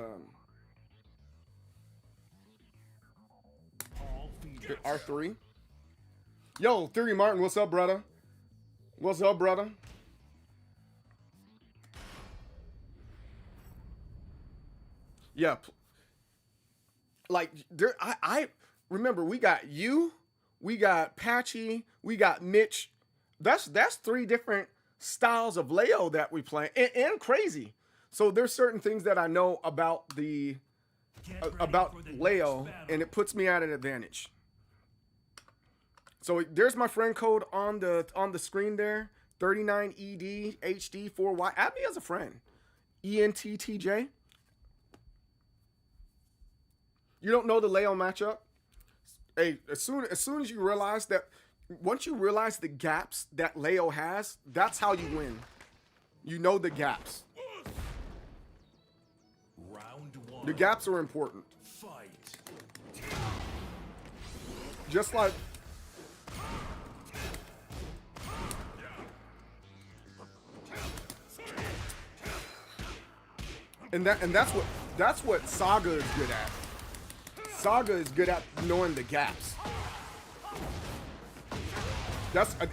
R3. Yo, Theory Martin, what's up, brother? What's up, brother? Yeah, like there. I remember we got you, we got Patchy, we got Mitch. That's 3 different styles of Leo that we play, and crazy. So there's certain things that I know about Leo, and it puts me at an advantage. So there's my friend code on the screen there. 39ED HD 4Y. Add me as a friend. ENTTJ. You don't know the Leo matchup? Hey, as soon as you realize that, once you realize the gaps that Leo has, that's how you win. You know the gaps. Round 1. The gaps are important. Fight. Just like and that's what Saga is good at. Saga is good at knowing the gaps. I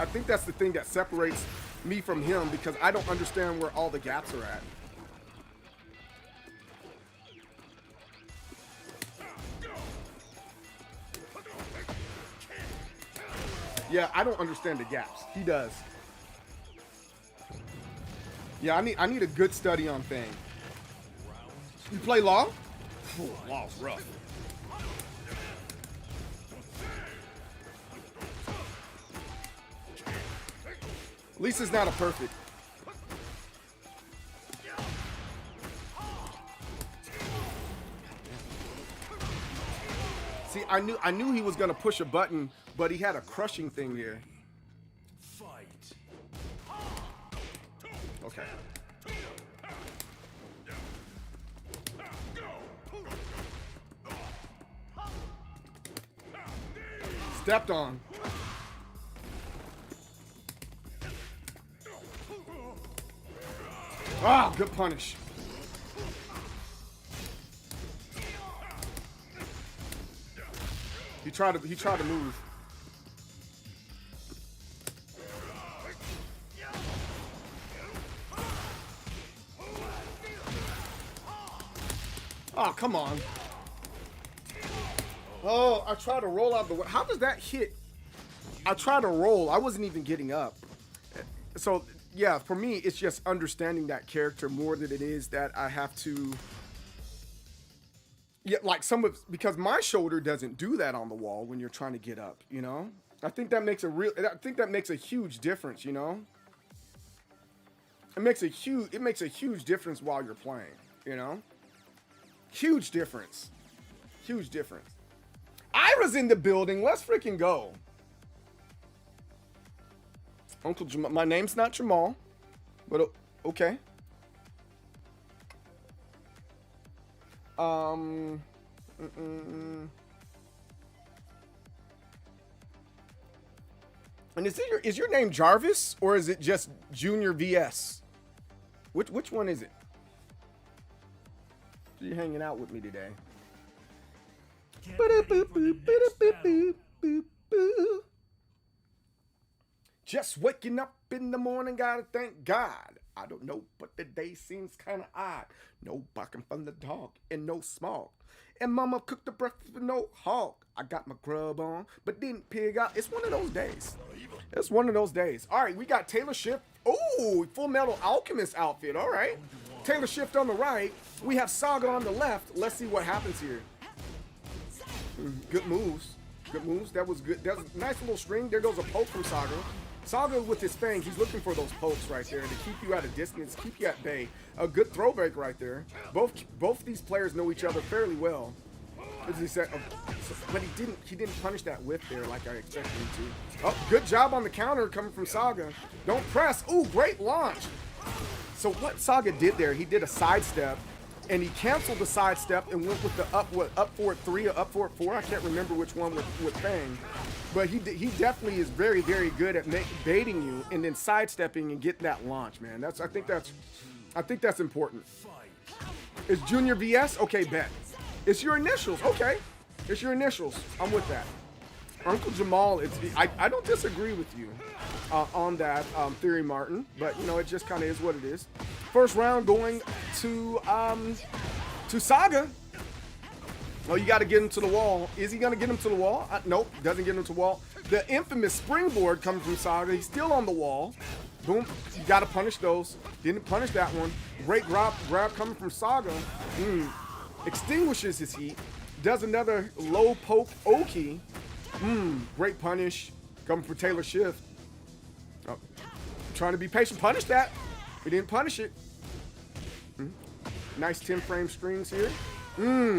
think that's the thing that separates me from him, because I don't understand where all the gaps are at. Yeah, I don't understand the gaps. He does. Yeah, I need a good study on Thing. You play Law? Ooh, Law's rough. Lisa's not a perfect. See, I knew he was gonna push a button, but he had a crushing thing here. Fight. Okay. Stepped on. Ah, good punish. He tried to move. Oh, come on. Oh, I tried to roll out the way. How does that hit? I tried to roll. I wasn't even getting up. So, yeah, for me, it's just understanding that character more than it is that I have to. Yeah, like because my shoulder doesn't do that on the wall when you're trying to get up, you know? I think that makes a huge difference, you know? It makes a huge difference while you're playing, you know? Huge difference. Huge difference. Ira's in the building. Let's freaking go. Uncle Jamal. My name's not Jamal, but okay. And is your name Jarvis or is it just Junior VS? Which one is it? You're hanging out with me today. Just waking up in the morning, gotta thank God. I don't know, but the day seems kind of odd. No barking from the dog and no smog. And mama cooked the breakfast with no hog. I got my grub on, but didn't pig out. It's one of those days. It's one of those days. All right, we got Taylor Swift. Oh, Full Metal Alchemist outfit. All right. Taylor Swift on the right. We have Saga on the left. Let's see what happens here. Good moves. Good moves. That was good. That was a nice little string. There goes a poke from Saga. Saga with his fang, he's looking for those pokes right there to keep you at a distance, keep you at bay. A good throwback right there. Both these players know each other fairly well. As he said, but he didn't punish that whiff there like I expected him to. Oh, good job on the counter coming from Saga. Don't press. Ooh, great launch. So what Saga did there, he did a sidestep, and he canceled the sidestep and went with the up forward 3 or up forward 4. I can't remember which one with Fang. But he definitely is very, very good at baiting you and then sidestepping and getting that launch, man. I think that's important. Is Junior VS? Okay, bet. It's your initials. Okay. It's your initials. I'm with that. Uncle Jamal, I don't disagree with you on that theory, Martin. But, you know, it just kind of is what it is. First round going to Saga. Oh, you got to get him to the wall. Is he going to get him to the wall? Nope, doesn't get him to the wall. The infamous springboard coming from Saga. He's still on the wall. Boom, you got to punish those. Didn't punish that one. Great grab coming from Saga. Extinguishes his heat. Does another low poke Oki. Great punish coming from Taylor Swift. Oh, trying to be patient. Punish that. He didn't punish it. Nice 10 frame strings here.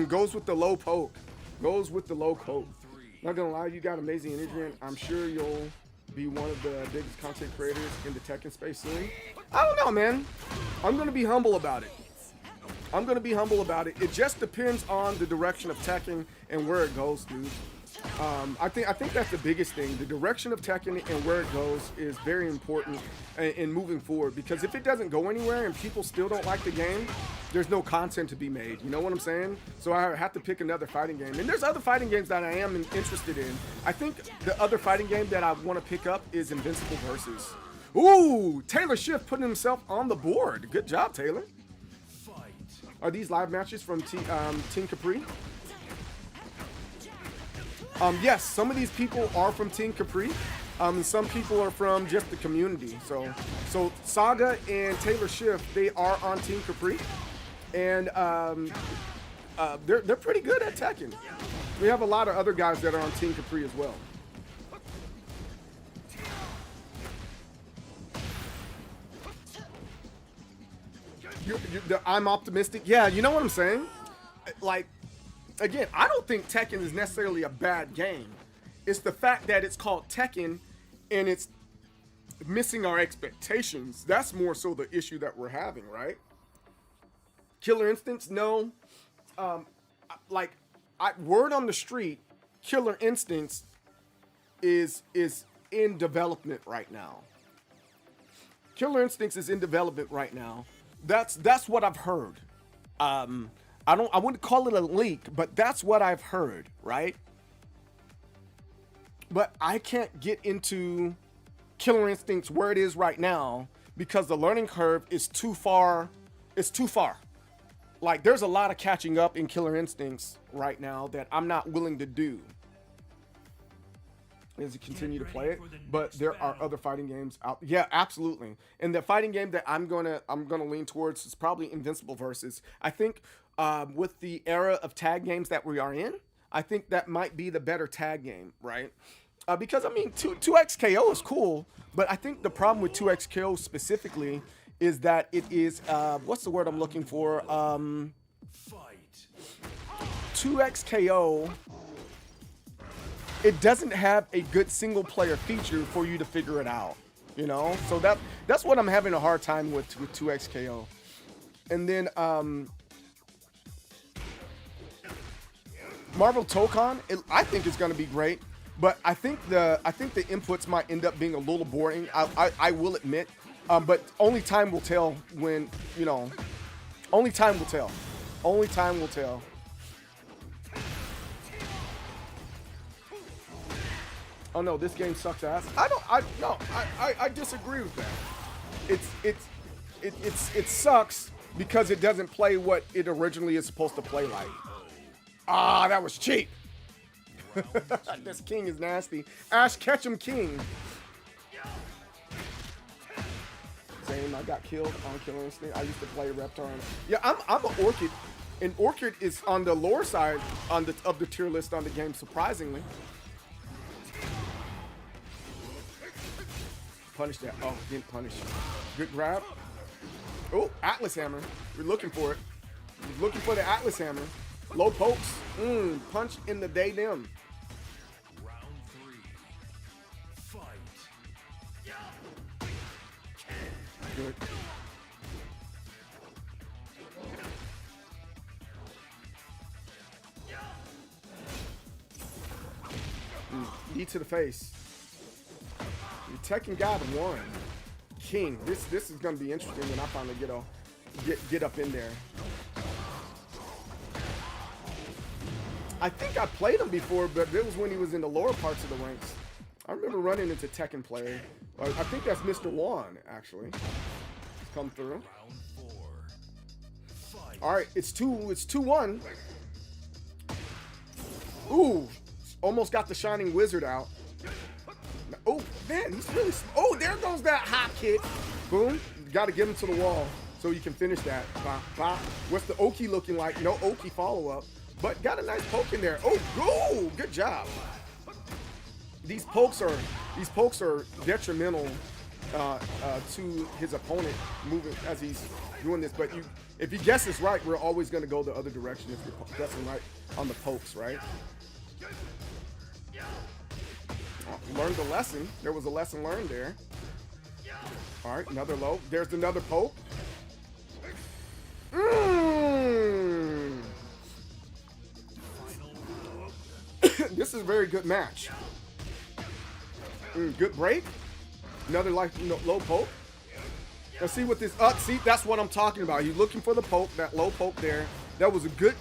Goes with the low poke. Goes with the low poke. Not gonna lie, you got amazing energy, and I'm sure you'll be one of the biggest content creators in the Tekken space soon. I don't know, man. I'm gonna be humble about it. It just depends on the direction of Tekken and where it goes, dude. I think that's the biggest thing. The direction of Tekken and where it goes is very important in moving forward, because if it doesn't go anywhere and people still don't like the game, there's no content to be made. You know what I'm saying? So I have to pick another fighting game. And there's other fighting games that I am interested in. I think the other fighting game that I want to pick up is Invincible Versus. Ooh, Taylor Swift putting himself on the board. Good job, Taylor. Are these live matches from Team Capri? Yes, some of these people are from Team Capri. And some people are from just the community. So Saga and Taylor Swift, they are on Team Capri. And they're pretty good at Tekken. We have a lot of other guys that are on Team Capri as well. I'm optimistic. Yeah, you know what I'm saying? Like, again, I don't think Tekken is necessarily a bad game. It's the fact that it's called Tekken and it's missing our expectations. That's more so the issue that we're having, right? Killer Instincts, no. Word on the street, Killer Instincts is in development right now. Killer Instincts is in development right now. That's what I've heard. I wouldn't call it a leak, but that's what I've heard, right? But I can't get into Killer Instincts where it is right now because the learning curve is too far. It's too far. Like, there's a lot of catching up in Killer Instincts right now that I'm not willing to do as you continue to play it. But there are other fighting games out. Yeah, absolutely. And the fighting game that I'm gonna lean towards is probably Invincible Versus. I think with the era of tag games that we are in, I think that might be the better tag game, right? Because I mean, 2XKO is cool, but I think the problem with 2XKO specifically is that it is what's the word I'm looking for? 2XKO. It doesn't have a good single player feature for you to figure it out, you know? So that's what I'm having a hard time with 2XKO. And then Marvel Tokon, I think it's going to be great, but I think the inputs might end up being a little boring. I will admit, but only time will tell when, you know, only time will tell. Only time will tell. Oh no, this game sucks ass. I disagree with that. It sucks because it doesn't play what it originally is supposed to play like. Ah, that was cheap. This king is nasty. Ash Ketchum King. Same, I got killed on Killer Instinct. I used to play Reptar. Yeah, I'm an Orchid. And Orchid is on the lower side of the tier list on the game, surprisingly. Punish that. Oh, didn't punish. Good grab. Oh, Atlas Hammer. We're looking for it. We're looking for the Atlas Hammer. Low pokes. Punch in the day them. Round 3. Fight. Good. Knee to the face. The Tekken guy won. King. This is gonna be interesting when I finally get up in there. I think I played him before, but it was when he was in the lower parts of the ranks. I remember running into Tekken player. I think that's Mr. Juan, actually. He's come through. All right, it's 2-1. Ooh, almost got the Shining Wizard out. Oh, man, he's really... Oh, there goes that hot kick. Boom. Got to get him to the wall so you can finish that. Bop, bop. What's the Oki looking like? No Oki follow-up. But got a nice poke in there. Oh, good job. These pokes are detrimental to his opponent moving as he's doing this. But if you guess this right, we're always going to go the other direction if you're guessing right on the pokes, right? Learned the lesson. There was a lesson learned there. All right, another low. There's another poke. This is a very good match. Good break. Another low poke. Let's see what this up. See, that's what I'm talking about. He's looking for the poke, that low poke there. That was a good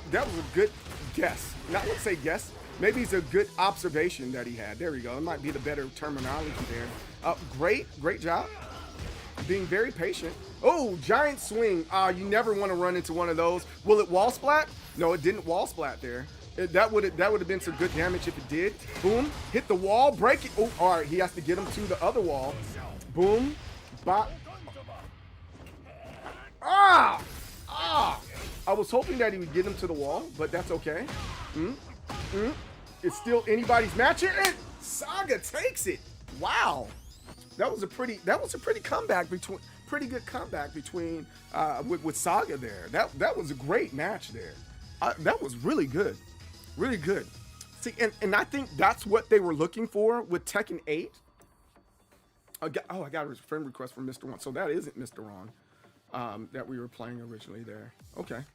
guess. Not let's say guess. Maybe it's a good observation that he had. There we go. It might be the better terminology there. Great job. Being very patient. Oh, giant swing. You never want to run into one of those. Will it wall splat? No, it didn't wall splat there. That would have been some good damage if it did. Boom. Hit the wall. Break it. Oh, all right. He has to get him to the other wall. Boom. Bop. I was hoping that he would get him to the wall, but that's okay. It's still anybody's match here, and Saga takes it. Wow. That was a pretty comeback pretty good comeback between with Saga there. That was a great match there. That was really good. Really good. See, and I think that's what they were looking for with Tekken 8. I got a friend request from Mr. Ron. So that isn't Mr. Ron that we were playing originally there. Okay.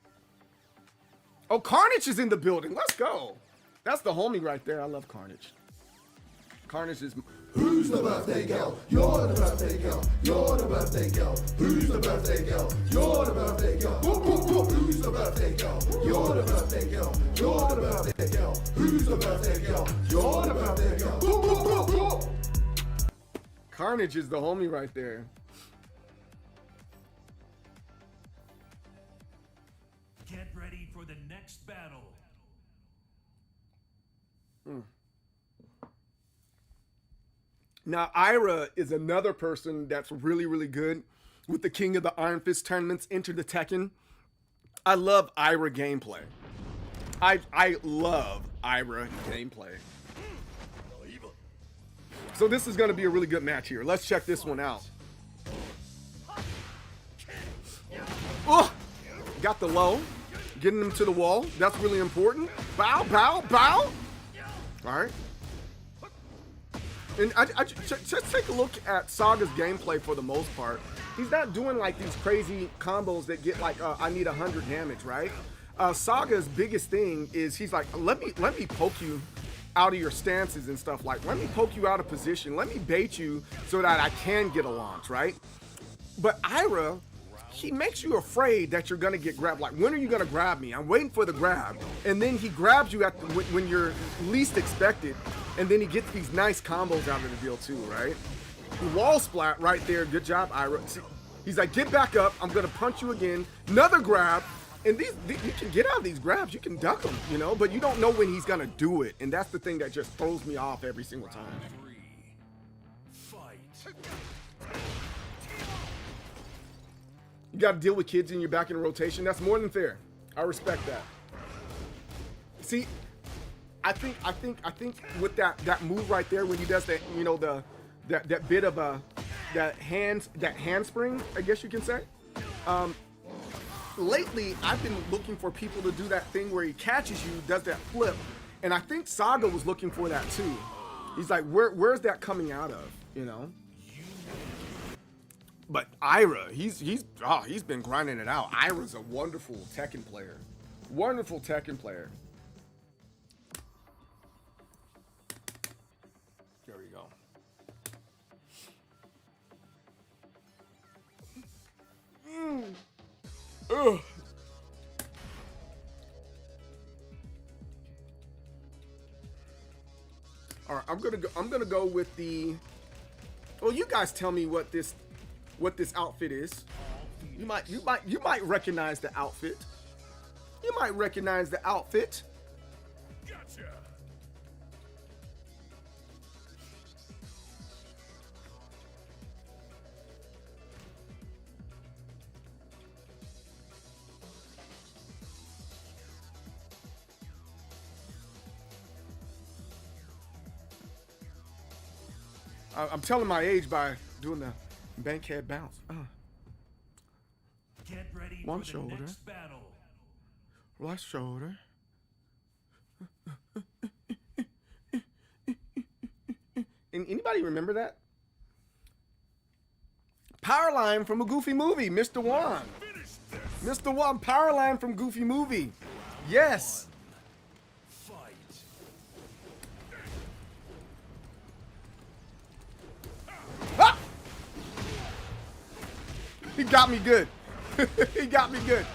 Oh, Carnage is in the building. Let's go. That's the homie right there. I love Carnage. Carnage is... Who's the birthday girl? You're the birthday girl. You're the birthday girl. Who's the birthday girl? You're the birthday girl. Boop, boop, boop. Who's the birthday girl? You're the birthday girl. You're the birthday girl. Who's the birthday girl? You're the birthday girl. Boop, boop, boop, boop. Carnage is the homie right there. Get Now, Ira is another person that's really, really good with the King of the Iron Fist tournaments into the Tekken. I love Ira gameplay. I love Ira gameplay. So this is going to be a really good match here. Let's check this one out. Oh, got the low. Getting him to the wall. That's really important. Bow, bow, bow. All right. And just take a look at Saga's gameplay for the most part. He's not doing like these crazy combos that get like, I need 100 damage, right? Saga's biggest thing is he's like, let me poke you out of your stances and stuff. Like, let me poke you out of position. Let me bait you so that I can get a launch, right? But Ira, he makes you afraid that you're gonna get grabbed. Like, when are you gonna grab me? I'm waiting for the grab. And then he grabs you at when you're least expected. And then he gets these nice combos out of the deal too, right? Wall splat right there. Good job, Ira. See, he's like, get back up. I'm gonna punch you again. Another grab. And these you can get out of these grabs. You can duck them, you know, but you don't know when he's gonna do it. And that's the thing that just throws me off every single time. You gotta deal with kids in your back in rotation. That's more than fair. I respect that. See, I think with that move right there when he does that, you know, that bit of that handspring, I guess you can say. Lately, I've been looking for people to do that thing where he catches you, does that flip, and I think Saga was looking for that too. He's like, where's that coming out of, you know? But Ira, he's been grinding it out. Ira's a wonderful Tekken player. Wonderful Tekken player. There we go. Ugh. All right, I'm gonna go with the. Well, you guys tell me what this outfit is. You might recognize the outfit. You might recognize the outfit. Gotcha. I'm telling my age by doing the bankhead bounce. Get ready One for shoulder. the next battle. Right shoulder. And anybody remember that? Power line from a Goofy movie, Mr. Wan. Mr. Wan, power line from Goofy movie. Yes. Fight. Ah! He got me good. He got me good.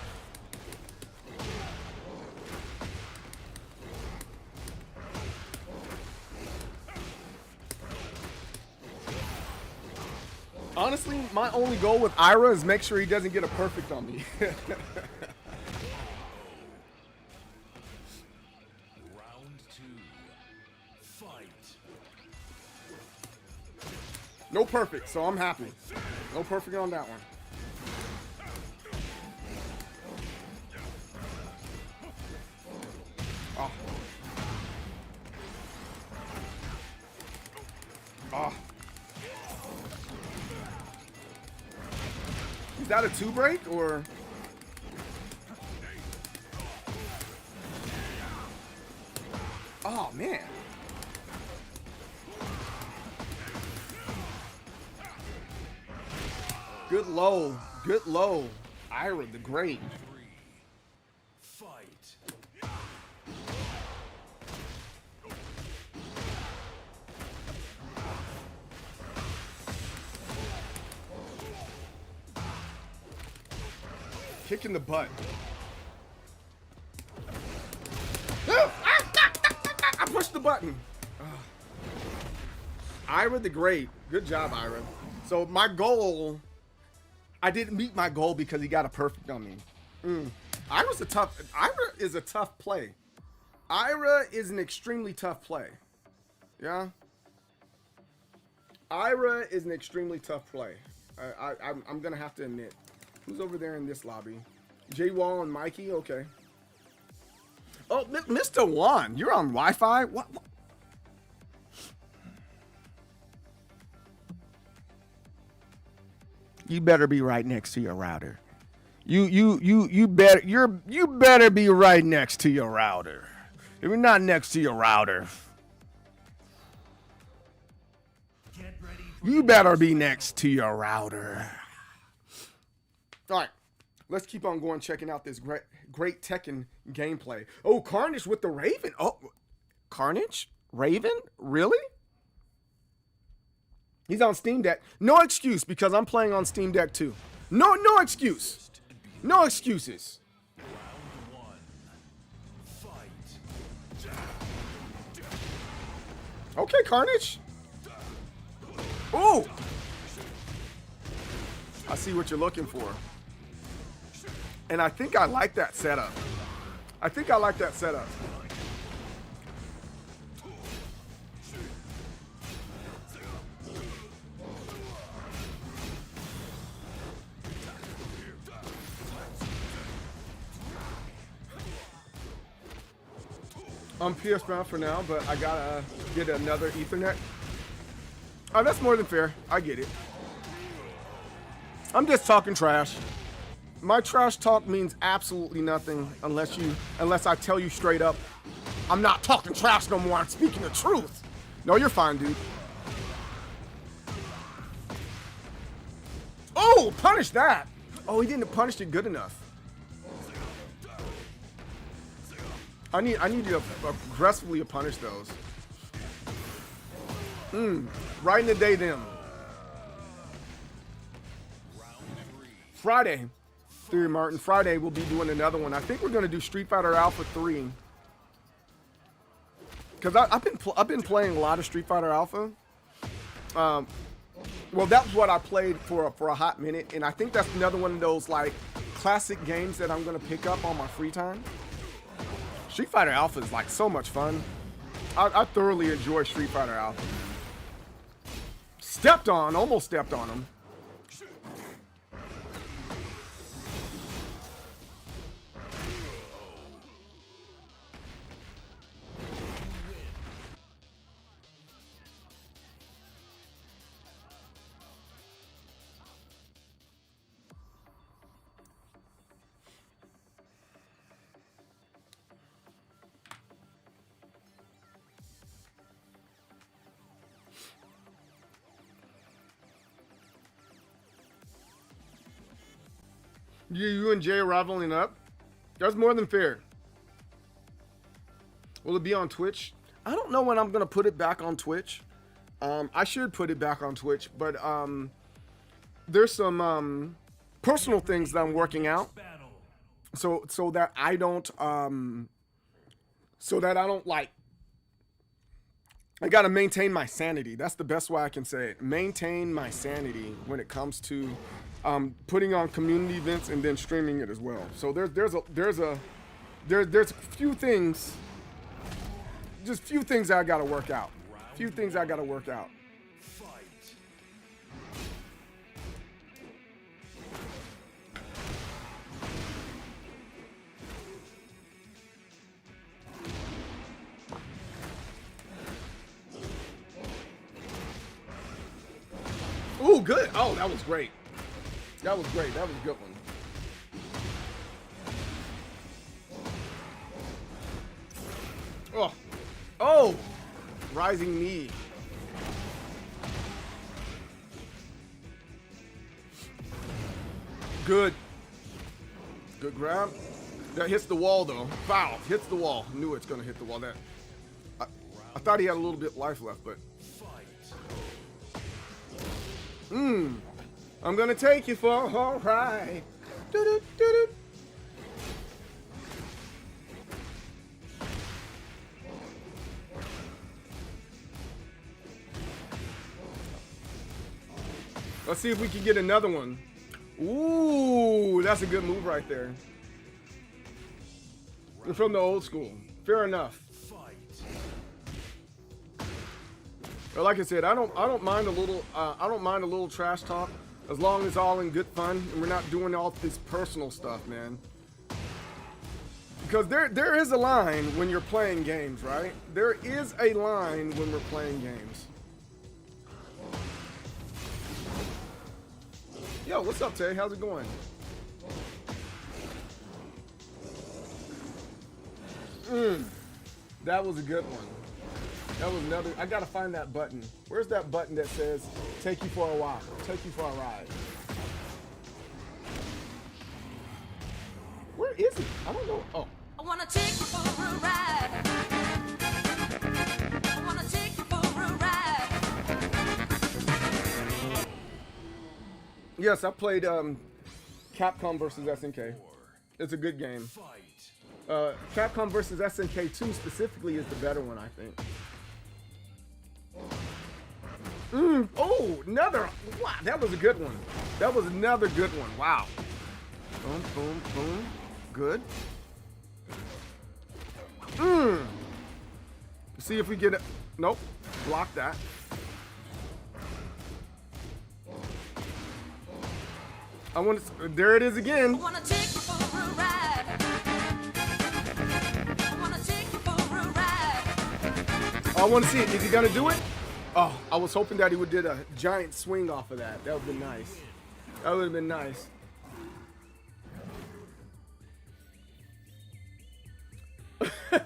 Honestly, my only goal with Ira is make sure he doesn't get a perfect on me. Round 2. Fight. No perfect, so I'm happy. No perfect on that one. Oh. Oh. Is that a 2 break or? Oh man. Good low. Good low. Ira the Great. 3. Fight. Kick in the butt. I pushed the button. Ira the Great. Good job, Ira. So my goal, I didn't meet my goal because he got a perfect on me. Ira is a tough play. Ira is an extremely tough play. Yeah. Ira is an extremely tough play. I'm gonna have to admit. Who's over there in this lobby? J Wall and Mikey. Okay. Oh, Mr. Juan, you're on Wi-Fi. What? You better be right next to your router. You better be right next to your router. If you're not next to your router, you better be next to your router. All right, let's keep on going, checking out this great Tekken gameplay. Oh, Carnage with the Raven. Oh, Carnage? Raven? Really? He's on Steam Deck. No excuse, because I'm playing on Steam Deck too. No excuse. No excuses. Okay, Carnage. Ooh. I see what you're looking for. And I think I like that setup. I'm PS bound for now, but I gotta get another Ethernet. Oh, that's more than fair. I get it. I'm just talking trash. My trash talk means absolutely nothing unless I tell you straight up, I'm not talking trash no more. I'm speaking the truth. No, you're fine, dude. Oh, punish that. Oh, he didn't punish it good enough. I need you to aggressively punish those. Right in the day them. Friday, Theory Martin. Friday we'll be doing another one. I think we're gonna do Street Fighter Alpha 3. Cause I've been playing a lot of Street Fighter Alpha. Well, that's what I played for a hot minute, and I think that's another one of those like classic games that I'm gonna pick up on my free time. Street Fighter Alpha is like so much fun. I thoroughly enjoy Street Fighter Alpha. Almost stepped on him. You and Jay are rivaling up? That's more than fair. Will it be on Twitch? I don't know when I'm going to put it back on Twitch. I should put it back on Twitch, but there's some personal things that I'm working out. So that I don't like, I got to maintain my sanity. That's the best way I can say it. Maintain my sanity when it comes to putting on community events and then streaming it as well. So there's a few things, just few things I got to work out. Ooh, good. Oh, that was great. That was great. That was a good one. Oh. Oh. Rising knee. Good. Good grab. That hits the wall though. Foul. Hits the wall. Knew it's gonna hit the wall. That. I thought he had a little bit of life left, but. I'm gonna take you for a ride. Doo-doo-doo-doo. Let's see if we can get another one. Ooh, that's a good move right there. We're from the old school. Fair enough. But like I said, I don't mind a little trash talk as long as it's all in good fun and we're not doing all this personal stuff, man. Because there is a line when you're playing games, right? There is a line when we're playing games. Yo, what's up, Tay? How's it going? That was a good one. That was another. I gotta find that button. Where's that button that says "Take you for a walk"? Take you for a ride. Where is it? I don't know. Oh. I wanna take you for a ride. I wanna take you for a ride. Yes, I played Capcom versus SNK. It's a good game. Capcom versus SNK 2 specifically is the better one, I think. Oh, another. Wow, that was a good one. That was another good one. Wow. Boom, boom, boom. Good. See if we get it. Nope. Block that. I want to. There it is again. I wanna take you for a ride. I wanna take you for a ride. I want to see it. Is he gonna do it? Oh, I was hoping that he would did a giant swing off of that. That would have been nice. That would have been nice.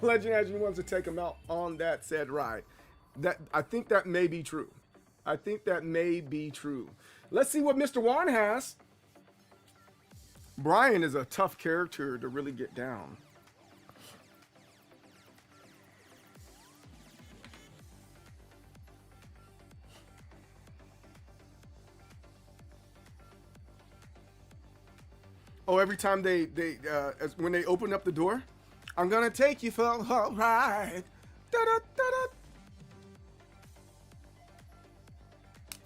Legend actually wants to take him out on that said ride. That I think that may be true. I think that may be true. Let's see what Mr. Warren has. Brian is a tough character to really get down. Oh, every time when they open up the door, I'm gonna take you for a ride. Da-da-da-da.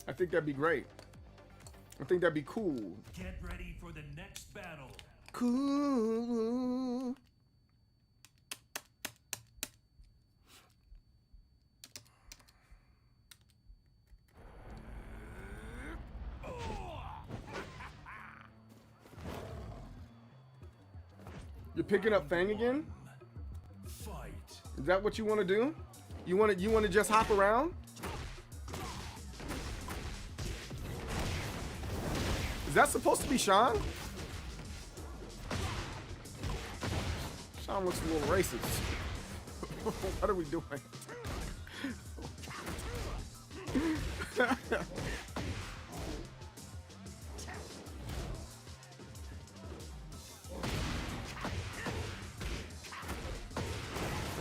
I think that'd be great. I think that'd be cool. Get ready for the next battle. Cool. You're picking up Fang again? Fight. Is that what you want to do? You want to just hop around? Is that supposed to be Sean? Sean looks a little racist. What are we doing?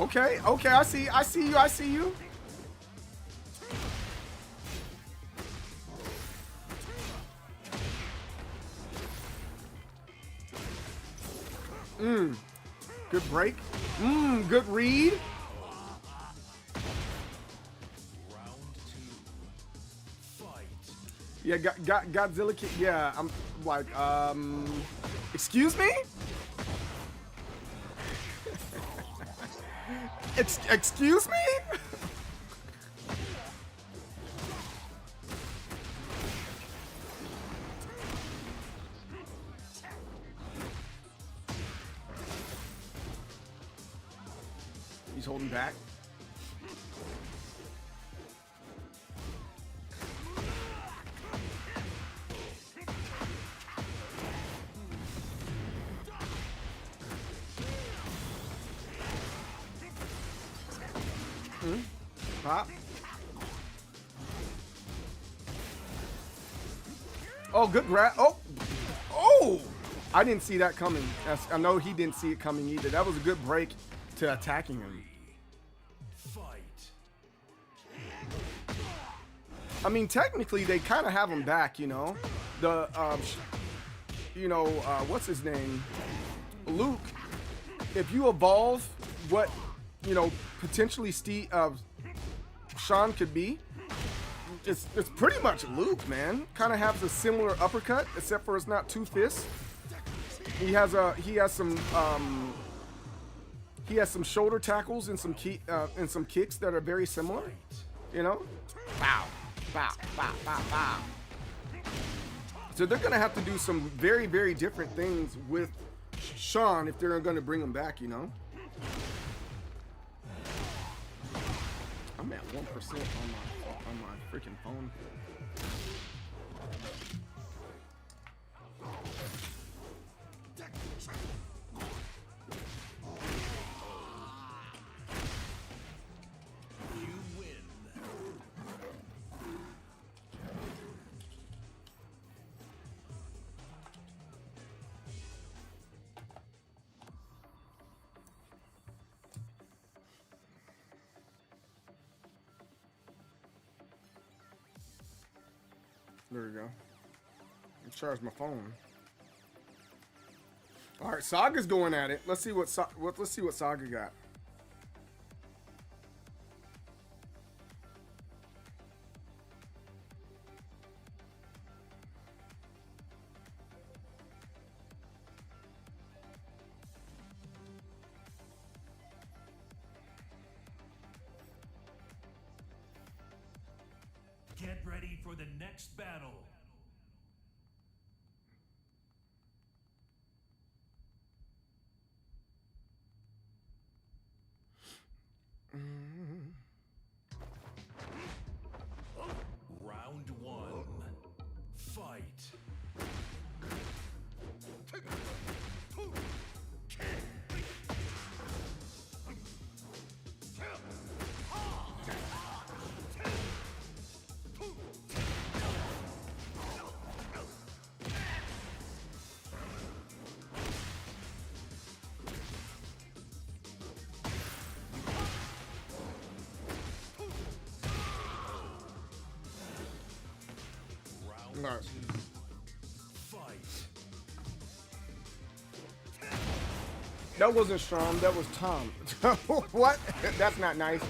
Okay, I see you. Good break. Good read. Round 2. Fight. Yeah, Godzilla kick. Yeah, I'm like, excuse me? Excuse me? He's holding back. Pop. Oh, good grab. Oh! I didn't see that coming. I know he didn't see it coming either. That was a good break to attacking him. Fight. I mean, technically, they kind of have him back, you know. The, what's his name? Luke. If you evolve what, potentially Sean could be, it's pretty much Luke, man. Kind of has a similar uppercut, except for it's not two fists. He has some shoulder tackles and some kicks that are very similar. You know? Bow, bow, bow, bow, bow. So they're gonna have to do some very, very different things with Sean if they're gonna bring him back, you know? I'm at 1% on my freaking phone. There we go. Charge my phone. All right, Saga's going at it. Let's see what Saga got. Get ready for the next battle. Round one. Fight. Right. That wasn't Sean, that was Tom. What? That's not nice.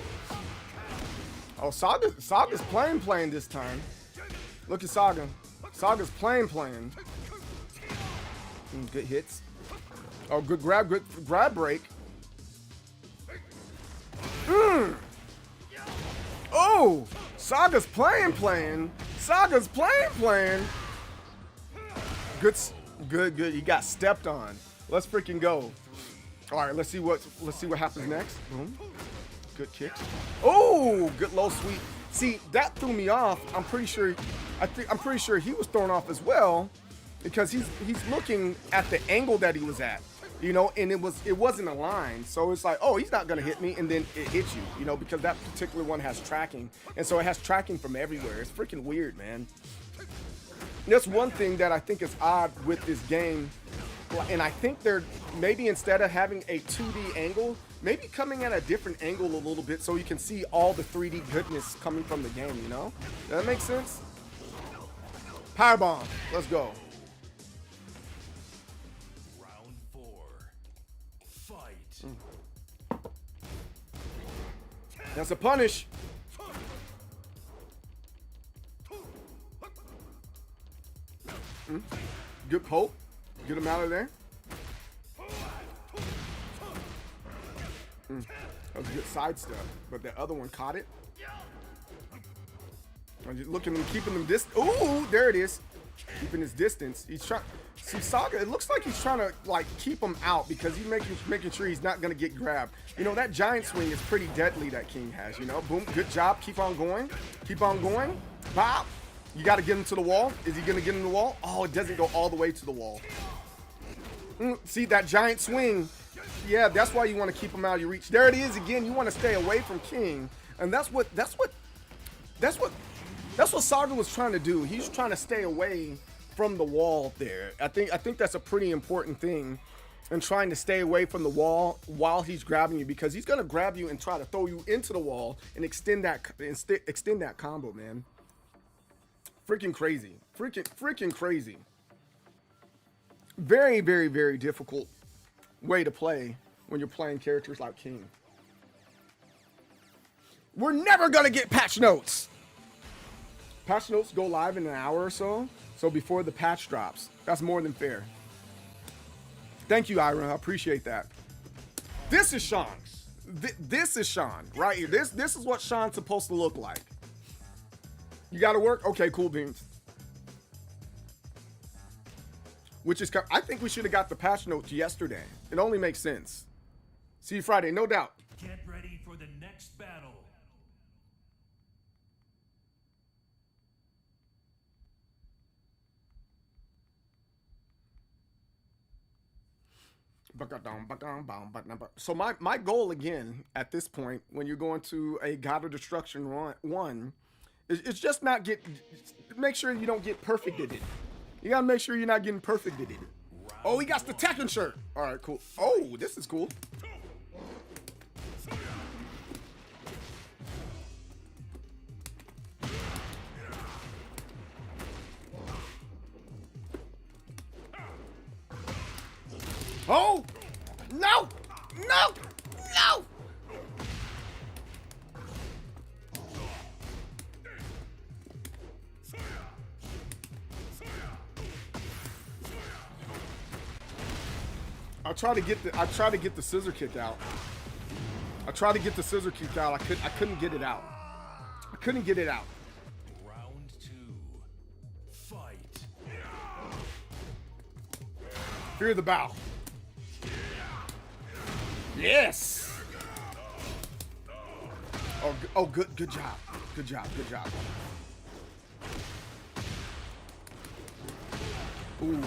Oh, Saga's playing this time. Look at Saga. Saga's playing. Good hits. Oh, good grab break. Oh, Saga's playing. Saga's playing. Good. He got stepped on. Let's freaking go. All right, let's see what happens next. Boom. Good kicks. Oh, good low sweep. See, that threw me off. I'm pretty sure he was thrown off as well because he's looking at the angle that he was at. You know, and it wasn't aligned. So it's like, oh, he's not gonna hit me, and then it hits you, you know, because that particular one has tracking. And so it has tracking from everywhere. It's freaking weird, man. That's one thing that I think is odd with this game. And I think they're maybe instead of having a 2D angle, maybe coming at a different angle a little bit so you can see all the 3D goodness coming from the game, you know? Does that make sense? Powerbomb. Let's go. That's a punish. Good poke. Get him out of there. That was a good side step, but the other one caught it. I'm just looking at him, keeping him ooh, there it is. Keeping his distance. He's trying. See, Saga, it looks like he's trying to like keep him out because he's making sure he's not gonna get grabbed. You know, that giant swing is pretty deadly that King has, you know. Boom, good job. Keep on going. Keep on going. Pop. You gotta get him to the wall. Is he gonna get in the wall? Oh, it doesn't go all the way to the wall. See that giant swing? Yeah, that's why you want to keep him out of your reach. There it is again. You want to stay away from King, and that's what Saga was trying to do. He's trying to stay away from the wall there. I think that's a pretty important thing, and trying to stay away from the wall while he's grabbing you, because he's gonna grab you and try to throw you into the wall and extend that combo, man. Freaking crazy. Freaking crazy. Very, very, very difficult way to play when you're playing characters like King. We're never gonna get patch notes. Patch notes go live in an hour or so before the patch drops. That's more than fair. Thank you, Ira. I appreciate that. This is Sean. This is Sean right here. This is what Sean's supposed to look like. You got to work? Okay, cool beans. Which is, I think we should have got the patch notes yesterday. It only makes sense. See you Friday, no doubt. Get ready for the next battle. So my goal again at this point, when you're going to a God of Destruction one, is just not make sure you don't get perfect at it. You gotta make sure you're not getting perfect at it. Oh, he got the Tekken shirt. All right, cool. Oh, this is cool. Oh! No! No! No! I try to get the scissor kick out. I couldn't get it out. I couldn't get it out. Round 2. Fight. Fear the bow. Yes. Oh, good job. Good job. Ooh.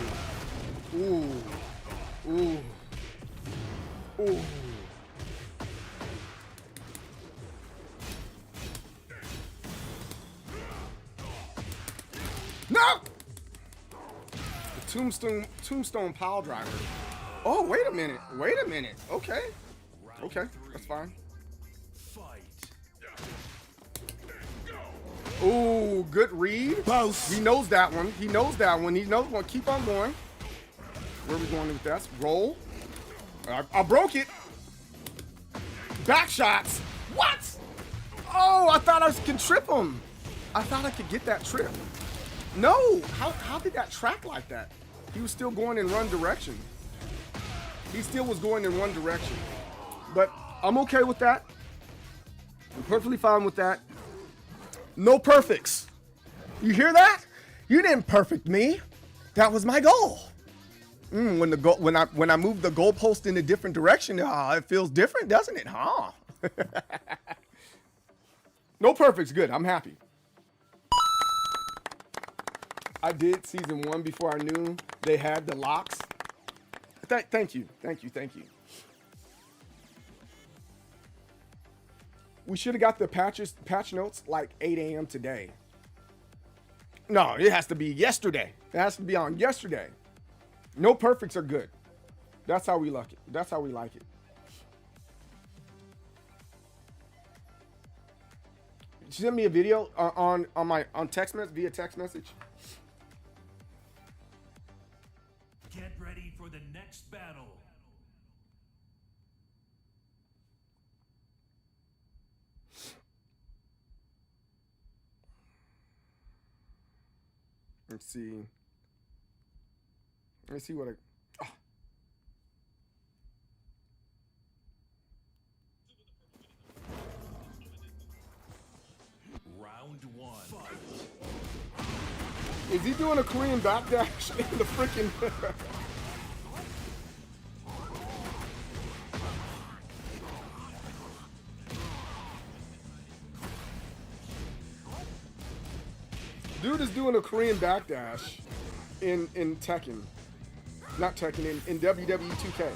No! The tombstone pile driver. Oh, wait a minute. Okay, that's fine. Ooh, good read. He knows that one. He knows one. Keep on going. Where are we going with that? Roll. I broke it. Back shots. What? Oh, I thought I could trip him. I thought I could get that trip. No. How did that track like that? He was still going in one direction. He still was going in one direction. But I'm okay with that. I'm perfectly fine with that. No perfects. You hear that? You didn't perfect me. That was my goal. When I move the goalpost in a different direction, it feels different, doesn't it? Huh? No perfects. Good. I'm happy. I did season 1 before I knew they had the locks. Thank you. We should have got the patch notes like 8 a.m. today. No, it has to be yesterday. It has to be on yesterday. No perfects are good. That's how we like it. Send me a video on text message via text message. Get ready for the next battle. Let's see what I... Oh. Round 1. Fight. Is he doing a Korean backdash in the freaking... Dude is doing a Korean backdash in Tekken. Not Tekken, in WWE 2K.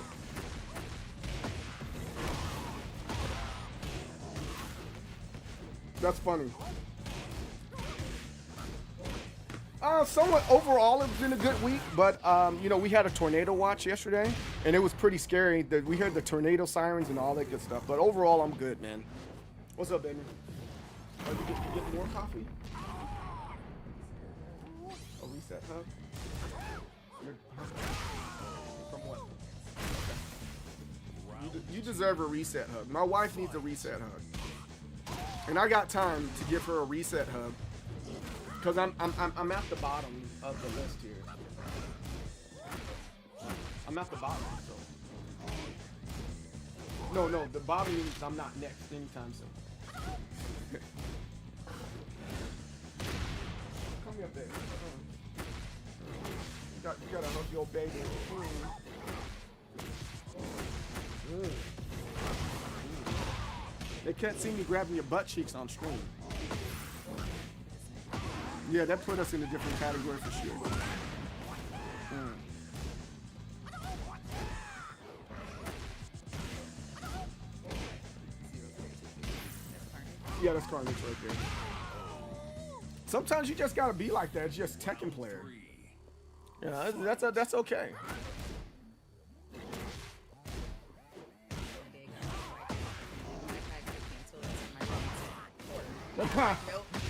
That's funny. Somewhat overall, it's been a good week, but we had a tornado watch yesterday, and it was pretty scary. We heard the tornado sirens and all that good stuff. But overall, I'm good, man. What's up, baby? You get more coffee? A reset hug? From what? You deserve a reset hug. My wife needs a reset hug, and I got time to give her a reset hug because I'm at the bottom of the list here. I'm at the bottom, so No, the bottom means I'm not next anytime soon. Come here, baby. You gotta hug your baby. They can't see me grabbing your butt cheeks on stream. Yeah, that put us in a different category for sure. Yeah, that's Carnage right there. Sometimes you just gotta be like that. It's just Tekken player. Yeah, that's okay.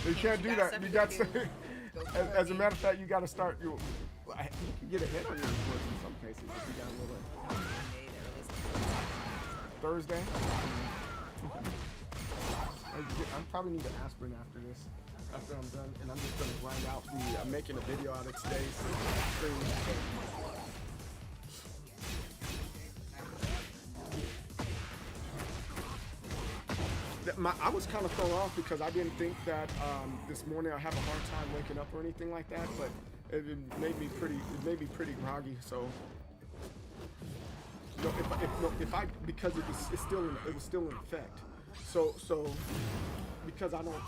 You can't do that. You got to. As a matter of fact, you got to start. You can get ahead on your reports in some cases if you got a little. Thursday. I probably need an aspirin after this. After I'm done, and I'm just gonna grind out the. I'm making a video out of today's stream. I was kind of thrown off because I didn't think that this morning I have a hard time waking up or anything like that, but it made me pretty groggy. So because it was still in effect. So because I don't.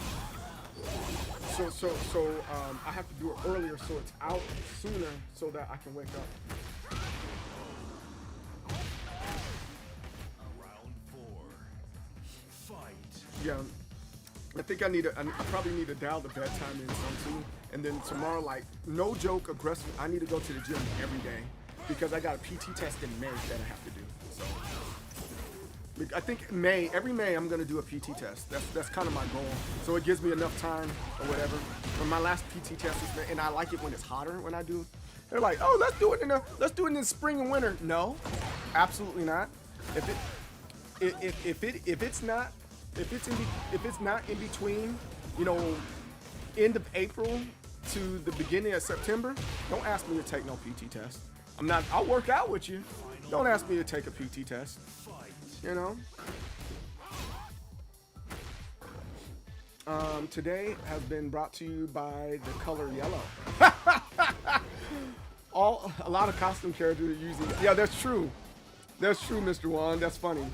So I have to do it earlier, so it's out sooner, so that I can wake up. Yeah, I think I probably need to dial the bedtime in some too. And then tomorrow, like, no joke, aggressive, I need to go to the gym every day because I got a PT test in May that I have to do. So I think every May I'm gonna do a PT test. That's kind of my goal. So it gives me enough time or whatever. But my last PT test is, and I like it when it's hotter when I do. They're like, oh, let's do it in the spring and winter. No, absolutely not. If it's not in between, you know, end of April to the beginning of September, don't ask me to take no PT test. I'll work out with you. Don't ask me to take a PT test. You know? Today has been brought to you by the color yellow. A lot of costume characters are using it. Yeah, that's true. That's true, Mr. Juan. That's funny.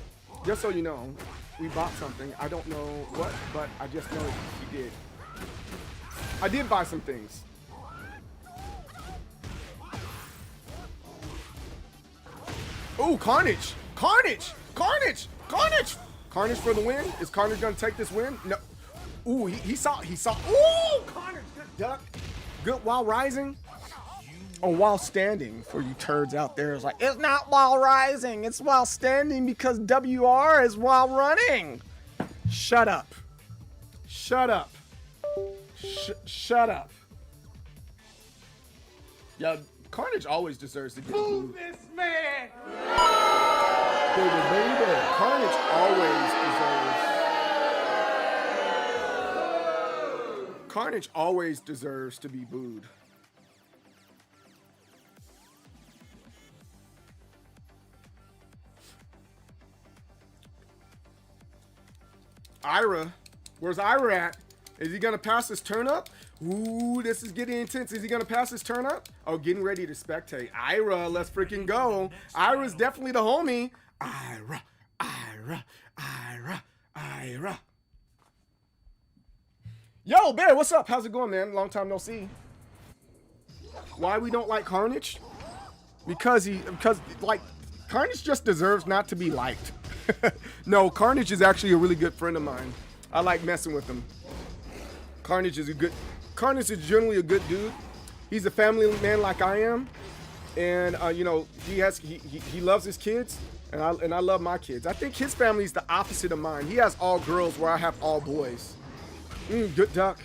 Just so you know, we bought something. I don't know what, but I just know he did. I did buy some things. Oh, Carnage! Carnage! Carnage! Carnage! Carnage for the win? Is Carnage gonna take this win? No. Ooh, he saw. Ooh, Carnage! Good duck. Good while rising. Oh, while standing for you turds out there. It's like, it's not while rising, it's while standing because WR is while running. Shut up. Shut up. Shut up. Yeah, Carnage always deserves to get booed. Move this man! Baby. Carnage always deserves. Carnage always deserves to be booed. Ira, where's Ira at? Is he gonna pass his turn up? Ooh, this is getting intense. Is he gonna pass his turn up? Oh, getting ready to spectate. Ira, let's freaking go. Ira's definitely the homie. Ira. Yo, Bear, what's up? How's it going, man? Long time no see. Why we don't like Carnage? Because like Carnage just deserves not to be liked. No, Carnage is actually a really good friend of mine. I like messing with him. Carnage is generally a good dude. He's a family man like I am, and you know, he loves his kids, and I love my kids. I think his family is the opposite of mine. He has all girls where I have all boys. Good duck.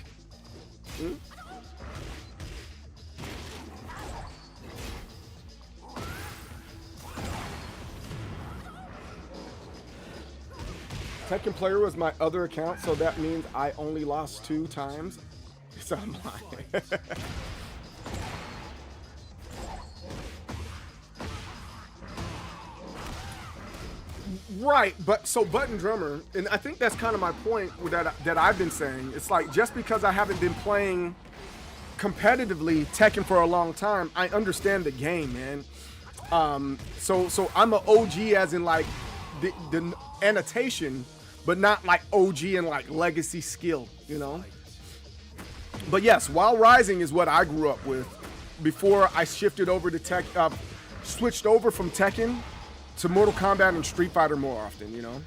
Tekken player was my other account, so that means I only lost 2 times. So I'm lying. Right, but so button drummer, and I think that's kind of my point with that I've been saying. It's like just because I haven't been playing competitively Tekken for a long time, I understand the game, man. So I'm an OG as in like the annotation, but not like OG and like legacy skill, you know. But yes, Wild Rising is what I grew up with before I shifted over to switched over from Tekken to Mortal Kombat and Street Fighter more often, you know.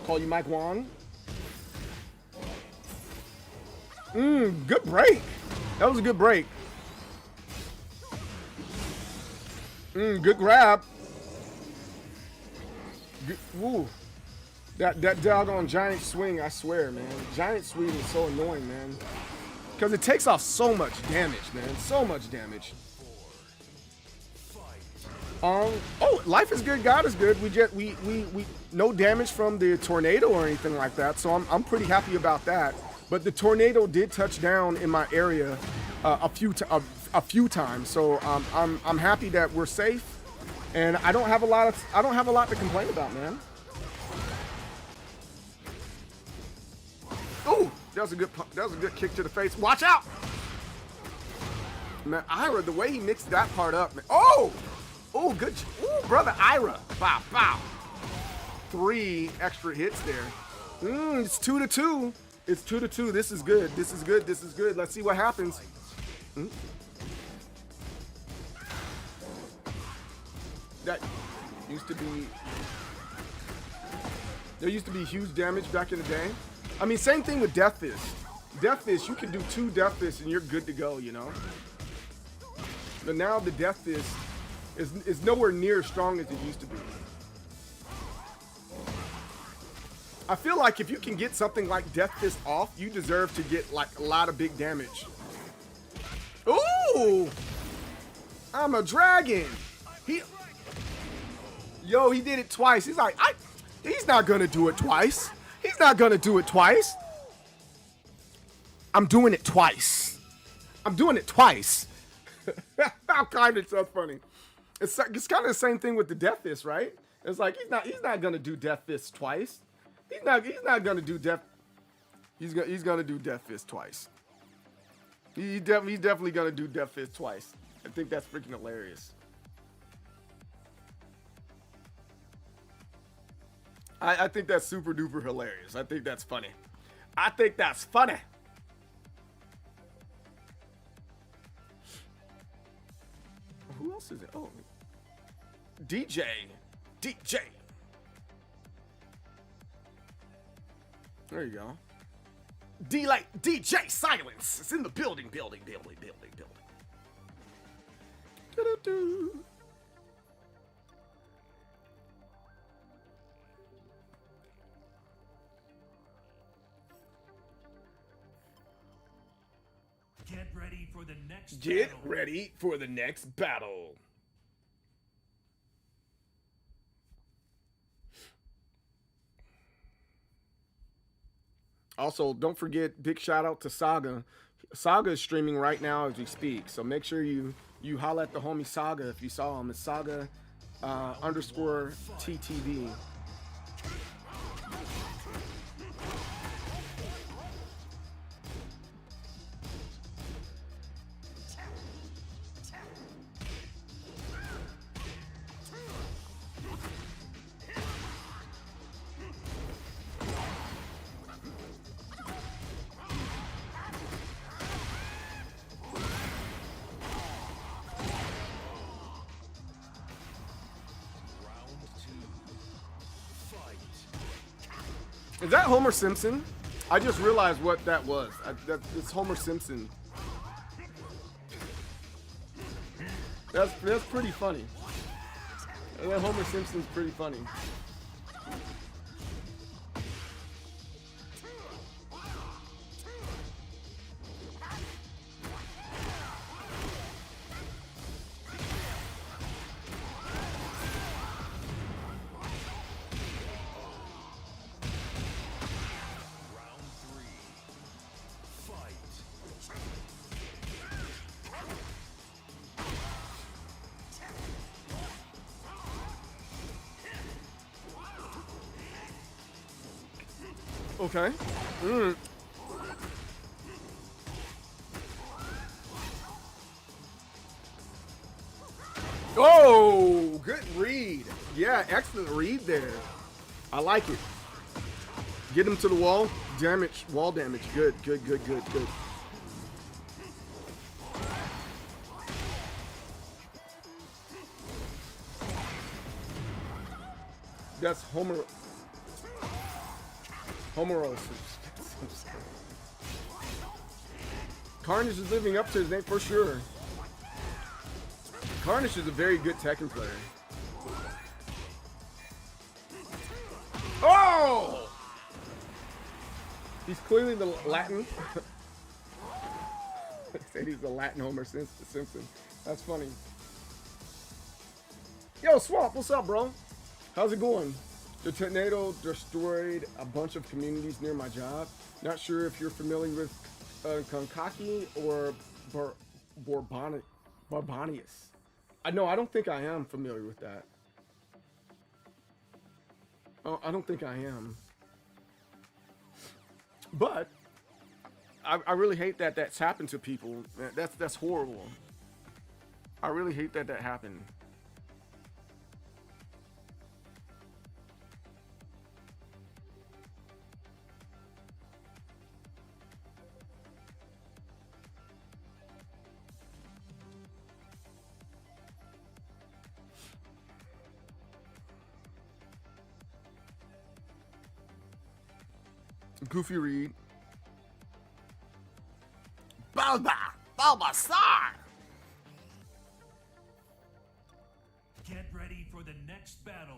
Call you Mike Wong. Good break. That was a good break. Good grab. Woo. That doggone giant swing, I swear, man. Giant swing is so annoying, man. Because it takes off so much damage, man. So much damage. Oh, life is good, God is good. We no damage from the tornado or anything like that, so I'm pretty happy about that. But the tornado did touch down in my area a few times, so I'm happy that we're safe, and I don't have a lot to complain about, man. Oh, that was a good kick to the face. Watch out, man. Ira, the way he mixed that part up, man. Oh, good. Ooh, brother Ira. Bow, bow. 3 extra hits there. It's 2-2. It's 2-2. This is good. This is good. This is good. Let's see what happens. That used to be... There used to be huge damage back in the day. I mean, same thing with Death Fist. Death Fist, you can do 2 Death Fists and you're good to go, you know? But now the Death Fist is nowhere near as strong as it used to be. I feel like if you can get something like Death Fist off, you deserve to get like a lot of big damage. Ooh! I'm a dragon. He did it twice. He's like, he's not gonna do it twice. He's not gonna do it twice. I'm doing it twice. I'm doing it twice. How kind of so funny. It's kind of the same thing with the Death Fist, right? It's like he's not gonna do Death Fist twice. He's not gonna do Death. He's gonna do Death Fist twice. He's definitely gonna do Death Fist twice. I think that's freaking hilarious. I think that's super duper hilarious. I think that's funny. I think that's funny. Who else is it? Oh, DJ. There you go. DJ Silence. It's in the building. Do-do-do. Get ready for the next Get battle. ready for the next battle. Also, don't forget, big shout out to Saga. Saga is streaming right now as we speak, so make sure you holla at the homie Saga if you saw him. It's Saga _ TTV. Is that Homer Simpson? I just realized what that was. It's Homer Simpson. That's pretty funny. That Homer Simpson's pretty funny. Okay. Mm. Oh, good read. Yeah, excellent read there. I like it. Get him to the wall. Damage, wall damage. Good, good, good, good, good. That's Homerosis. Carnage is living up to his name for sure. Carnage is a very good Tekken player. Oh! He's clearly the Latin. Said he's the Latin Homer Simpson. That's funny. Yo, Swamp, what's up, bro? How's it going? The tornado destroyed a bunch of communities near my job. Not sure if you're familiar with Kankaki or Barbonius. I don't think I am familiar with that. Oh, I don't think I am. But I really hate that that's happened to people. That's horrible. I really hate that that happened. Goofy read. Bulbasaur! Get ready for the next battle.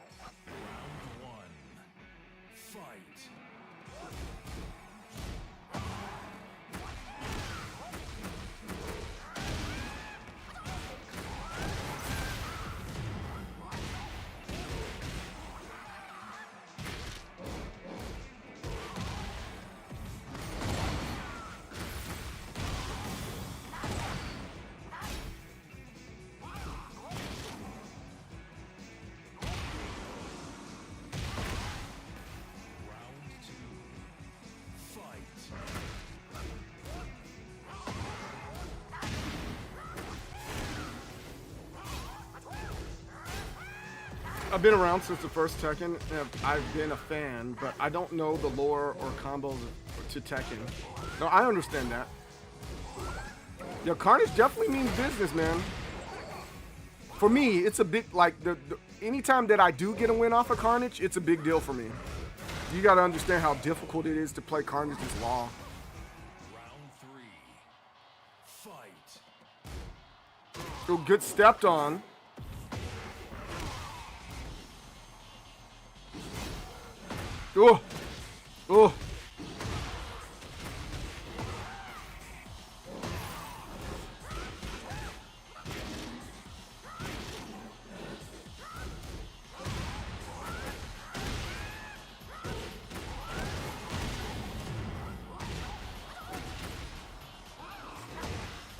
Round one. Fight. I've been around since the first Tekken, and I've been a fan, but I don't know the lore or combos to Tekken. No, I understand that. Yeah, Carnage definitely means business, man. For me, it's a big, like, anytime that I do get a win off of Carnage, it's a big deal for me. You gotta understand how difficult it is to play Carnage's Law. Round three. Fight. So good stepped on. Oh, oh.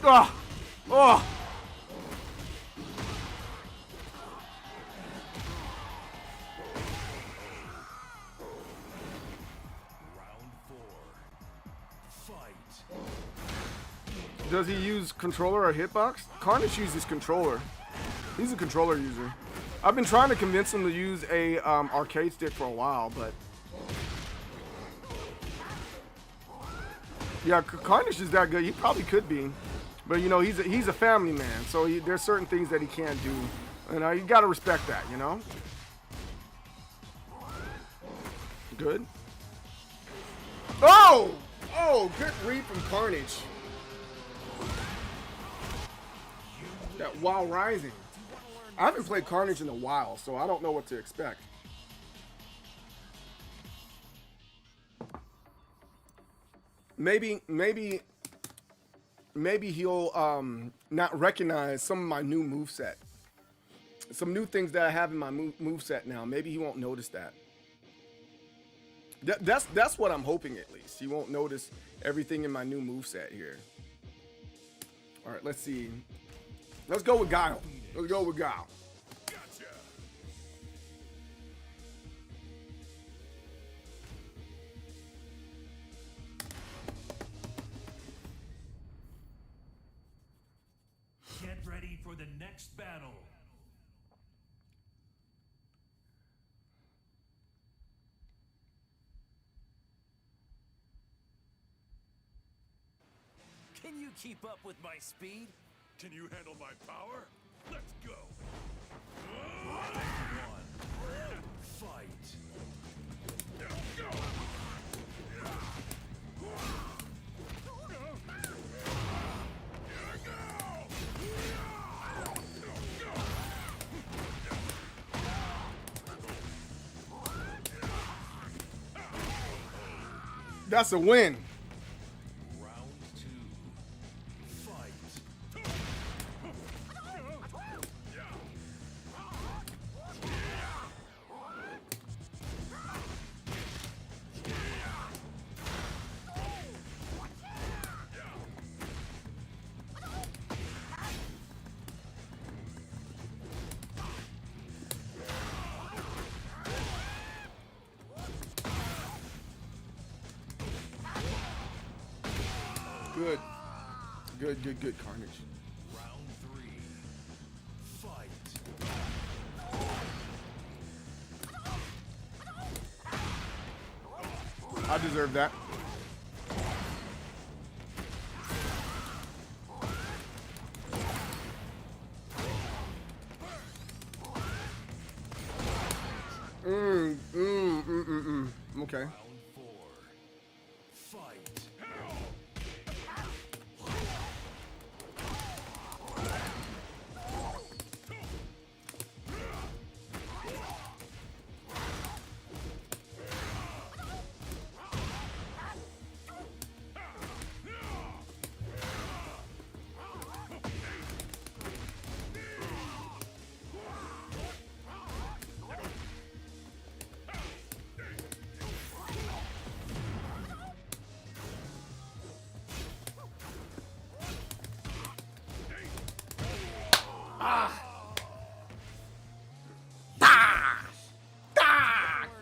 Ah, oh. Does he use controller or hitbox? Carnage uses controller. He's a controller user. I've been trying to convince him to use a arcade stick for a while, but yeah, Carnage is that good. He probably could be, but you know, he's a family man, so there's certain things that he can't do, and you gotta respect that, you know. Good. Oh, good read from Carnage. That While Rising. I haven't played Carnage in a while, so I don't know what to expect. Maybe he'll not recognize some of my new moveset. Some new things that I have in my moveset now. Maybe he won't notice that. That's what I'm hoping at least. He won't notice everything in my new moveset here. All right, let's see. Let's go with Guile. Let's go with Guile. Gotcha. Get ready for the next battle. Can you keep up with my speed? Can you handle my power? Let's go. Round one. Fight. That's a win. Round two. Fight. Good. Good, Carnage. Round three. Fight. I deserve that. Okay. Round four. Fight.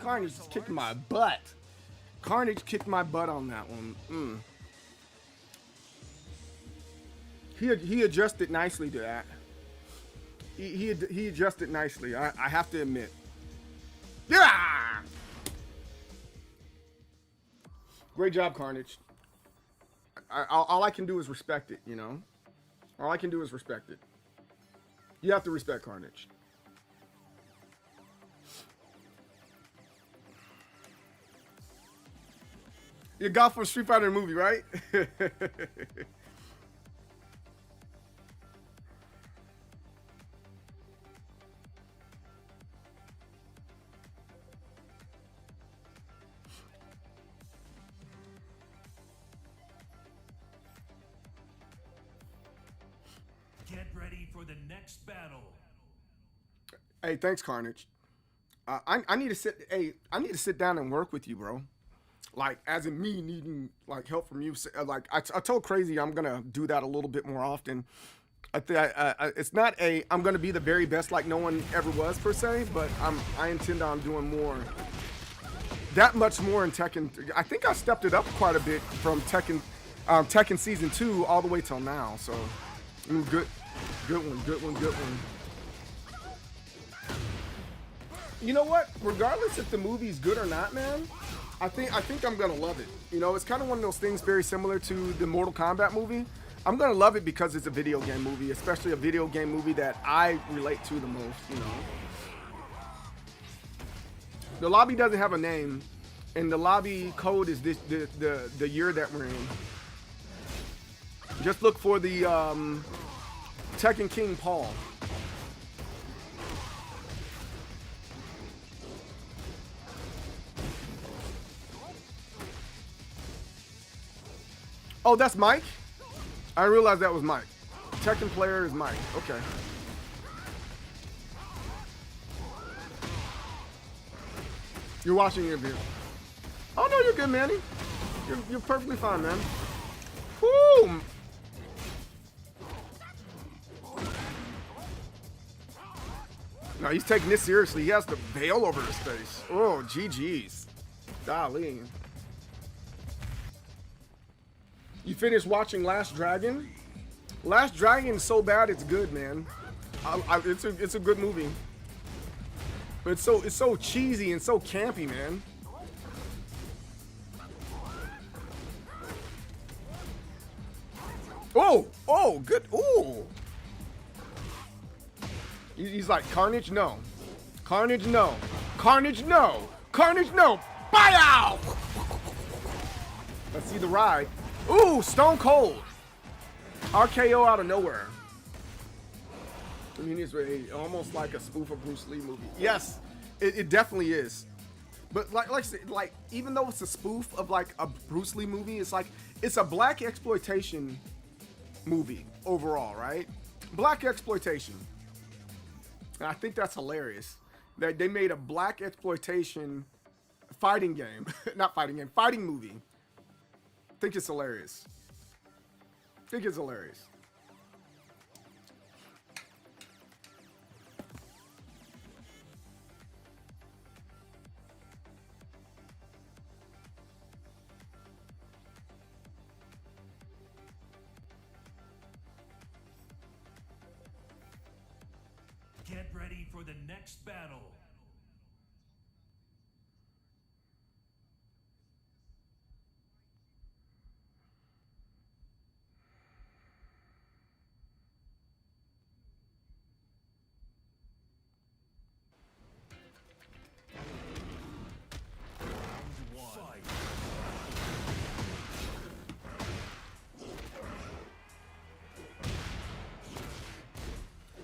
Carnage kicked my butt. Carnage kicked my butt on that one. He adjusted nicely to that. He adjusted nicely. I have to admit. Yeah. Great job, Carnage. All I can do is respect it. You know. All I can do is respect it. You have to respect Carnage. You got for Street Fighter movie, right? Get ready for the next battle. Hey, thanks, Carnage. I need to sit. Hey, I need to sit down and work with you, bro. Like, as in me needing like help from you. Like, I told Crazy I'm gonna do that a little bit more often. It's not I'm gonna be the very best like no one ever was per se, but I intend on doing more. That much more in Tekken. I think I stepped it up quite a bit from Tekken Season 2 all the way till now. So, good one. You know what? Regardless if the movie's good or not, man, I think I'm gonna love it. You know, it's kind of one of those things very similar to the Mortal Kombat movie. I'm gonna love it because it's a video game movie, especially a video game movie that I relate to the most. You know, the lobby doesn't have a name, and the lobby code is the year that we're in. Just look for the Tekken King Paul. Oh, that's Mike? I realized that was Mike. Tekken player is Mike. Okay. You're watching your video. Oh no, you're good, Manny. You're perfectly fine, man. Woo! No, he's taking this seriously. He has the veil over his face. Oh, GG's. Golly. You finished watching Last Dragon? Last Dragon is so bad it's good, man. It's a good movie. But it's so cheesy and so campy, man. Oh, good. Ooh. He's like, Carnage, no. Carnage, no. Carnage, no. Carnage, no. Bow! Let's see the ride. Ooh, Stone Cold. RKO out of nowhere. I mean, it's really almost like a spoof of Bruce Lee movie. Yes, it definitely is. But like even though it's a spoof of like a Bruce Lee movie, it's like it's a black exploitation movie overall, right? Black exploitation. And I think that's hilarious. That they made a black exploitation fighting game, not fighting game, fighting movie. I think it's hilarious. I think it's hilarious. Get ready for the next battle.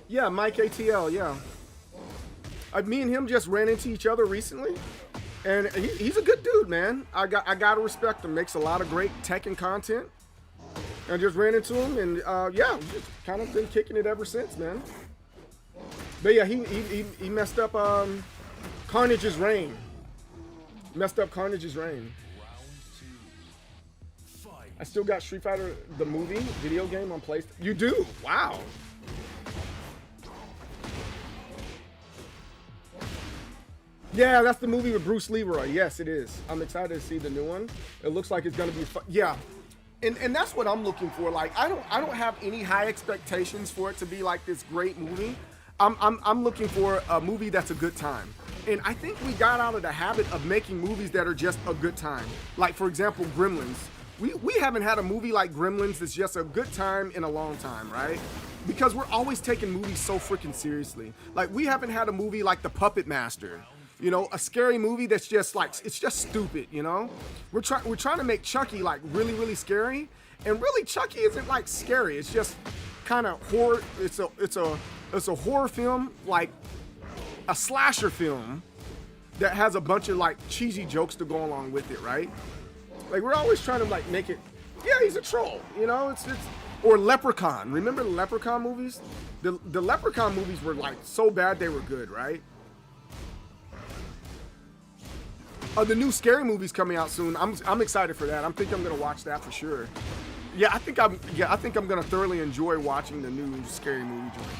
Yeah, Mike ATL, yeah. Me and him just ran into each other recently, and he's a good dude, man. I gotta respect him. Makes a lot of great Tekken content. I just ran into him, and yeah, just kind of been kicking it ever since, man. But yeah, he messed up Carnage's reign. Messed up Carnage's reign. I still got Street Fighter the movie video game on PlayStation. You do? Wow. Yeah, that's the movie with Bruce Leroy. Yes, it is. I'm excited to see the new one. It looks like it's gonna be fun. Yeah, and that's what I'm looking for. Like, I don't have any high expectations for it to be like this great movie. I'm looking for a movie that's a good time. And I think we got out of the habit of making movies that are just a good time. Like, for example, Gremlins. We haven't had a movie like Gremlins that's just a good time in a long time, right? Because we're always taking movies so freaking seriously. Like, we haven't had a movie like The Puppet Master. You know, a scary movie that's just like, it's just stupid, you know? We're trying to make Chucky like really, really scary. And really, Chucky isn't like scary. It's just kind of horror. It's a horror film, like a slasher film that has a bunch of like cheesy jokes to go along with it, right? Like, we're always trying to like make it, yeah, he's a troll, you know? Or Leprechaun. Remember the Leprechaun movies? The Leprechaun movies were like so bad they were good, right? The new scary movie's coming out soon. I'm excited for that. I think I'm gonna watch that for sure. Yeah, I think I'm gonna thoroughly enjoy watching the new scary movie joints.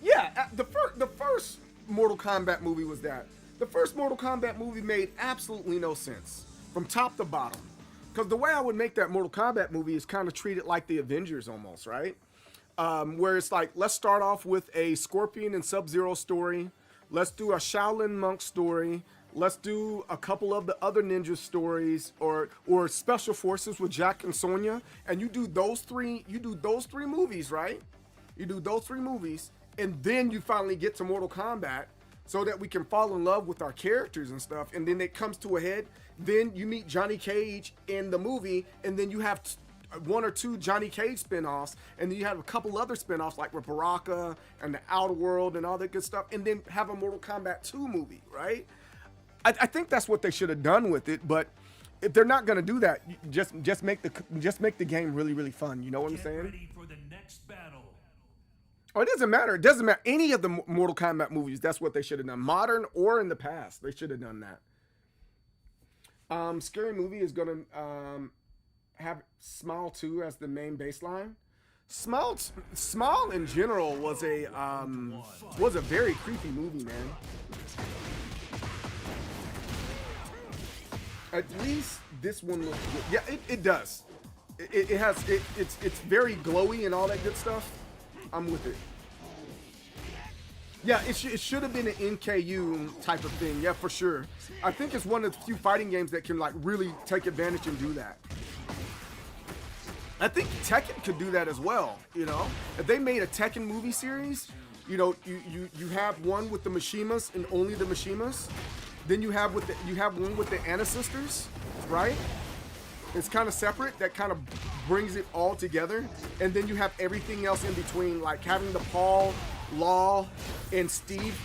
Yeah, the first Mortal Kombat movie was that. The first Mortal Kombat movie made absolutely no sense from top to bottom. Because the way I would make that Mortal Kombat movie is kind of treat it like the Avengers almost, right? Where it's like, let's start off with a Scorpion and Sub-Zero story. Let's do a Shaolin monk story. Let's do a couple of the other ninja stories, or Special Forces with Jack and Sonya. And you do those three movies, right? You do those three movies, and then you finally get to Mortal Kombat so that we can fall in love with our characters and stuff. And then it comes to a head. Then you meet Johnny Cage in the movie, and then you have one or two Johnny Cage spinoffs, and then you have a couple other spinoffs like with Baraka and the Outer World and all that good stuff, and then have a Mortal Kombat 2 movie, right? I think that's what they should have done with it, but if they're not gonna do that, just make the game really, really fun. You know what I'm saying? Get ready for the next battle. Oh, it doesn't matter. It doesn't matter. Any of the Mortal Kombat movies, that's what they should have done. Modern or in the past, they should have done that. Scary Movie is gonna have Smile 2 as the main baseline. Smile in general was a very creepy movie, man. At least this one looks good. Yeah, it does. It's very glowy and all that good stuff. I'm with it. Yeah, it should have been an NKU type of thing. Yeah, for sure. I think it's one of the few fighting games that can like really take advantage and do that. I think Tekken could do that as well. You know, if they made a Tekken movie series, you know, you have one with the Mishimas and only the Mishimas. Then you have one with the Anna sisters, right? It's kind of separate. That kind of brings it all together. And then you have everything else in between, like having the Paul, Law, and Steve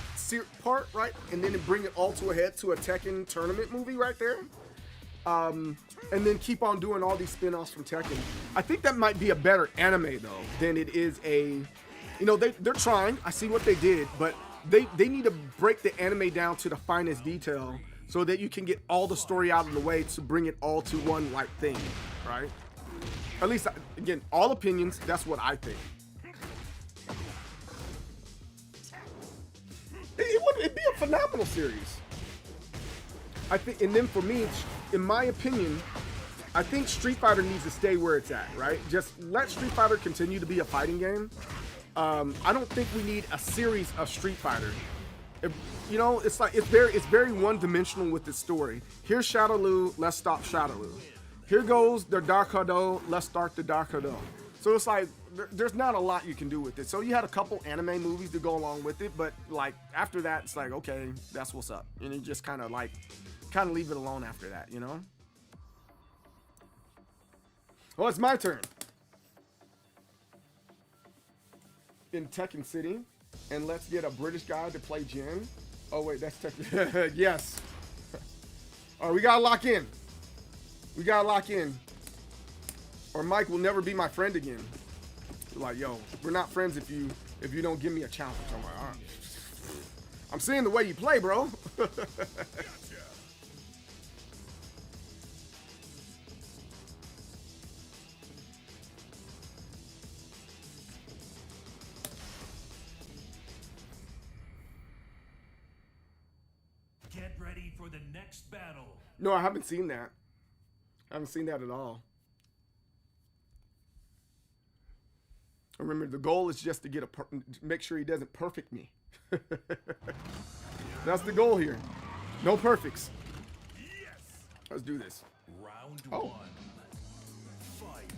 part, right? And then bring it all to a head to a Tekken tournament movie right there. And then keep on doing all these spin-offs from Tekken. I think that might be a better anime though than it is a, you know, they're trying. I see what they did, but they need to break the anime down to the finest detail so that you can get all the story out of the way to bring it all to one like thing, right? At least, again, all opinions, that's what I think. It'd be a phenomenal series. I think, and then for me, in my opinion, I think Street Fighter needs to stay where it's at, right? Just let Street Fighter continue to be a fighting game. I don't think we need a series of Street Fighter. You know, it's like it's very one-dimensional with its story. Here's Shadowloo, let's stop Shadowloo. Here goes the Dark Hado, let's start the Dark Hado. So it's like there's not a lot you can do with it. So you had a couple anime movies to go along with it, but like after that, it's like okay, that's what's up, and you just kind of leave it alone after that, you know. Well, it's my turn. In Tekken City, and let's get a British guy to play Jin. Oh wait, that's Tekken. Yes. All right, we gotta lock in. We gotta lock in, or Mike will never be my friend again. Like, yo, we're not friends if you don't give me a challenge. I'm like, all right. I'm seeing the way you play, bro. Get ready for the next battle. No, I haven't seen that. I haven't seen that at all. Remember, the goal is just to get make sure he doesn't perfect me. That's the goal here. No perfects. Yes. Let's do this. Round Oh. one. Fight.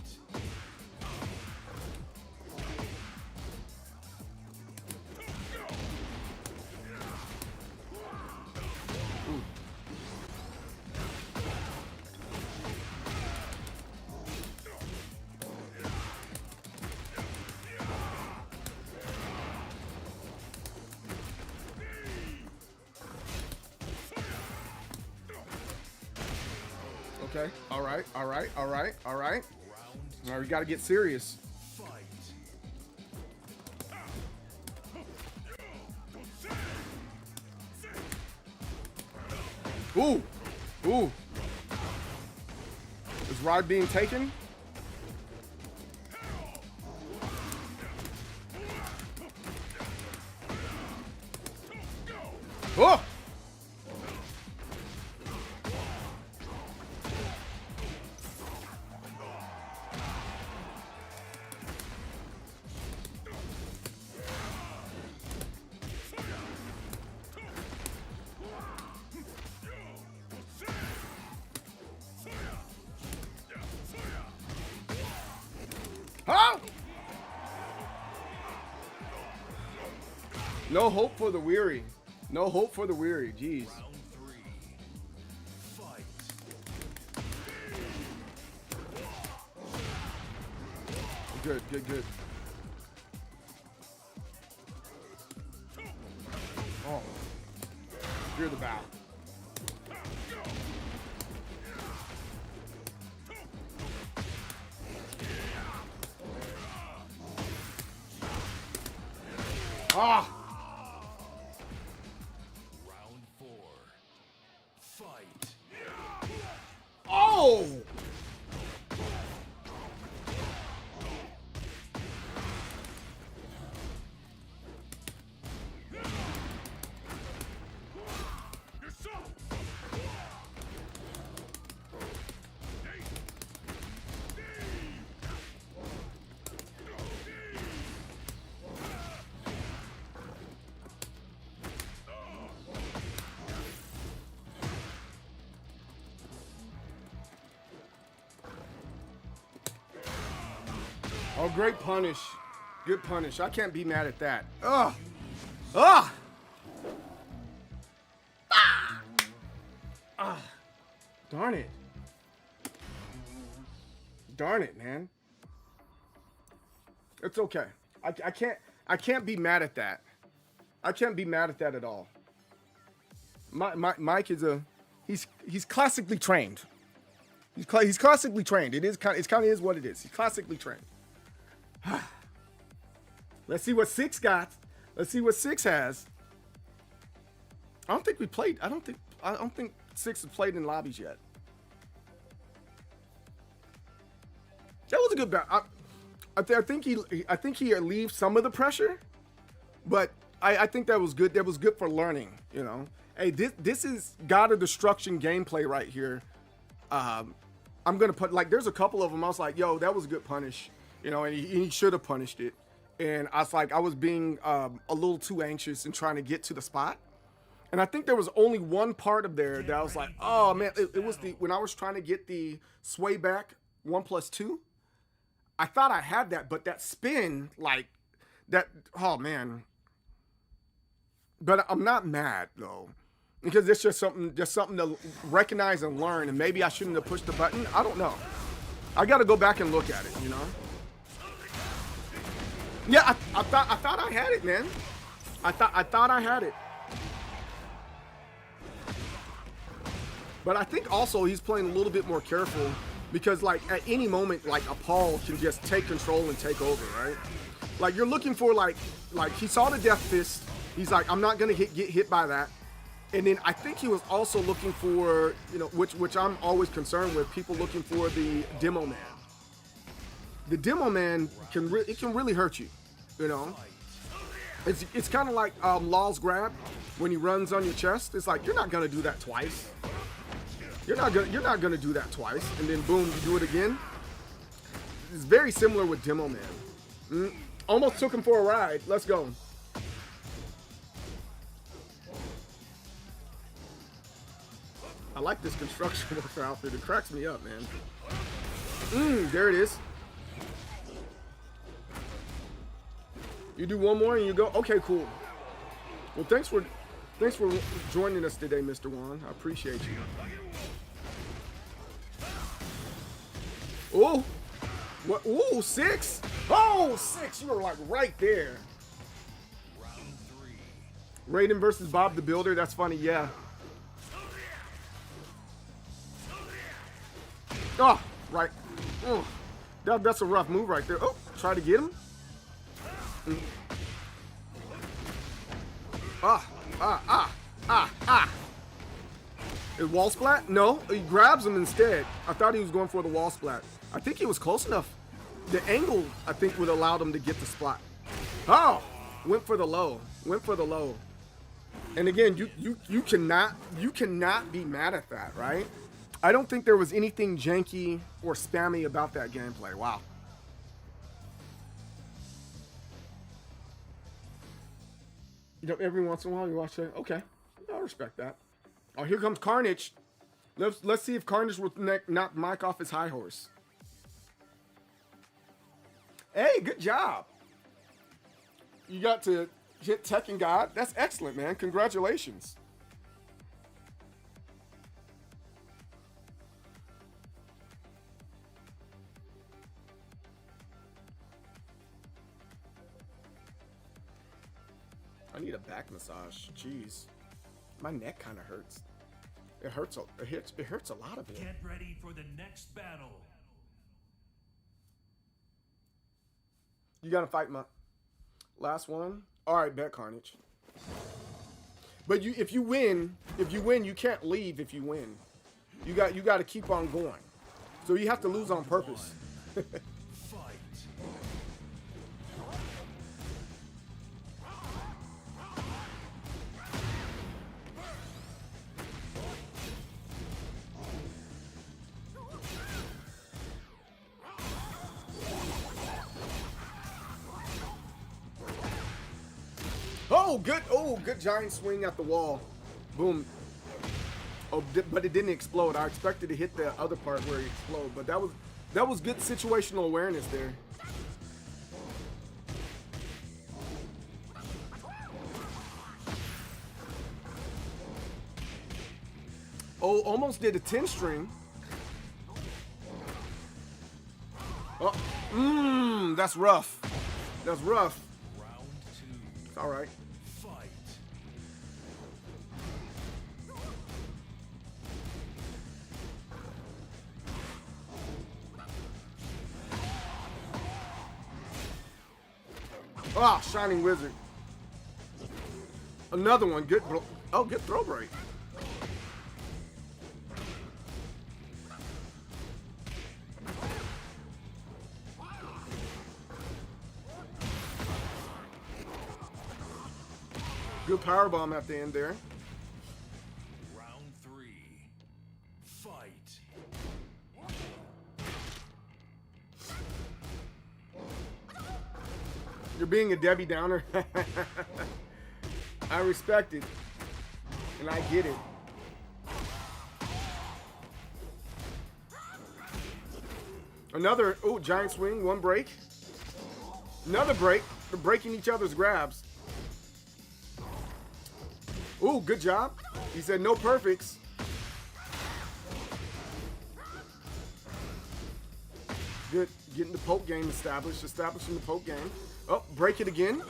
Okay. All right. All right. All right. All right. Now we got to get serious. Ooh. Ooh. Is Rod being taken? Oh! Huh? No hope for the weary. No hope for the weary. Jeez. Round three. Fight. Good, good, good. Oh. Fear the bow. Ah. Round 4. Fight. Oh. Oh, great punish. Good punish. I can't be mad at that. Ugh. Ugh. Ah. Ah. Darn it. Darn it, man. It's okay. I can't be mad at that. I can't be mad at that at all. Mike is he's classically trained. He's classically trained. It's kind of is what it is. He's classically trained. Let's see what 6 got. Let's see what 6 has. I don't think we played. I don't think 6 has played in lobbies yet. That was a good battle. I think he relieved some of the pressure, but I think that was good. That was good for learning. You know, hey, this is God of Destruction gameplay right here. I'm gonna put like there's a couple of them. I was like, yo, that was a good punish. You know, and he should have punished it. And I was like, I was being a little too anxious and trying to get to the spot. And I think there was only one part of there that I was like, oh man, it was when I was trying to get the sway back 1+2. I thought I had that, but that spin, like that, oh man. But I'm not mad though, because it's just something to recognize and learn. And maybe I shouldn't have pushed the button. I don't know. I got to go back and look at it, you know. Yeah, I thought I had it, man. I thought I had it. But I think also he's playing a little bit more careful because like at any moment, like a Paul can just take control and take over, right? Like you're looking for like he saw the death fist. He's like, I'm not gonna get hit by that. And then I think he was also looking for, you know, which I'm always concerned with, people looking for the demo man. The demo man can really hurt you, you know. It's kind of like Law's grab when he runs on your chest. It's like you're not gonna do that twice. You're not gonna do that twice, and then boom, you do it again. It's very similar with demo man. Almost took him for a ride. Let's go. I like this construction worker outfit. It cracks me up, man. There it is. You do one more and you go, okay, cool. Well, thanks for joining us today, Mr. Juan. I appreciate you. Oh, what? Ooh, 6. Oh, 6. You were like right there. Raiden versus Bob the Builder. That's funny. Yeah. Oh, right. Oh, that's a rough move right there. Oh, try to get him. Is wall splat? No, he grabs him instead. I thought he was going for the wall splat. I think he was close enough. The angle, I think, would allow him to get the splat. Oh, went for the low. Went for the low. And again, you cannot be mad at that, right? I don't think there was anything janky or spammy about that gameplay. Wow. You know, every once in a while you watch that. Okay, I respect that. Oh, here comes Carnage. Let's see if Carnage will knock Mike off his high horse. Hey, good job. You got to hit Tekken God. That's excellent, man. Congratulations. I need a back massage. Jeez, my neck kind of hurts. It hurts. It hurts a lot of it. Get ready for the next battle. You gotta fight my last one. All right, bet Carnage. But if you win, you can't leave. If you win, you got to keep on going. So you have to lose on purpose. Oh, good giant swing at the wall. Boom. Oh, but it didn't explode. I expected to hit the other part where it exploded, but that was good situational awareness there. Oh, almost did a 10 string. Oh, that's rough. That's rough. Round 2. It's all right. Fight. Ah, Shining Wizard. Another one. Good. Oh, good throw break. Good power bomb at the end there. Round 3. Fight. You're being a Debbie Downer. I respect it. And I get it. Another, oh, giant swing, one break. Another break. They're breaking each other's grabs. Ooh, good job. He said no perfects. Good. Getting the poke game established. Establishing the poke game. Oh, break it again.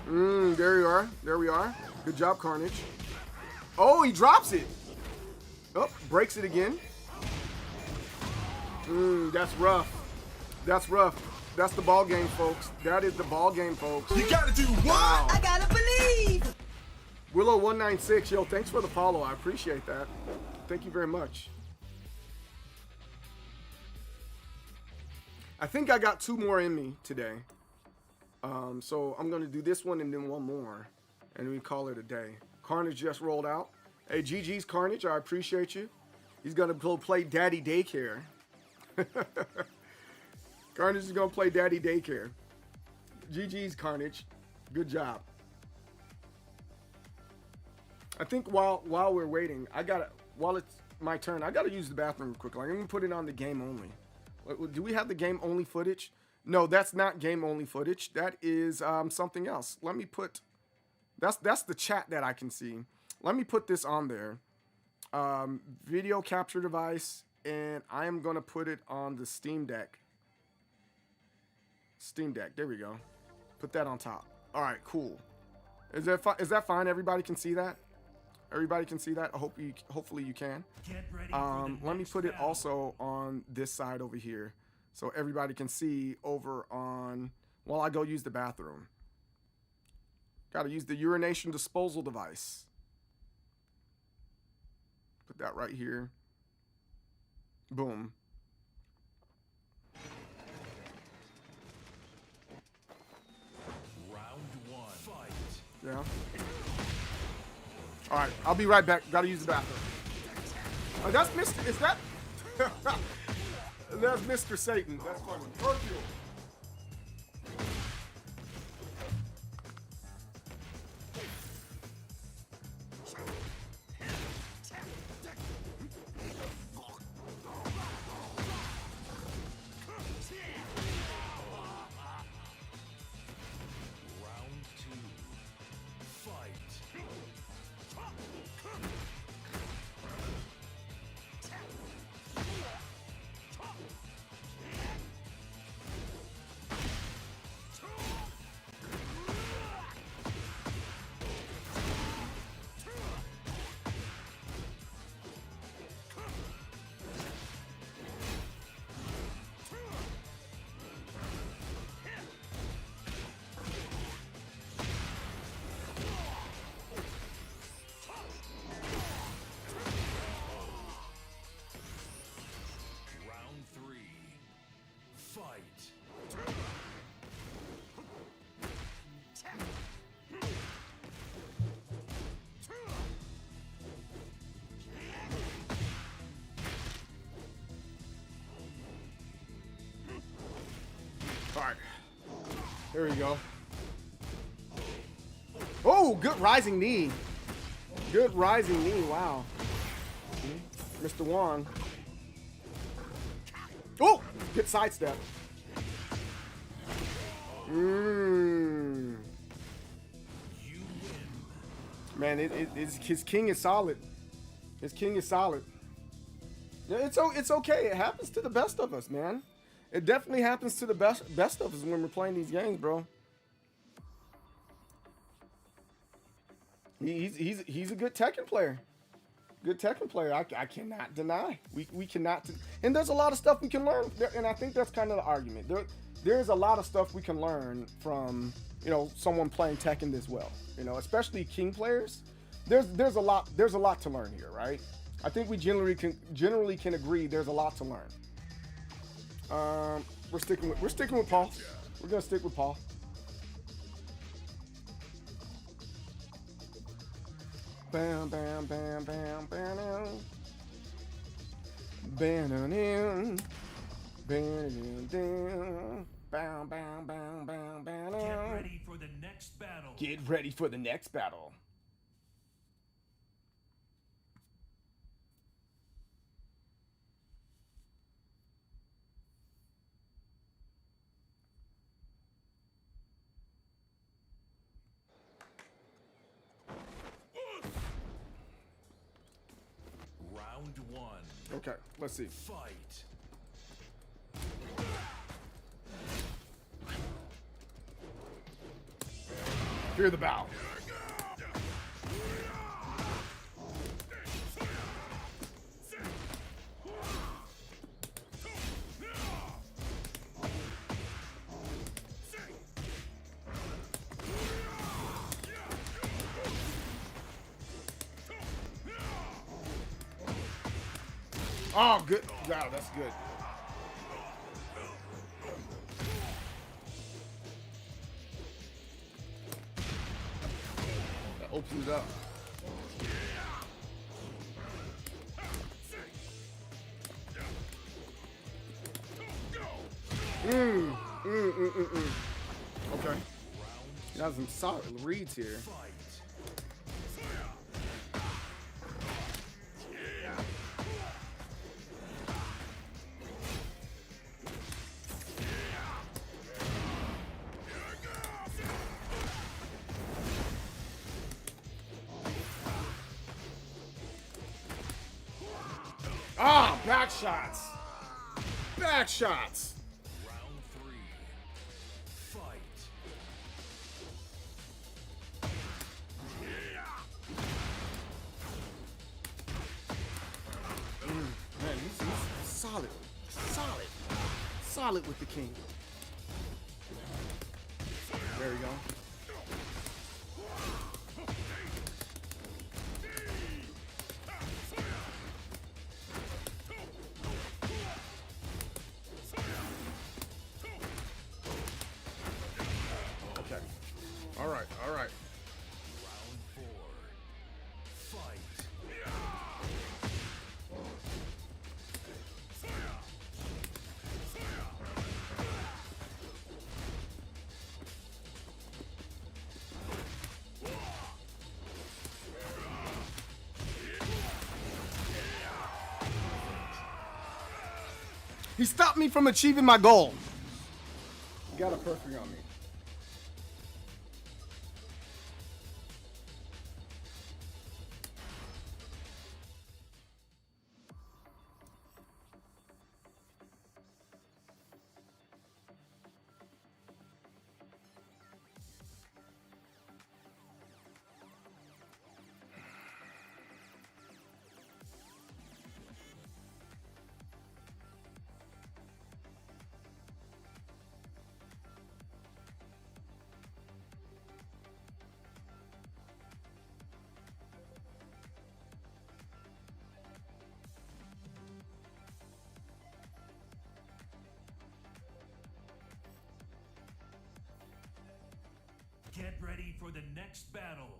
There you are. There we are. Good job, Carnage. Oh, he drops it. Oh, breaks it again. That's rough. That's rough. That's the ball game, folks. That is the ball game, folks. You gotta do what? Wow. I gotta believe. Willow196, yo, thanks for the follow. I appreciate that. Thank you very much. I think I got 2 more in me today. So I'm gonna do this one and then one more, and we call it a day. Carnage just rolled out. Hey, GG's Carnage, I appreciate you. He's gonna go play Daddy Daycare. Carnage is gonna play Daddy Daycare. GG's Carnage, good job. I think while we're waiting, while it's my turn, I gotta use the bathroom quickly. I'm gonna put it on the game only. Do we have the game only footage? No, that's not game only footage. That is something else. Let me put, that's the chat that I can see. Let me put this on there. Video capture device, and I am gonna put it on the Steam Deck. Steam Deck, there we go. Put that on top. All right, cool. Is that fine? Everybody can see that? Everybody can see that? Hopefully you can. Let me put it also on this side over here, so everybody can see over on, while I go use the bathroom. Gotta use the urination disposal device. Put that right here. Boom. Round 1. Fight. Yeah. All right, I'll be right back. Gotta use the bathroom. That's Mr. Is that? That's Mr. Satan. That's funny. Hercule. Round 2. Fight. right. There we go. Oh, good rising knee. Good rising knee. Wow. Mr. Wong. Oh, good sidestep. Man, his king is solid. His king is solid. Yeah, it's okay. It happens to the best of us, man. It definitely happens to the best of us when we're playing these games, bro. He's a good Tekken player. Good Tekken player. I cannot deny. We cannot. And there's a lot of stuff we can learn. And I think that's kind of the argument. There's a lot of stuff we can learn from, you know, someone playing Tekken this well. You know, especially King players. There's a lot to learn here, right? I think we generally can agree there's a lot to learn. We're sticking with Paul. We're gonna stick with Paul. Bam bam bam bam bam bam bam bam bam bam bam bam. Get ready for the next battle. Get ready for the next battle. Round one. Okay, let's see. Fight. Fear the bow. Oh, good. Wow, that's good. That opens it up. Okay. You got some solid reads here. Ah, back shots. Back shots. Round three. Fight. Man, he's solid. Solid with the king. There we go. Okay. All right. Round four. Fight. He stopped me from achieving my goal. He got a perfect on me. Get ready for the next battle.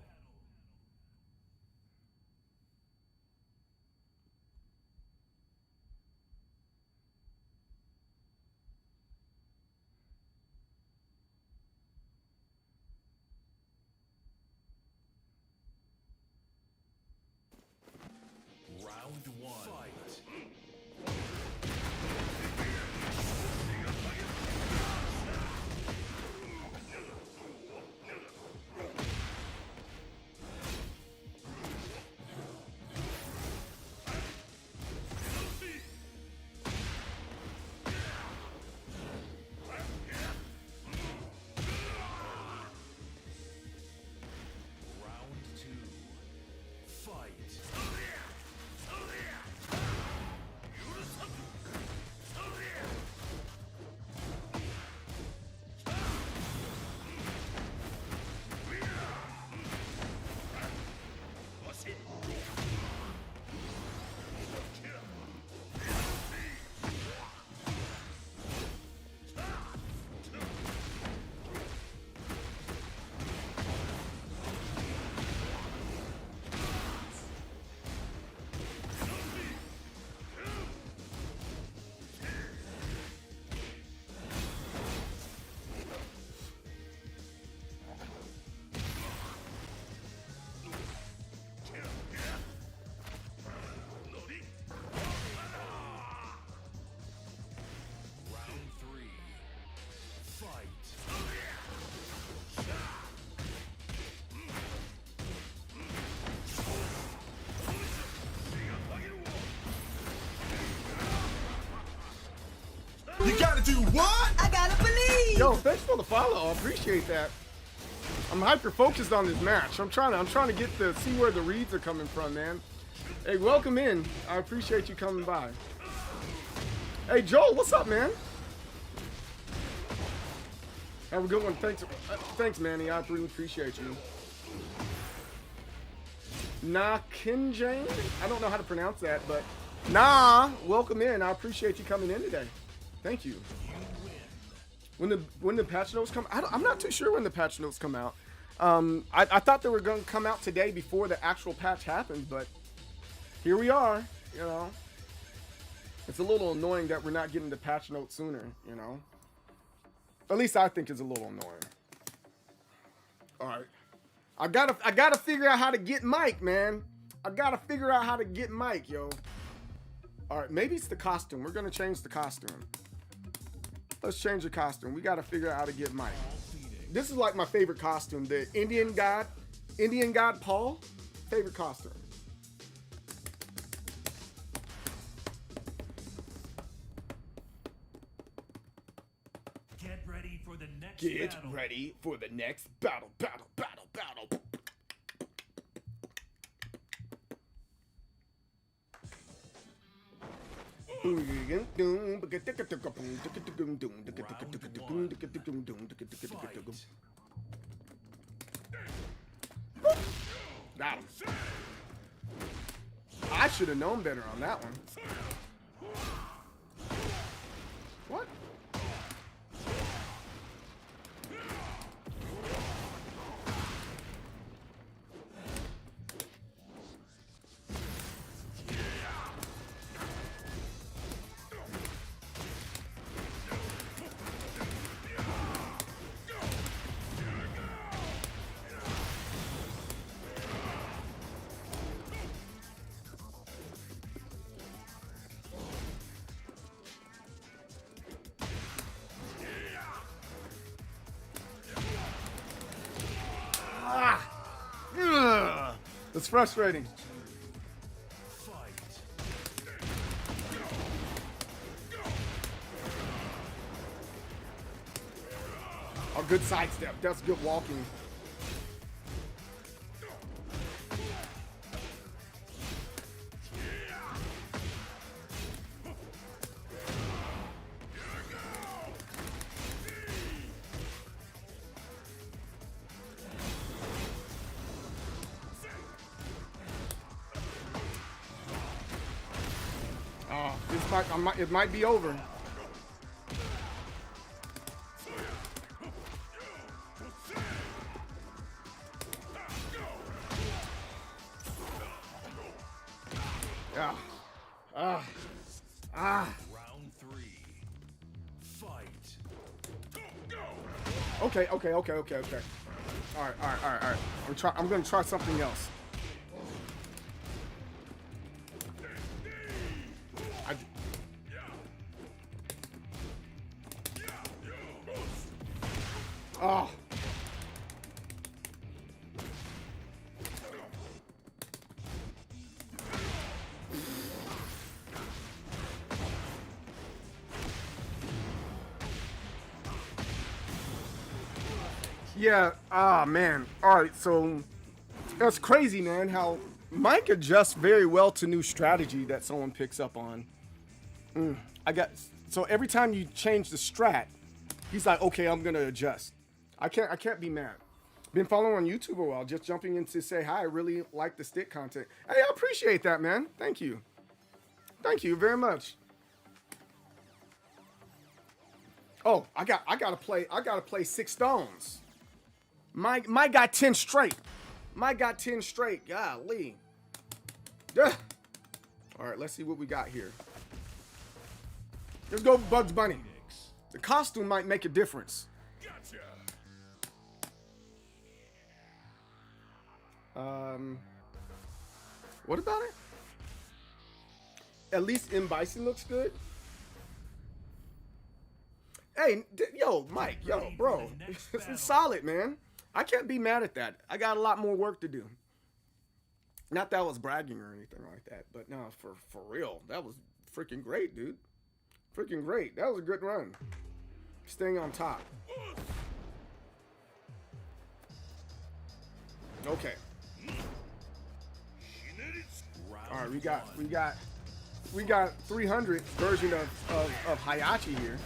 You gotta do what? I gotta believe. Yo, thanks for the follow. I appreciate that. I'm hyper focused on this match. I'm trying to get to see where the reads are coming from, man. Hey, welcome in. I appreciate you coming by. Hey, Joel, what's up, man? Have a good one. Thanks, Manny. I really appreciate you. Nah, Kinjane? I don't know how to pronounce that, but nah, welcome in. I appreciate you coming in today. Thank you. When the patch notes come, I'm not too sure when the patch notes come out. I thought they were going to come out today before the actual patch happened, but here we are. You know, it's a little annoying that we're not getting the patch notes sooner. You know, at least I think it's a little annoying. All right, I gotta figure out how to get Mike, man. I gotta figure out how to get Mike, yo. All right, maybe it's the costume. We're gonna change the costume. Let's change the costume. We gotta figure out how to get Mike. This is like my favorite costume. The Indian God Paul. Favorite costume. Get ready for the next Get battle. ready for the next battle. Got him. I should have known better on that one. What? It's frustrating. A good sidestep. That's good walking. It might be over. Yeah. Round 3. Fight. Okay. All right. I'm gonna try something else. Oh. Yeah, man. All right, so that's crazy, man, how Mike adjusts very well to new strategy that someone picks up on. So every time you change the strat, he's like, okay, I'm gonna adjust. I can't be mad. Been following on YouTube a while, just jumping in to say hi. I really like the stick content. Hey, I appreciate that, man. Thank you. Thank you very much. Oh, I gotta play 6 stones. Mike got 10 straight. Mike got 10 straight. Golly. Ugh. All right, let's see what we got here. Let's go Bugs Bunny. The costume might make a difference. Gotcha. What about it? At least M. Bison looks good. Hey, yo, Mike, yo, bro. This is solid, man. I can't be mad at that. I got a lot more work to do. Not that I was bragging or anything like that, but no, for real. That was freaking great, dude. Freaking great. That was a good run. Staying on top. Okay. All right, we got 300 version of Hayachi here.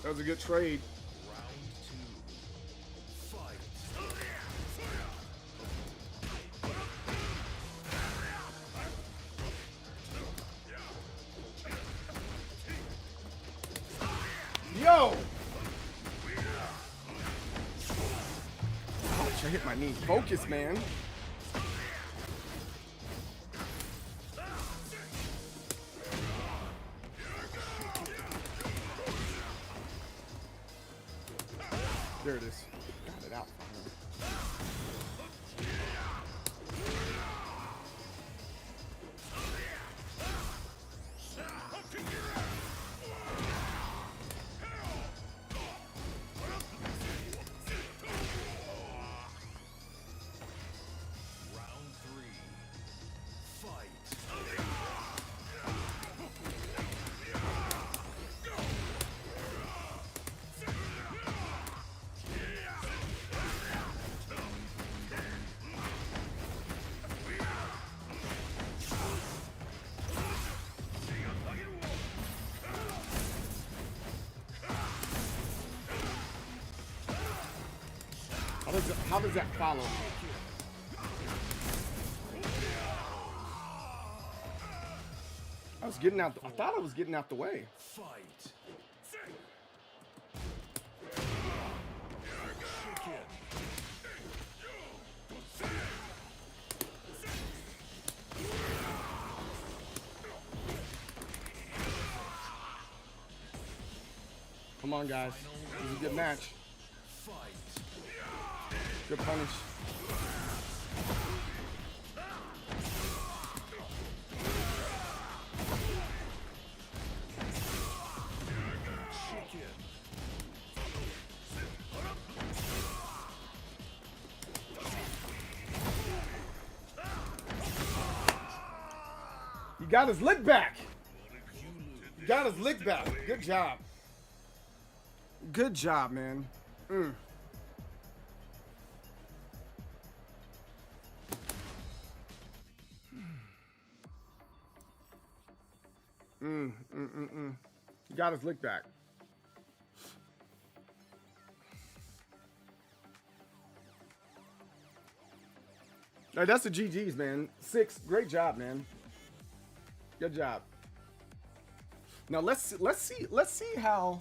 That was a good trade. Yo! Ouch, I hit my knee. Focus, man. There it is. Got it out. How does that follow? I was getting out. I thought I was getting out the way. Come on, guys. This is a good match. Good punish. He got his lick back. He got his lick back. Good job. Good job, man. He got his lick back. Hey, that's the GGs, man. 6, great job, man. Good job. Now let's see how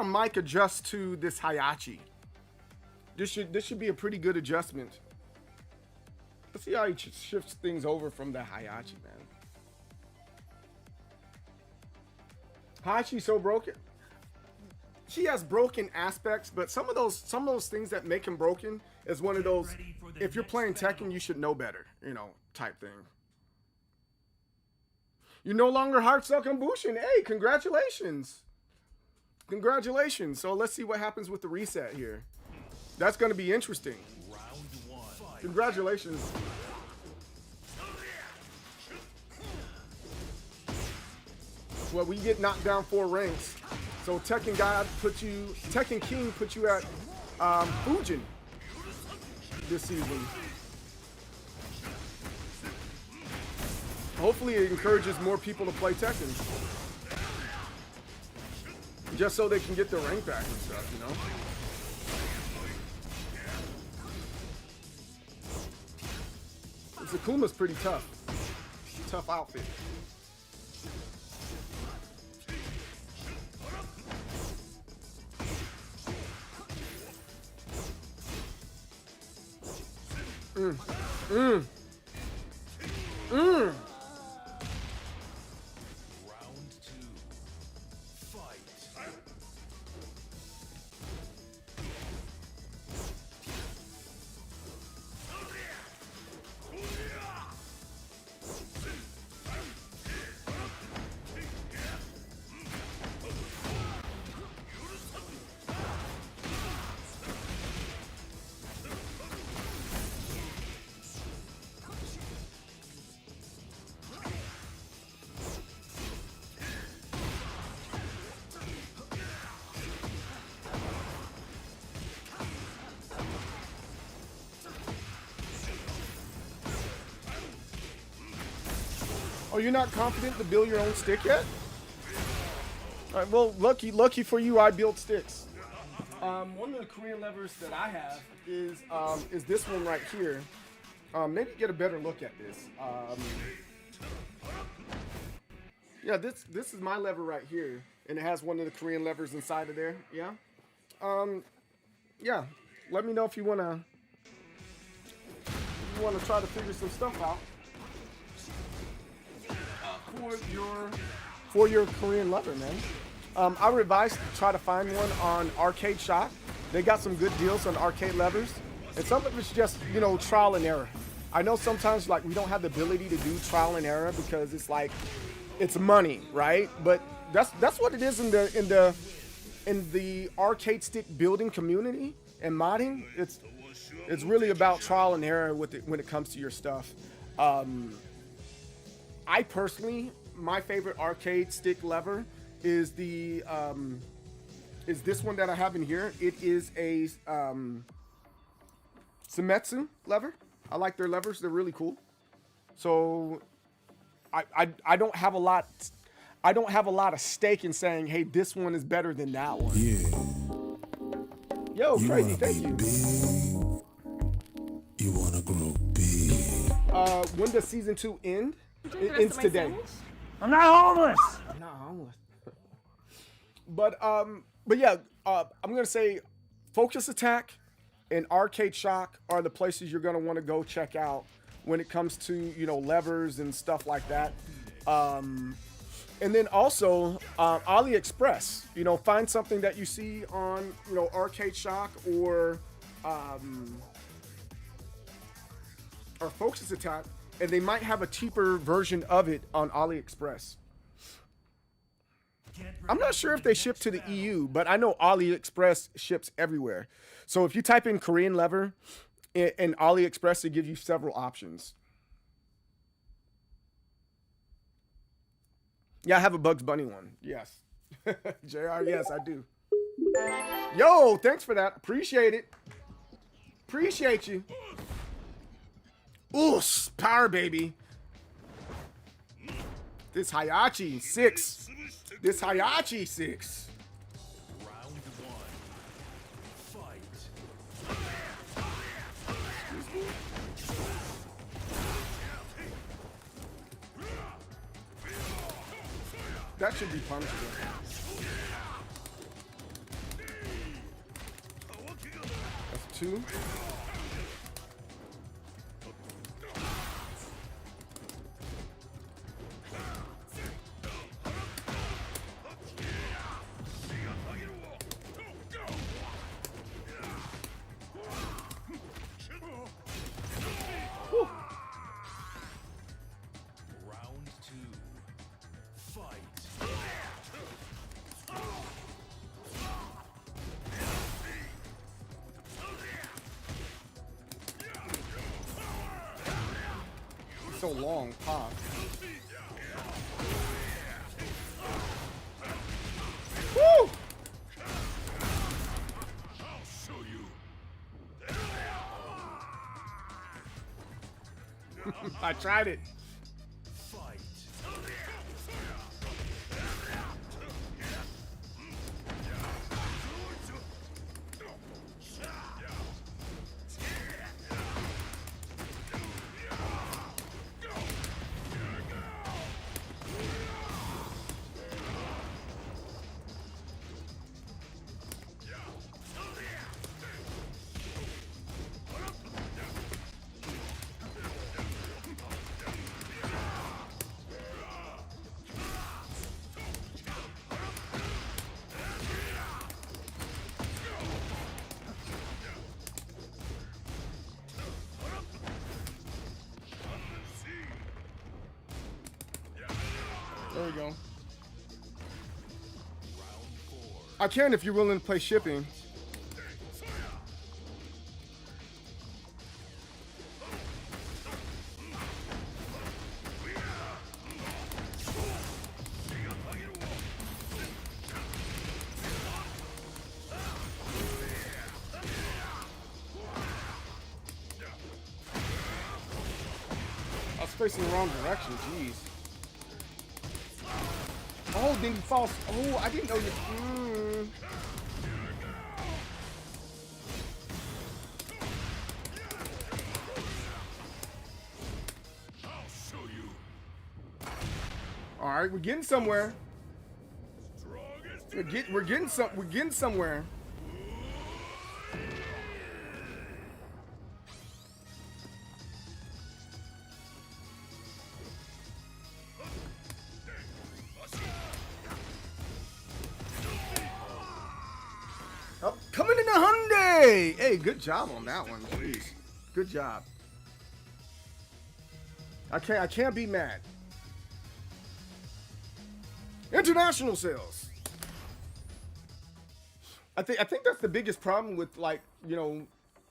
Mike adjusts to this Hayachi. This should be a pretty good adjustment. Let's see how he shifts things over from the Hayachi, man. Hayachi's so broken. She has broken aspects, but some of those things that make him broken is one of those. If you're playing Tekken, you should know better, you know, type thing. You're no longer Heartsuck and Bushin. Hey, congratulations. Congratulations. So let's see what happens with the reset here. That's going to be interesting. Congratulations. Well, we get knocked down 4 ranks. So Tekken King put you at Fujin this season. Hopefully it encourages more people to play Tekken. Just so they can get their rank back and stuff, you know? This Akuma's pretty tough. tough outfit. Oh, you're not confident to build your own stick yet? All right, well, lucky for you, I build sticks. One of the Korean levers that I have is this one right here. Maybe get a better look at this. Yeah, this is my lever right here, and it has one of the Korean levers inside of there. Yeah. Yeah. Let me know if you wanna try to figure some stuff out for your Korean lever, man. I would advise to try to find one on Arcade Shock. They got some good deals on arcade levers, and some of it's just, you know, trial and error. I know sometimes like we don't have the ability to do trial and error because it's like it's money, right? But that's what it is in the arcade stick building community and modding. It's really about trial and error with it when it comes to your stuff. I personally, my favorite arcade stick lever is this one that I have in here. It is a Semetsu lever. I like their levers; they're really cool. So, I don't have a lot. I don't have a lot of stake in saying, "Hey, this one is better than that one." Yeah. Yo, crazy! Thank you. Big. You wanna grow big. When does season 2 end? It ends today. I'm not homeless. I'm not homeless. But yeah, I'm gonna say Focus Attack and Arcade Shock are the places you're gonna want to go check out when it comes to, you know, levers and stuff like that. And then also AliExpress. You know, find something that you see on, you know, Arcade Shock or Focus Attack, and they might have a cheaper version of it on AliExpress. I'm not sure if they ship to the EU, but I know AliExpress ships everywhere. So if you type in Korean lever in AliExpress, it gives you several options. Yeah, I have a Bugs Bunny one. Yes. JR, yes, I do. Yo, thanks for that. Appreciate it. Appreciate you. Ooh, power, baby. This Hayachi 6. This Hayachi 6. Round 1. Fight. That should be punishable. That's 2. Round 2. Fight. So long, pop. Woo! I'll show you. I tried it. Fight. There we go. I can if you're willing to play shipping. I was facing the wrong direction, jeez. Oh, then he falls. Oh, I didn't know you. All right, we're getting somewhere. We're getting somewhere. Oh, coming in the Hyundai. Hey, good job on that one. Jeez. Good job. I can't be mad. International sales. I think that's the biggest problem with, like, you know,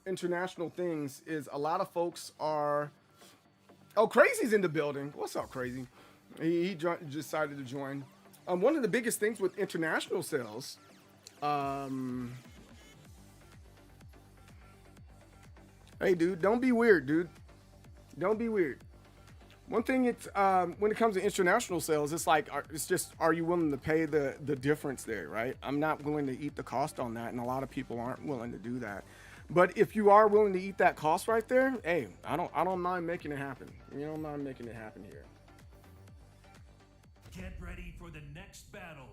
international things is a lot of folks are. Oh, Crazy's in the building. What's up, Crazy? He decided to join. One of the biggest things with international sales. Hey, dude, don't be weird, dude. Don't be weird. One thing, it's when it comes to international sales, it's like, it's just, are you willing to pay the difference there, right? I'm not willing to eat the cost on that, and a lot of people aren't willing to do that. But if you are willing to eat that cost right there, hey, I don't mind making it happen. You don't mind making it happen here. Get ready for the next battle.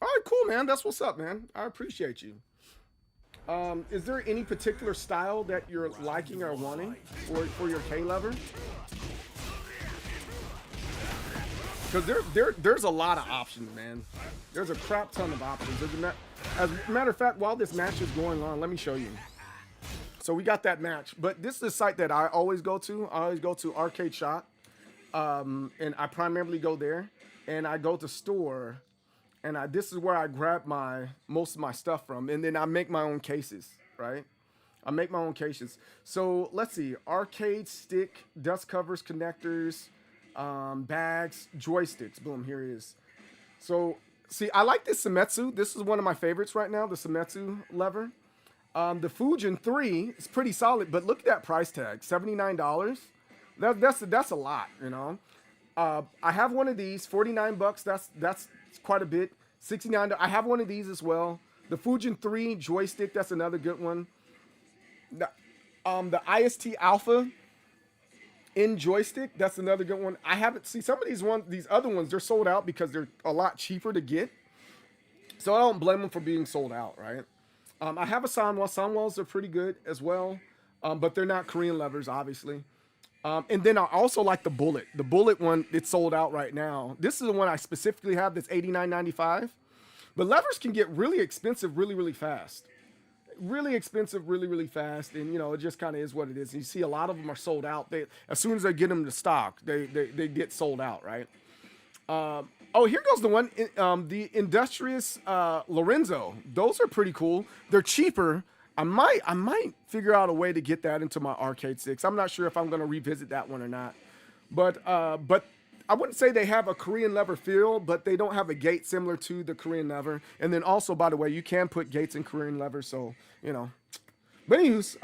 All right, cool, man. That's what's up, man. I appreciate you. Is there any particular style that you're liking or wanting for your K lever? Because there's a lot of options, man. There's a crap ton of options. As a matter of fact, while this match is going on, let me show you. So we got that match, but this is the site that I always go to. I always go to Arcade Shop, and I primarily go there, and I go to store. And this is where I grab most of my stuff from. And then I make my own cases, right? I make my own cases. So let's see. Arcade stick, dust covers, connectors, bags, joysticks. Boom, here it is. So, see, I like this Semetsu. This is one of my favorites right now, the Semetsu lever. The Fujin 3 is pretty solid, but look at that price tag, $79. That's a lot, you know? I have one of these, 49 bucks. That's quite a bit. 69. I have one of these as well. The Fujin 3 joystick, that's another good one. The IST Alpha in joystick, that's another good one. I haven't seen some of these other ones, they're sold out because they're a lot cheaper to get. So I don't blame them for being sold out, right? I have a Sanwa. Sanwas are pretty good as well, but they're not Korean levers, obviously. And then I also like the Bullet. The Bullet one, it's sold out right now. This is the one I specifically have that's $89.95. But levers can get really expensive really, really fast. Really expensive really, really fast. And, you know, it just kind of is what it is. And you see a lot of them are sold out. As soon as they get them to stock, they get sold out, right? Oh, here goes the one, the Industrious Lorenzo. Those are pretty cool. They're cheaper. I might figure out a way to get that into my arcade sticks. I'm not sure if I'm going to revisit that one or not. But I wouldn't say they have a Korean lever feel, but they don't have a gate similar to the Korean lever. And then also, by the way, you can put gates in Korean levers, so, you know. But anyways,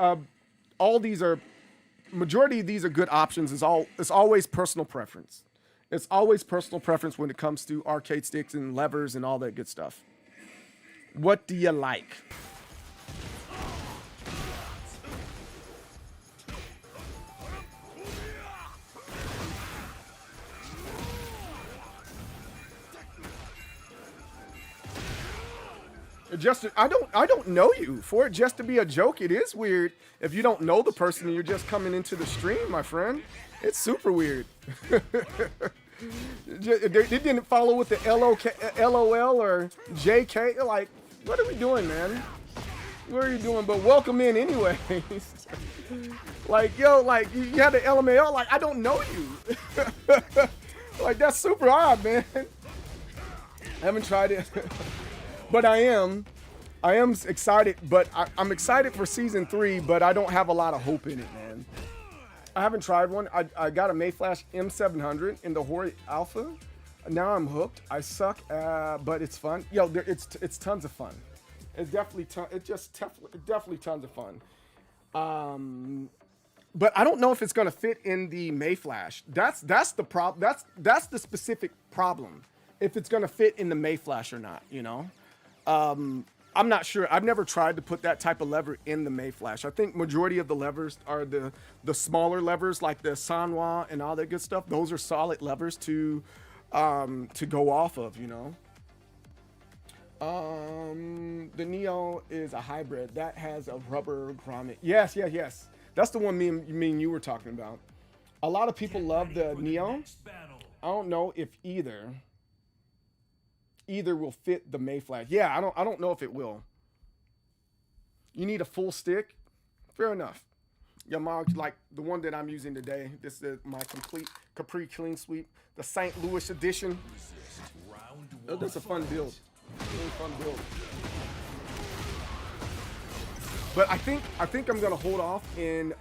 majority of these are good options. It's always personal preference. It's always personal preference when it comes to arcade sticks and levers and all that good stuff. What do you like? I don't know you. For it just to be a joke, it is weird. If you don't know the person and you're just coming into the stream, my friend, it's super weird. They didn't follow with the LOL or JK. Like, What are we doing, man? What are you doing? But welcome in anyways. Like, yo, like, you had the LMAO, like, I don't know you. Like, that's super odd, man. I haven't tried it. But I am excited, but I'm excited for season 3, but I don't have a lot of hope in it, man. I haven't tried one. I got a Mayflash M700 in the Hori Alpha. Now I'm hooked. I suck, but it's fun. Yo, it's tons of fun. It's definitely definitely tons of fun. But I don't know if it's gonna fit in the Mayflash. That's the problem. That's the specific problem. If it's gonna fit in the Mayflash or not, you know. I'm not sure. I've never tried to put that type of lever in the Mayflash. I think majority of the levers are the smaller levers, like the Sanwa and all that good stuff. Those are solid levers to go off of, you know. The Neo is a hybrid that has a rubber grommet. Yes. That's the one me and you were talking about. A lot of people love the Neo. I don't know if either will fit the Mayflash. Yeah, I don't know if it will. You need a full stick. Fair enough. Yeah, like the one that I'm using today. This is my complete Capri Clean Sweep, the St. Louis edition. Oh, that's a fun build. Really fun build. But I think I'm gonna hold off in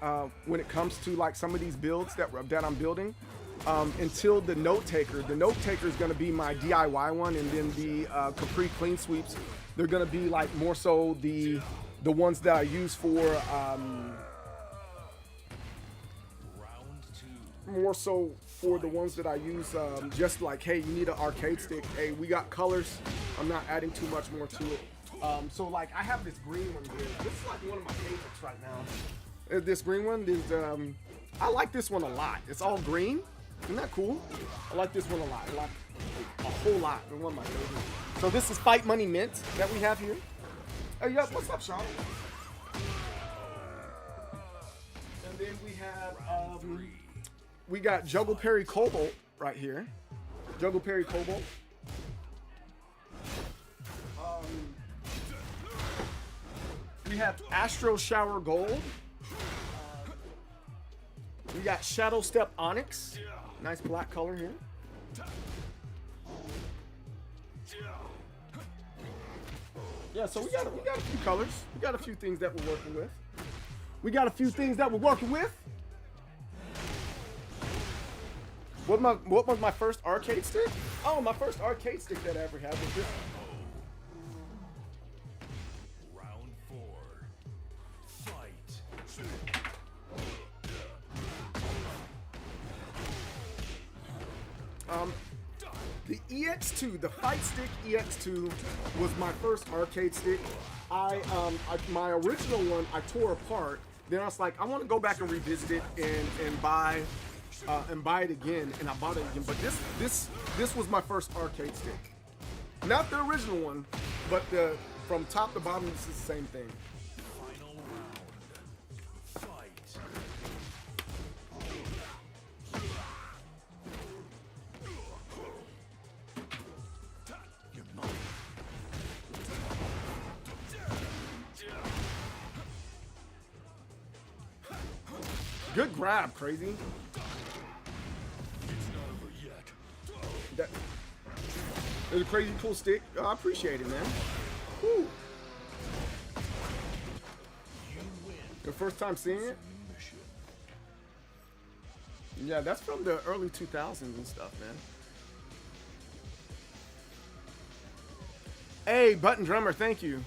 when it comes to like some of these builds that I'm building until the Note Taker. The Note Taker is gonna be my DIY one, and then the Capri Clean Sweeps, they're gonna be like more so the ones that I use for more so for the ones that I use just like, hey, you need an arcade stick. Hey, we got colors. I'm not adding too much more to it. So like I have this green one here. This is like one of my favorites right now. This green one is I like this one a lot. It's all green. Isn't that cool? I like this one a lot. I like a whole lot. It's one of my favorites. So this is Fight Money Mint that we have here. Hey, yo, what's up, Sean? And then we have we got Juggle Perry Cobalt right here. Juggle Perry Cobalt. We have Astro Shower Gold. We got Shadow Step Onyx. Nice black color here. Yeah, so we got a few colors. We got a few things that we're working with. What was my first arcade stick? Oh, my first arcade stick that I ever had was this. Round 4. Fight. The EX2, the Fight Stick EX2 was my first arcade stick. My original one I tore apart. Then I was like, I want to go back and revisit it and buy it again, and I bought it again. But this was my first arcade stick. Not the original one, but from top to bottom, this is the same thing. Final round. Fight. Good grab, Crazy. That is a crazy cool stick. Oh, I appreciate it, man. Woo. The first time seeing it? Yeah, that's from the early 2000s and stuff, man. Hey, Button Drummer, thank you.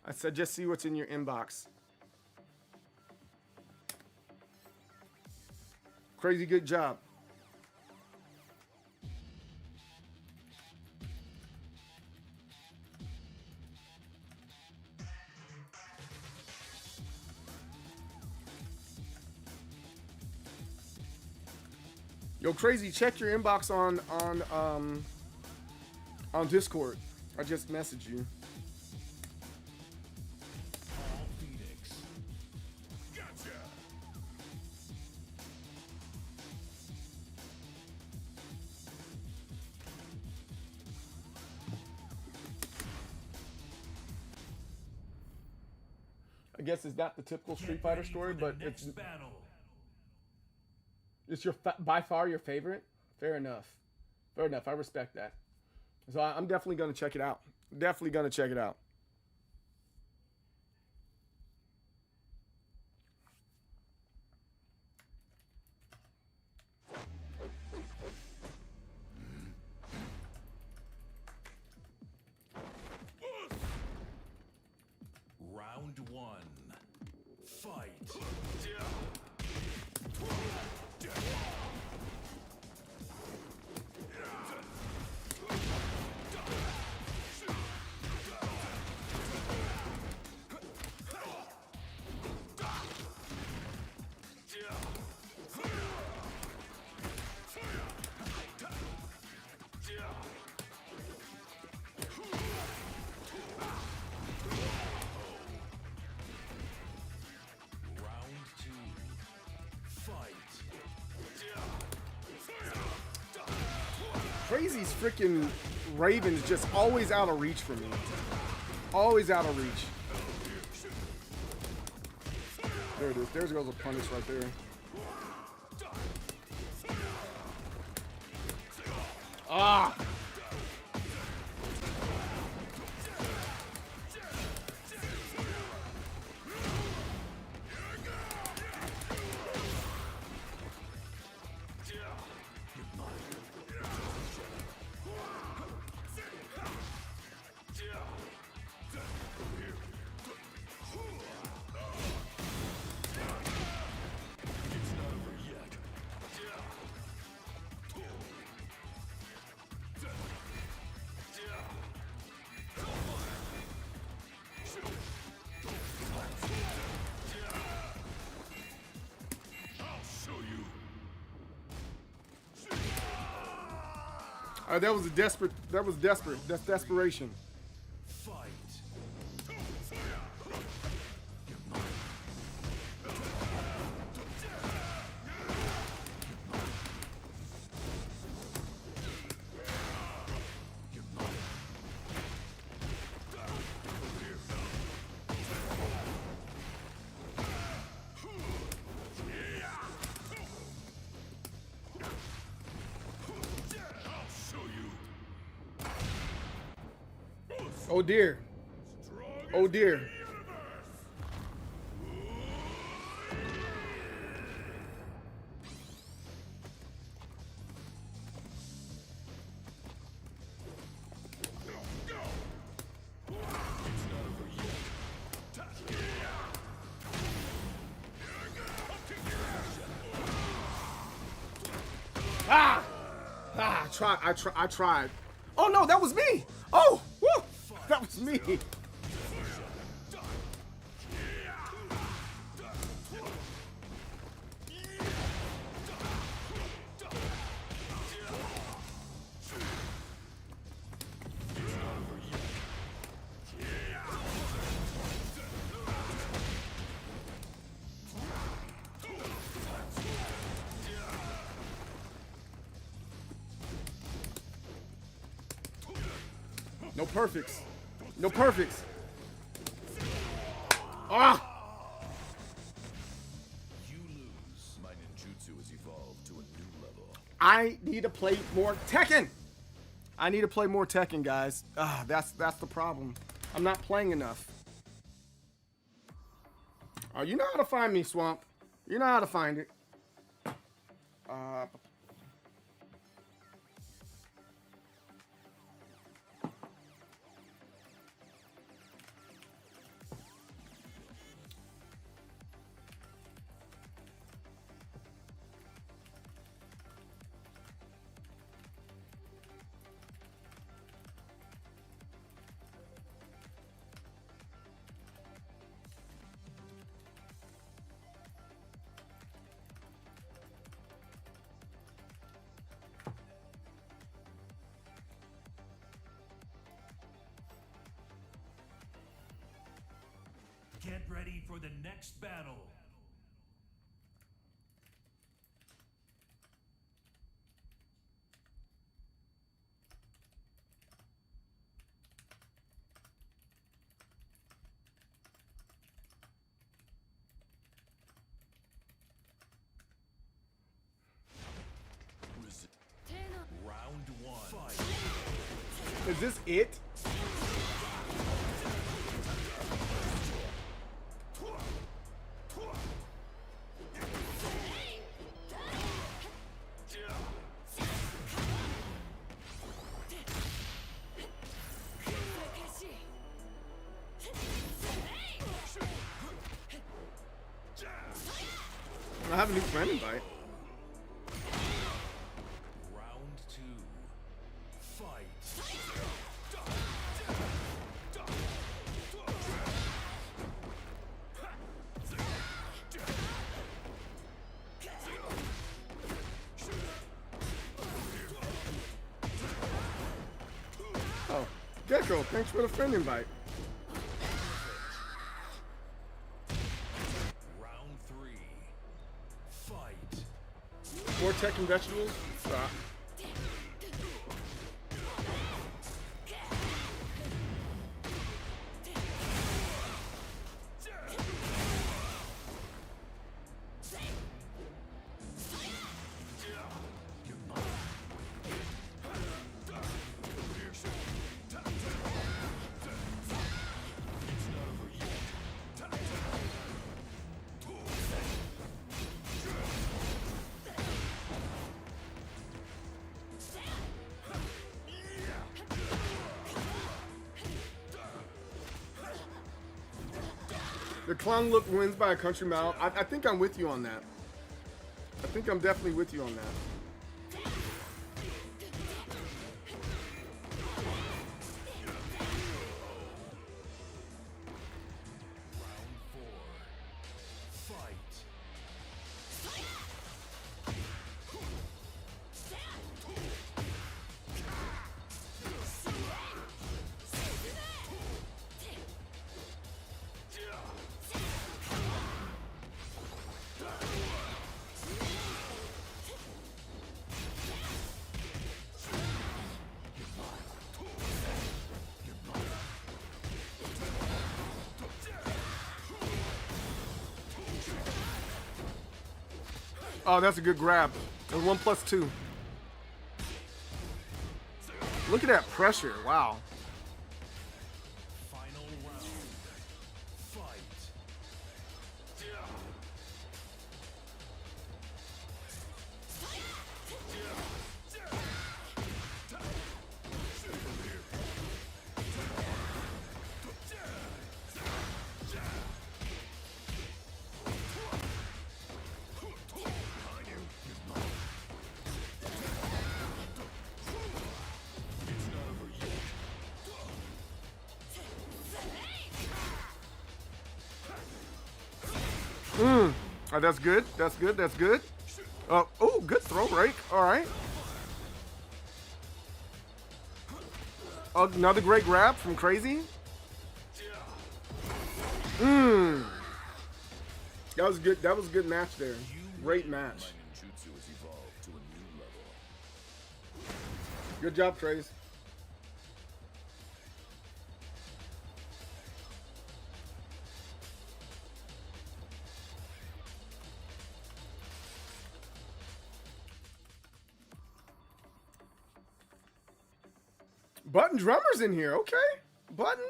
I said just see what's in your inbox. Crazy good job. Yo, Crazy, check your inbox on Discord. I just messaged you. I guess it's not the typical Street Fighter story, but it's battle. it's your by far your favorite. Fair enough. Fair enough. I respect that. So I'm definitely gonna check it out. Definitely gonna check it out. Round one. Fight. Crazy's freaking Raven's just always out of reach for me. Always out of reach. There it is. There goes a punish right there. Ah! That was a desperate. That was desperate. That's desperation. Oh dear. Oh dear. Ah! Ah, I tried. Oh no, that was me. Oh, woo! That was me. No perfects. No perfects. Ah! You lose. My ninjutsu has evolved to a new level. I need to play more Tekken. I need to play more Tekken, guys. Ah, that's the problem. I'm not playing enough. Oh, you know how to find me, Swamp. You know how to find it. Get ready for the next battle. Is this it? I have a new friend invite. Round 2. Fight. Oh, Gecko, thanks for the friend invite. Round 3. Fight. More Tekken vegetables? The clown look wins by a country mile. I think I'm with you on that. I think I'm definitely with you on that. Round 4. Fight. Oh, that's a good grab. And 1+2. Look at that pressure. Wow. Final round. Fight. Oh, that's good. That's good. That's good. Oh, good throw break. All right. Another great grab from Crazy. That was good. That was a good match there. Great match. Good job, Trace. Button Drummer's in here. Okay. Button.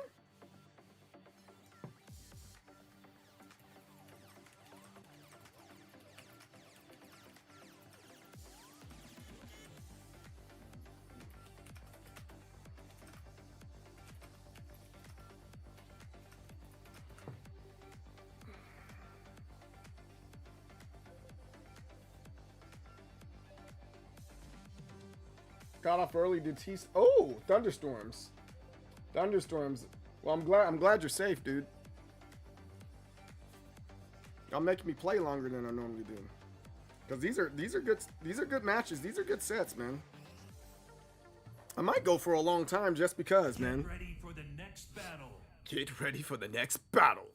Got off early. Did he? Oh, thunderstorms. Thunderstorms. Well, I'm glad you're safe, dude. Y'all making me play longer than I normally do. Cause these are good matches. These are good sets, man. I might go for a long time just because, man. Get ready for the next battle. Get ready for the next battle.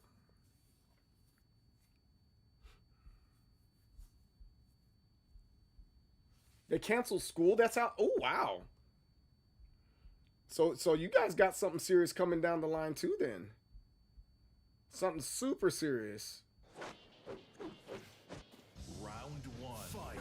They canceled school. That's how. Oh wow. So you guys got something serious coming down the line too, then. Something super serious. Round 1. Fight.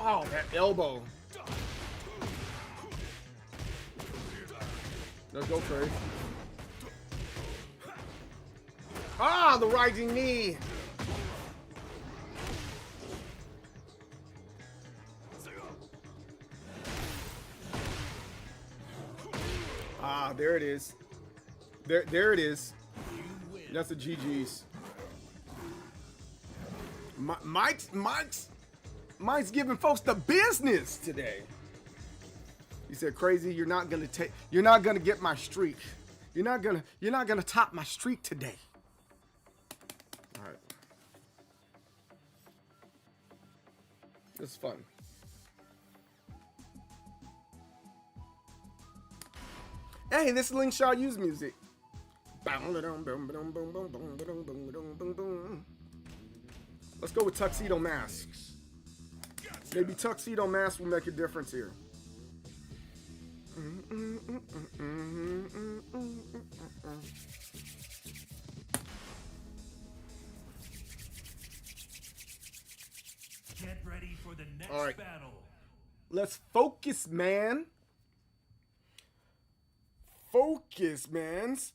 Oh, that elbow. Let's go, Trey. Ah, the rising knee. Ah, there it is. There it is. That's the GG's. Mike's giving folks the business today. He said, "Crazy, you're not gonna get my streak. You're not gonna top my streak today." All right. This is fun. Hey, this is Slingshot Use music. Let's go with Tuxedo Mask. Maybe Tuxedo Mask will make a difference here. Get ready for the next All right. battle. Let's focus, man. Focus, mans.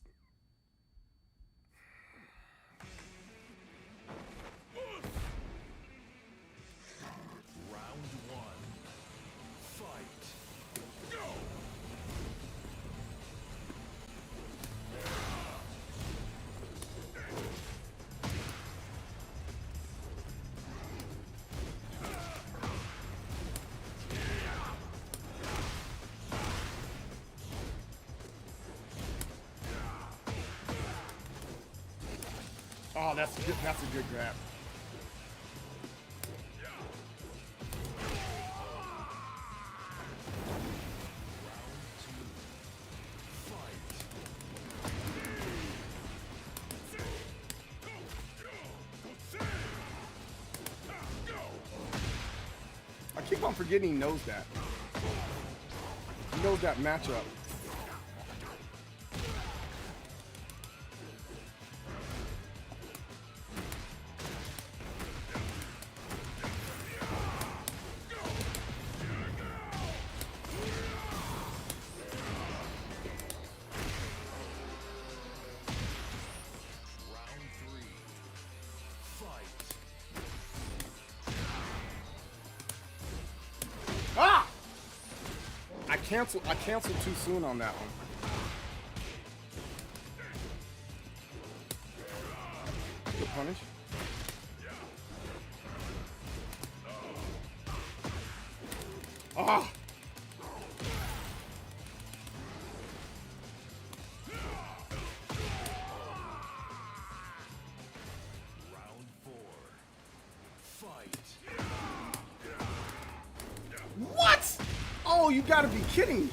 Round one. Fight. Go! Oh, that's a good grab. I keep on forgetting he knows that. He knows that matchup. Ah! I canceled too soon on that one. Good punish. Ah! Round four. Fight. What? Oh, you gotta be kidding me.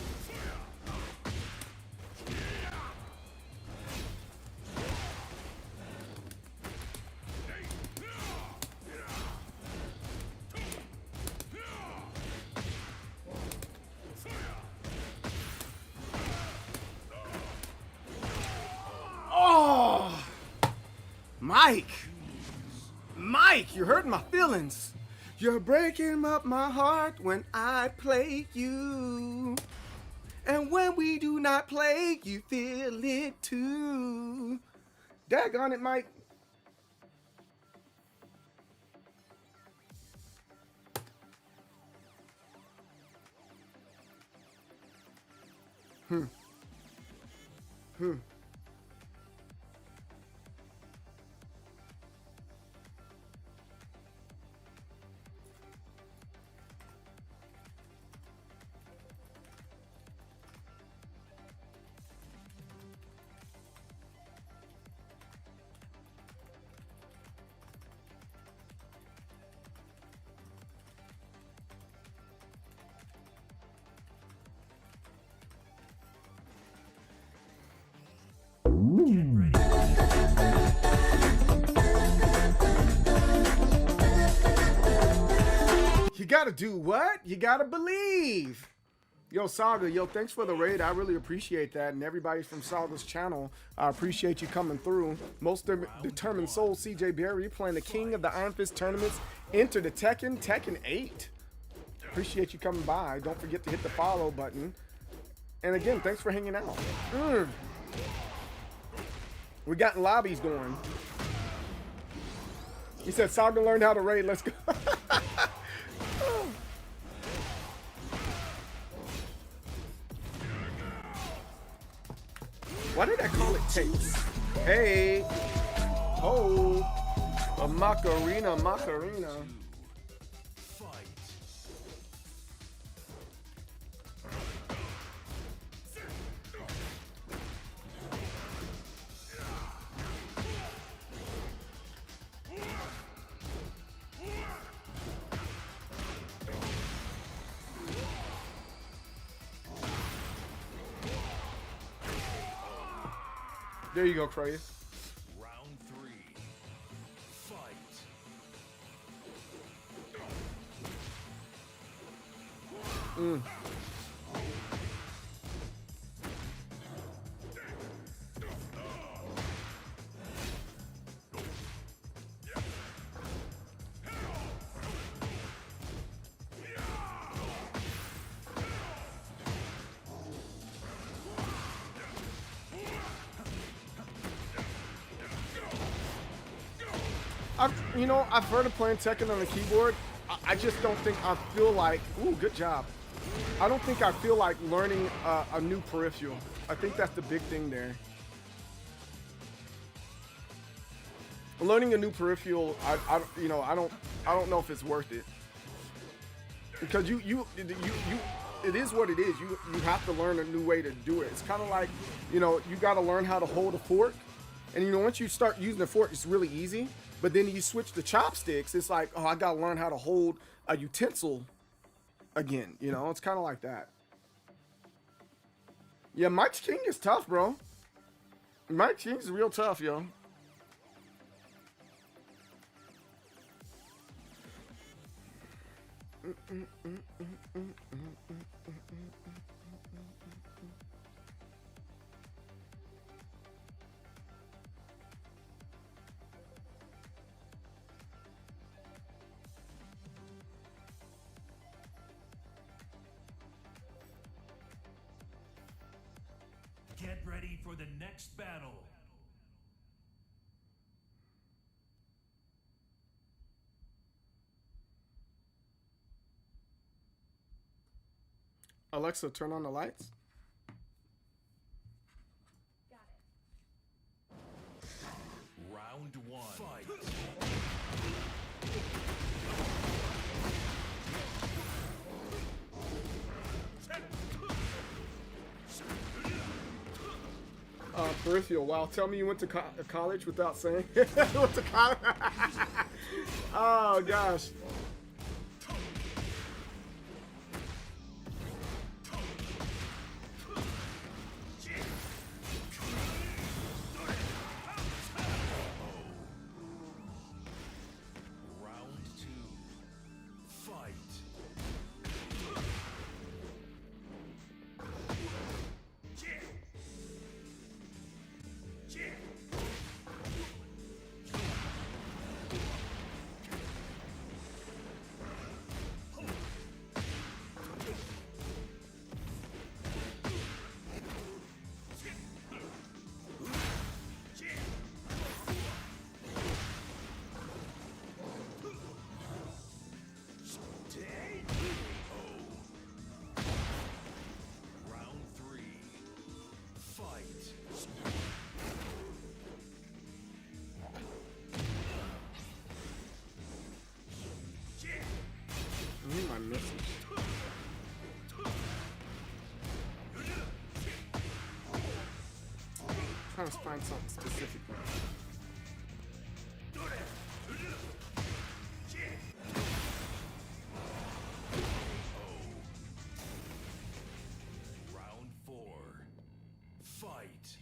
Oh, Mike, you're hurting my feelings. You're breaking up my heart when I play you. And when we do not play, you feel it too. Daggone it, Mike. You gotta do what? You gotta believe. Yo, Saga, yo, thanks for the raid. I really appreciate that. And everybody from Saga's channel, I appreciate you coming through. Most determined soul, CJ Berry, playing the king of the Iron Fist tournaments. Enter the Tekken 8. Appreciate you coming by. Don't forget to hit the follow button. And again, thanks for hanging out. We got lobbies going. He said, Saga learned how to raid. Let's go. Why did I call it tapes? Hey. Oh. A Macarena. There you go, Craze. Round 3. Fight. I've heard of playing Tekken on the keyboard. I just don't think I feel like, ooh, good job. I don't think I feel like learning a new peripheral. I think that's the big thing there. Learning a new peripheral, I don't know if it's worth it. Because it is what it is. You have to learn a new way to do it. It's kind of like, you got to learn how to hold a fork. And once you start using the fork, it's really easy. But then you switch to chopsticks, it's like, oh, I gotta learn how to hold a utensil again. It's kind of like that. Yeah, Mike's King is tough, bro. Mike King's real tough, yo. Get ready for the next battle. Alexa, turn on the lights. Got it. Round 1. Fight. Peripheral. Wow, tell me you went to college without saying. Went to college. Oh gosh. Round 2. Fight. Round 3. Fight. I need my message. Trying to find something specific. Round 4. Fight.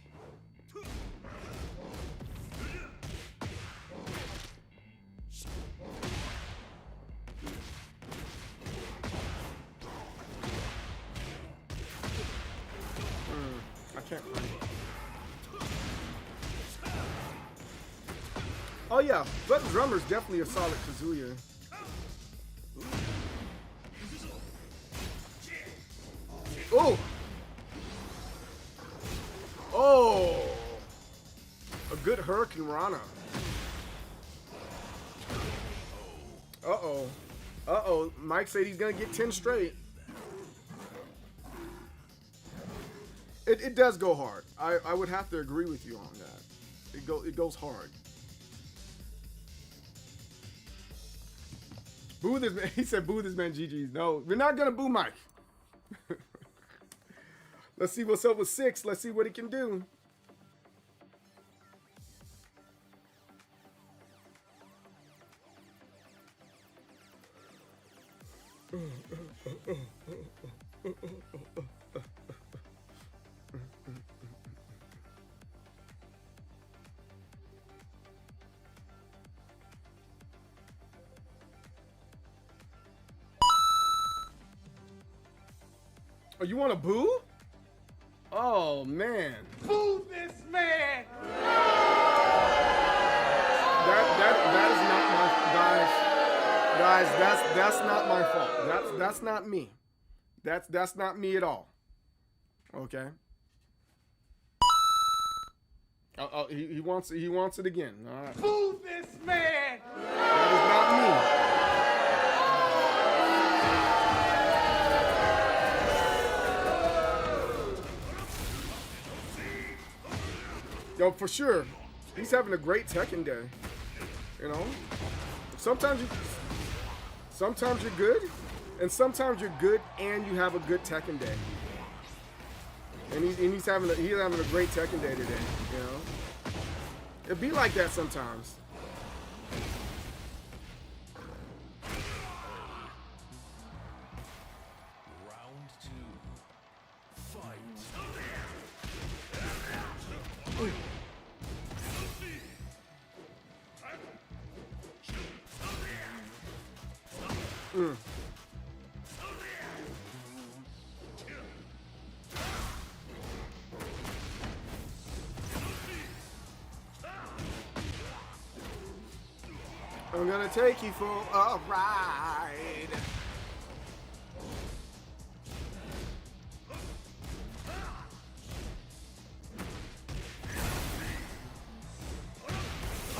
can't. Oh yeah, but drummer's definitely a solid Kazuya. Oh. Oh. A good Hurricane Rana. Uh-oh. Uh-oh. Mike said he's gonna get 10 straight. It does go hard. I would have to agree with you on that. It goes hard. Boo this man. He said boo this man GG's. No, we're not gonna boo Mike. Let's see what's up with 6. Let's see what he can do. Oh, you want to boo? Oh man. Boo this man! That is not my guys. That's not my fault. That's not me. That's not me at all. Okay. Oh, he wants it again. All right. Boo this man! That is not me. Yo, for sure, he's having a great Tekken day. You know, sometimes you're good, and sometimes you're good and you have a good Tekken day. And he's having a great Tekken day today. You know, it'd be like that sometimes. Round 2. Fight. I'm gonna take you for a ride.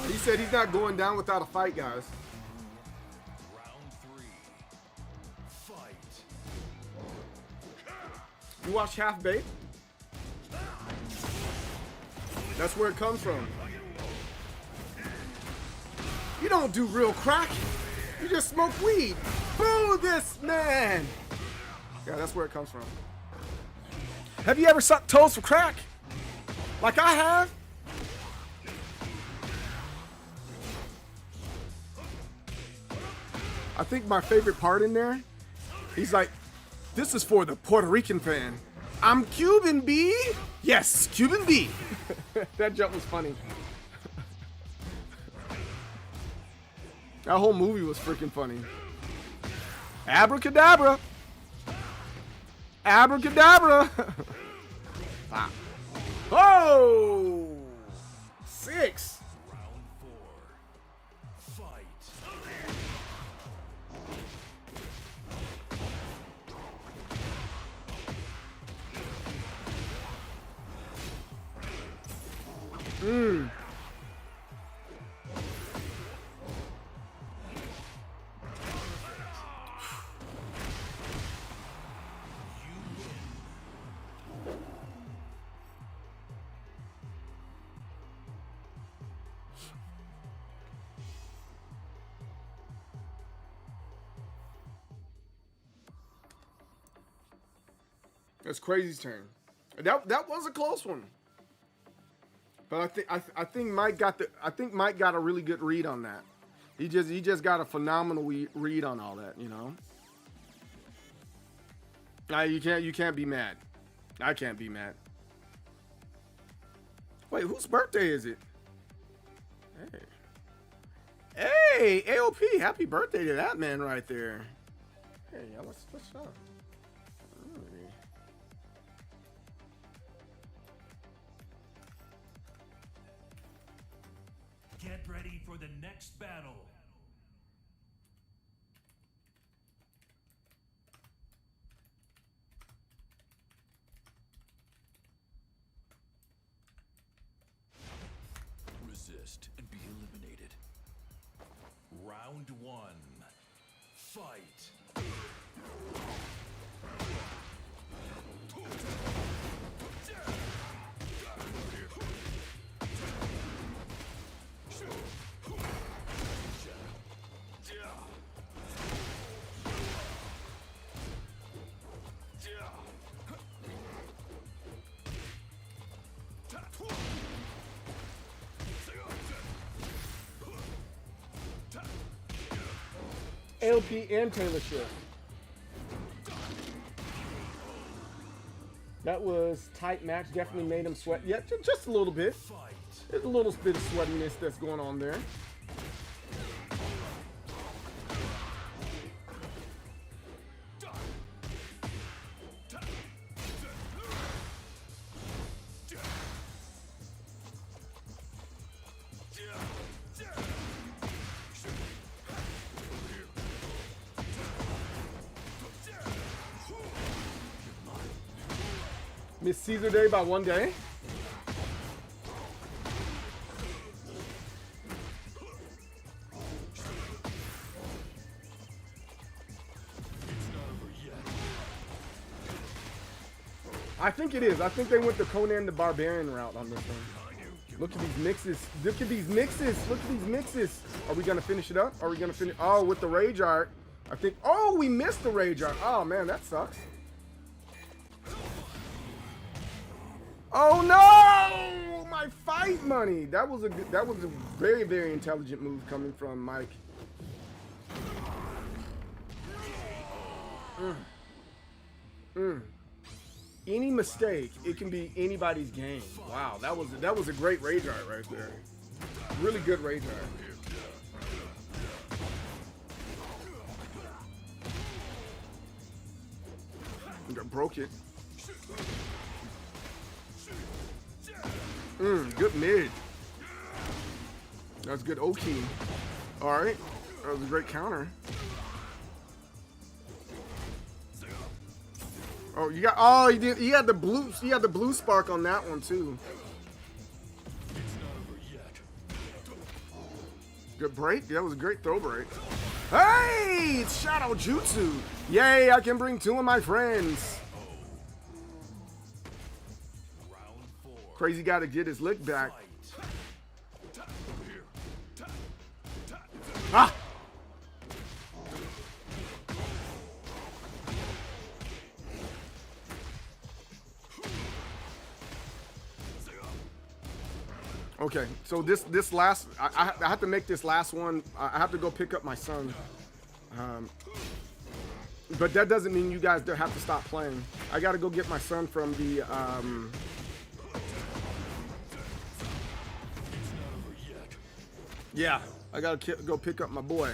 He said he's not going down without a fight, guys. Round 3. Fight. You watch Half Baked? That's where it comes from. You don't do real crack. You just smoke weed. Boo this man. Yeah, that's where it comes from. Have you ever sucked toes for crack? Like I have? I think my favorite part in there, he's like, this is for the Puerto Rican fan. I'm Cuban, B. Yes, Cuban B. That joke was funny. That whole movie was freaking funny. Abracadabra. Abracadabra. Oh! 6. Round 4. Fight. That's Crazy's turn. That was a close one. But I think Mike got a really good read on that. He just got a phenomenal read on all that, you know. You can't be mad. I can't be mad. Wait, whose birthday is it? Hey, AOP, happy birthday to that man right there. Hey, yeah, what's up? ready for the next battle. Resist and be eliminated. Round one. Fight. LP and Taylor Swift. That was tight match. Definitely made him sweat. Yeah, just a little bit. There's a little bit of sweatiness that's going on there. Miss Caesar Day by 1 day. I think it is. I think they went the Conan the Barbarian route on this one. Look at these mixes. Look at these mixes. Look at these mixes. Are we gonna finish it up? Are we gonna finish? Oh, with the rage art. I think. Oh, we missed the rage art. Oh man, that sucks. Oh no! My fight money. That was a very, very intelligent move coming from Mike. Any mistake, it can be anybody's game. Wow, that was a great rage art right there. Really good rage art. I broke it. Good mid. That's good O-key. All right, that was a great counter. Oh, you got. Oh, he did. He had the blue. He had the blue spark on that one too. Good break. That was a great throw break. Hey, it's Shadow Jutsu. Yay! I can bring two of my friends. Crazy guy to get his lick back. Ah! Okay, so this last, I have to make this last one. I have to go pick up my son. But that doesn't mean you guys don't have to stop playing. I got to go get my son from the yeah, I gotta go pick up my boy.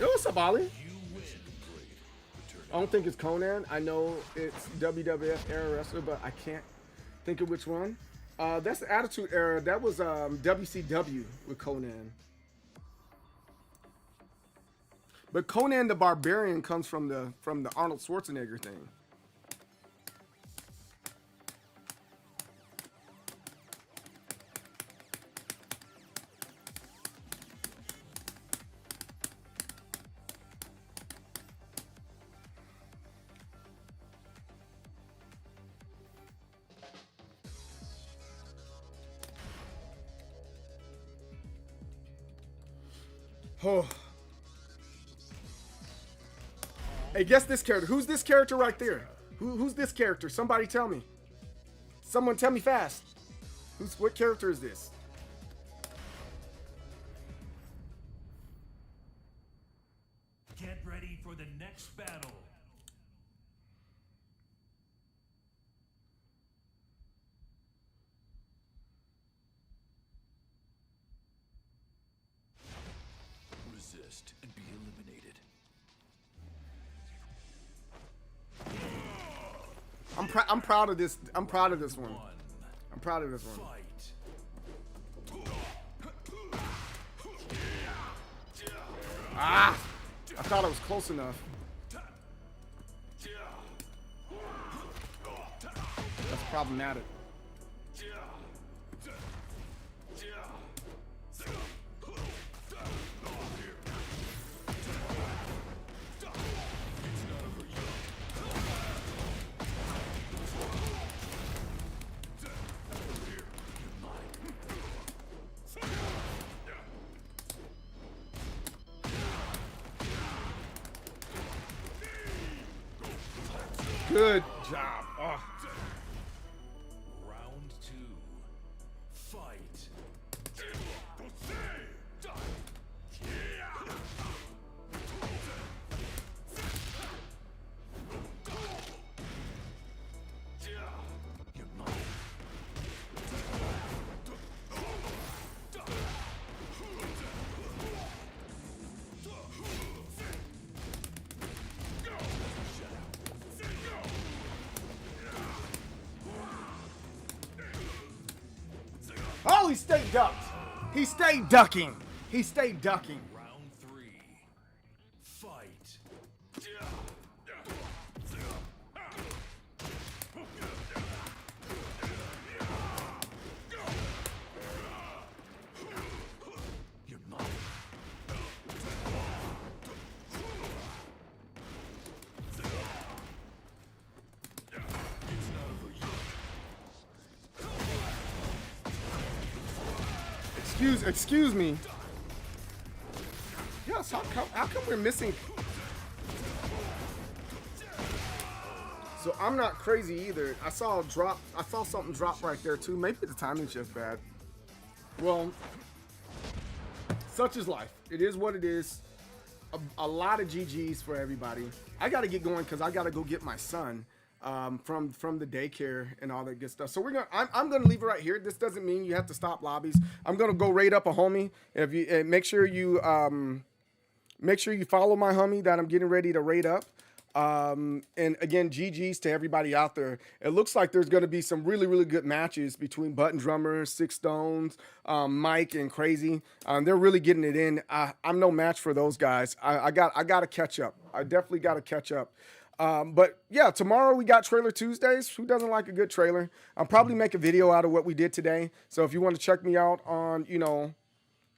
Yo, what's up, Ollie? I don't think it's Conan. I know it's WWF era wrestler, but I can't think of which one. That's the Attitude Era. That was WCW with Conan. But Conan the Barbarian comes from the Arnold Schwarzenegger thing. Oh. Hey, guess this character. Who's this character right there? Who's this character? Somebody tell me. Someone tell me fast. What character is this? Get ready for the next battle. resist and be eliminated. I'm proud of this. I'm proud of this one. I'm proud of this one. Fight. Ah! I thought I was close enough. That's problematic. Good job. Oh. Round 2. Fight. Oh, he stayed ducked. He stayed ducking. He stayed ducking. Round 3. Fight. You're mine. Excuse me. Yes, how come we're missing? So I'm not crazy either. I saw something drop right there too. Maybe the timing's just bad. Well, such is life. It is what it is. A lot of GGs for everybody. I gotta get going because I gotta go get my son from the daycare and all that good stuff. So I'm gonna leave it right here. This doesn't mean you have to stop lobbies. I'm gonna go raid up a homie. If you make sure you follow my homie that I'm getting ready to raid up. And again, GGs to everybody out there. It looks like there's going to be some really, really good matches between Button Drummer, Six Stones, Mike, and Crazy. They're really getting it in. I'm no match for those guys. I got to catch up. I definitely got to catch up. But yeah, tomorrow we got Trailer Tuesdays. Who doesn't like a good trailer? I'll probably make a video out of what we did today. So if you want to check me out on,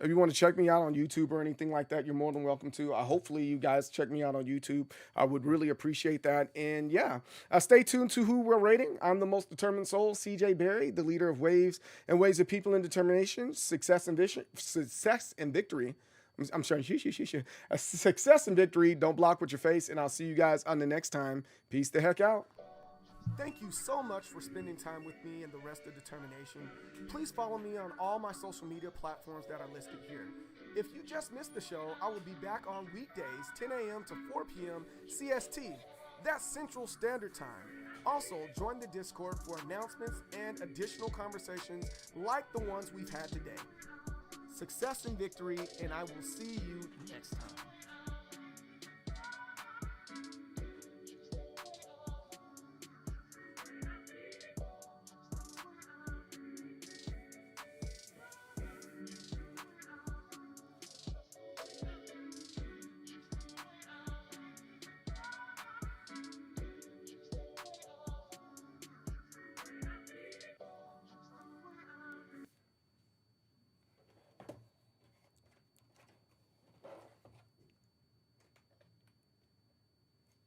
if you want to check me out on YouTube or anything like that, you're more than welcome to. Hopefully you guys check me out on YouTube. I would really appreciate that. And yeah, stay tuned to who we're rating. I'm the most determined soul, CJ Berry, the leader of Waves and Waves of People in Determination, Success and Victory. I'm sorry, success and victory. Don't block with your face. And I'll see you guys on the next time. Peace the heck out. Thank you so much for spending time with me and the rest of Determination. Please follow me on all my social media platforms that are listed here. If you just missed the show, I will be back on weekdays, 10 a.m. to 4 p.m. CST. That's Central Standard Time. Also, join the Discord for announcements and additional conversations like the ones we've had today. Success and victory, and I will see you next time.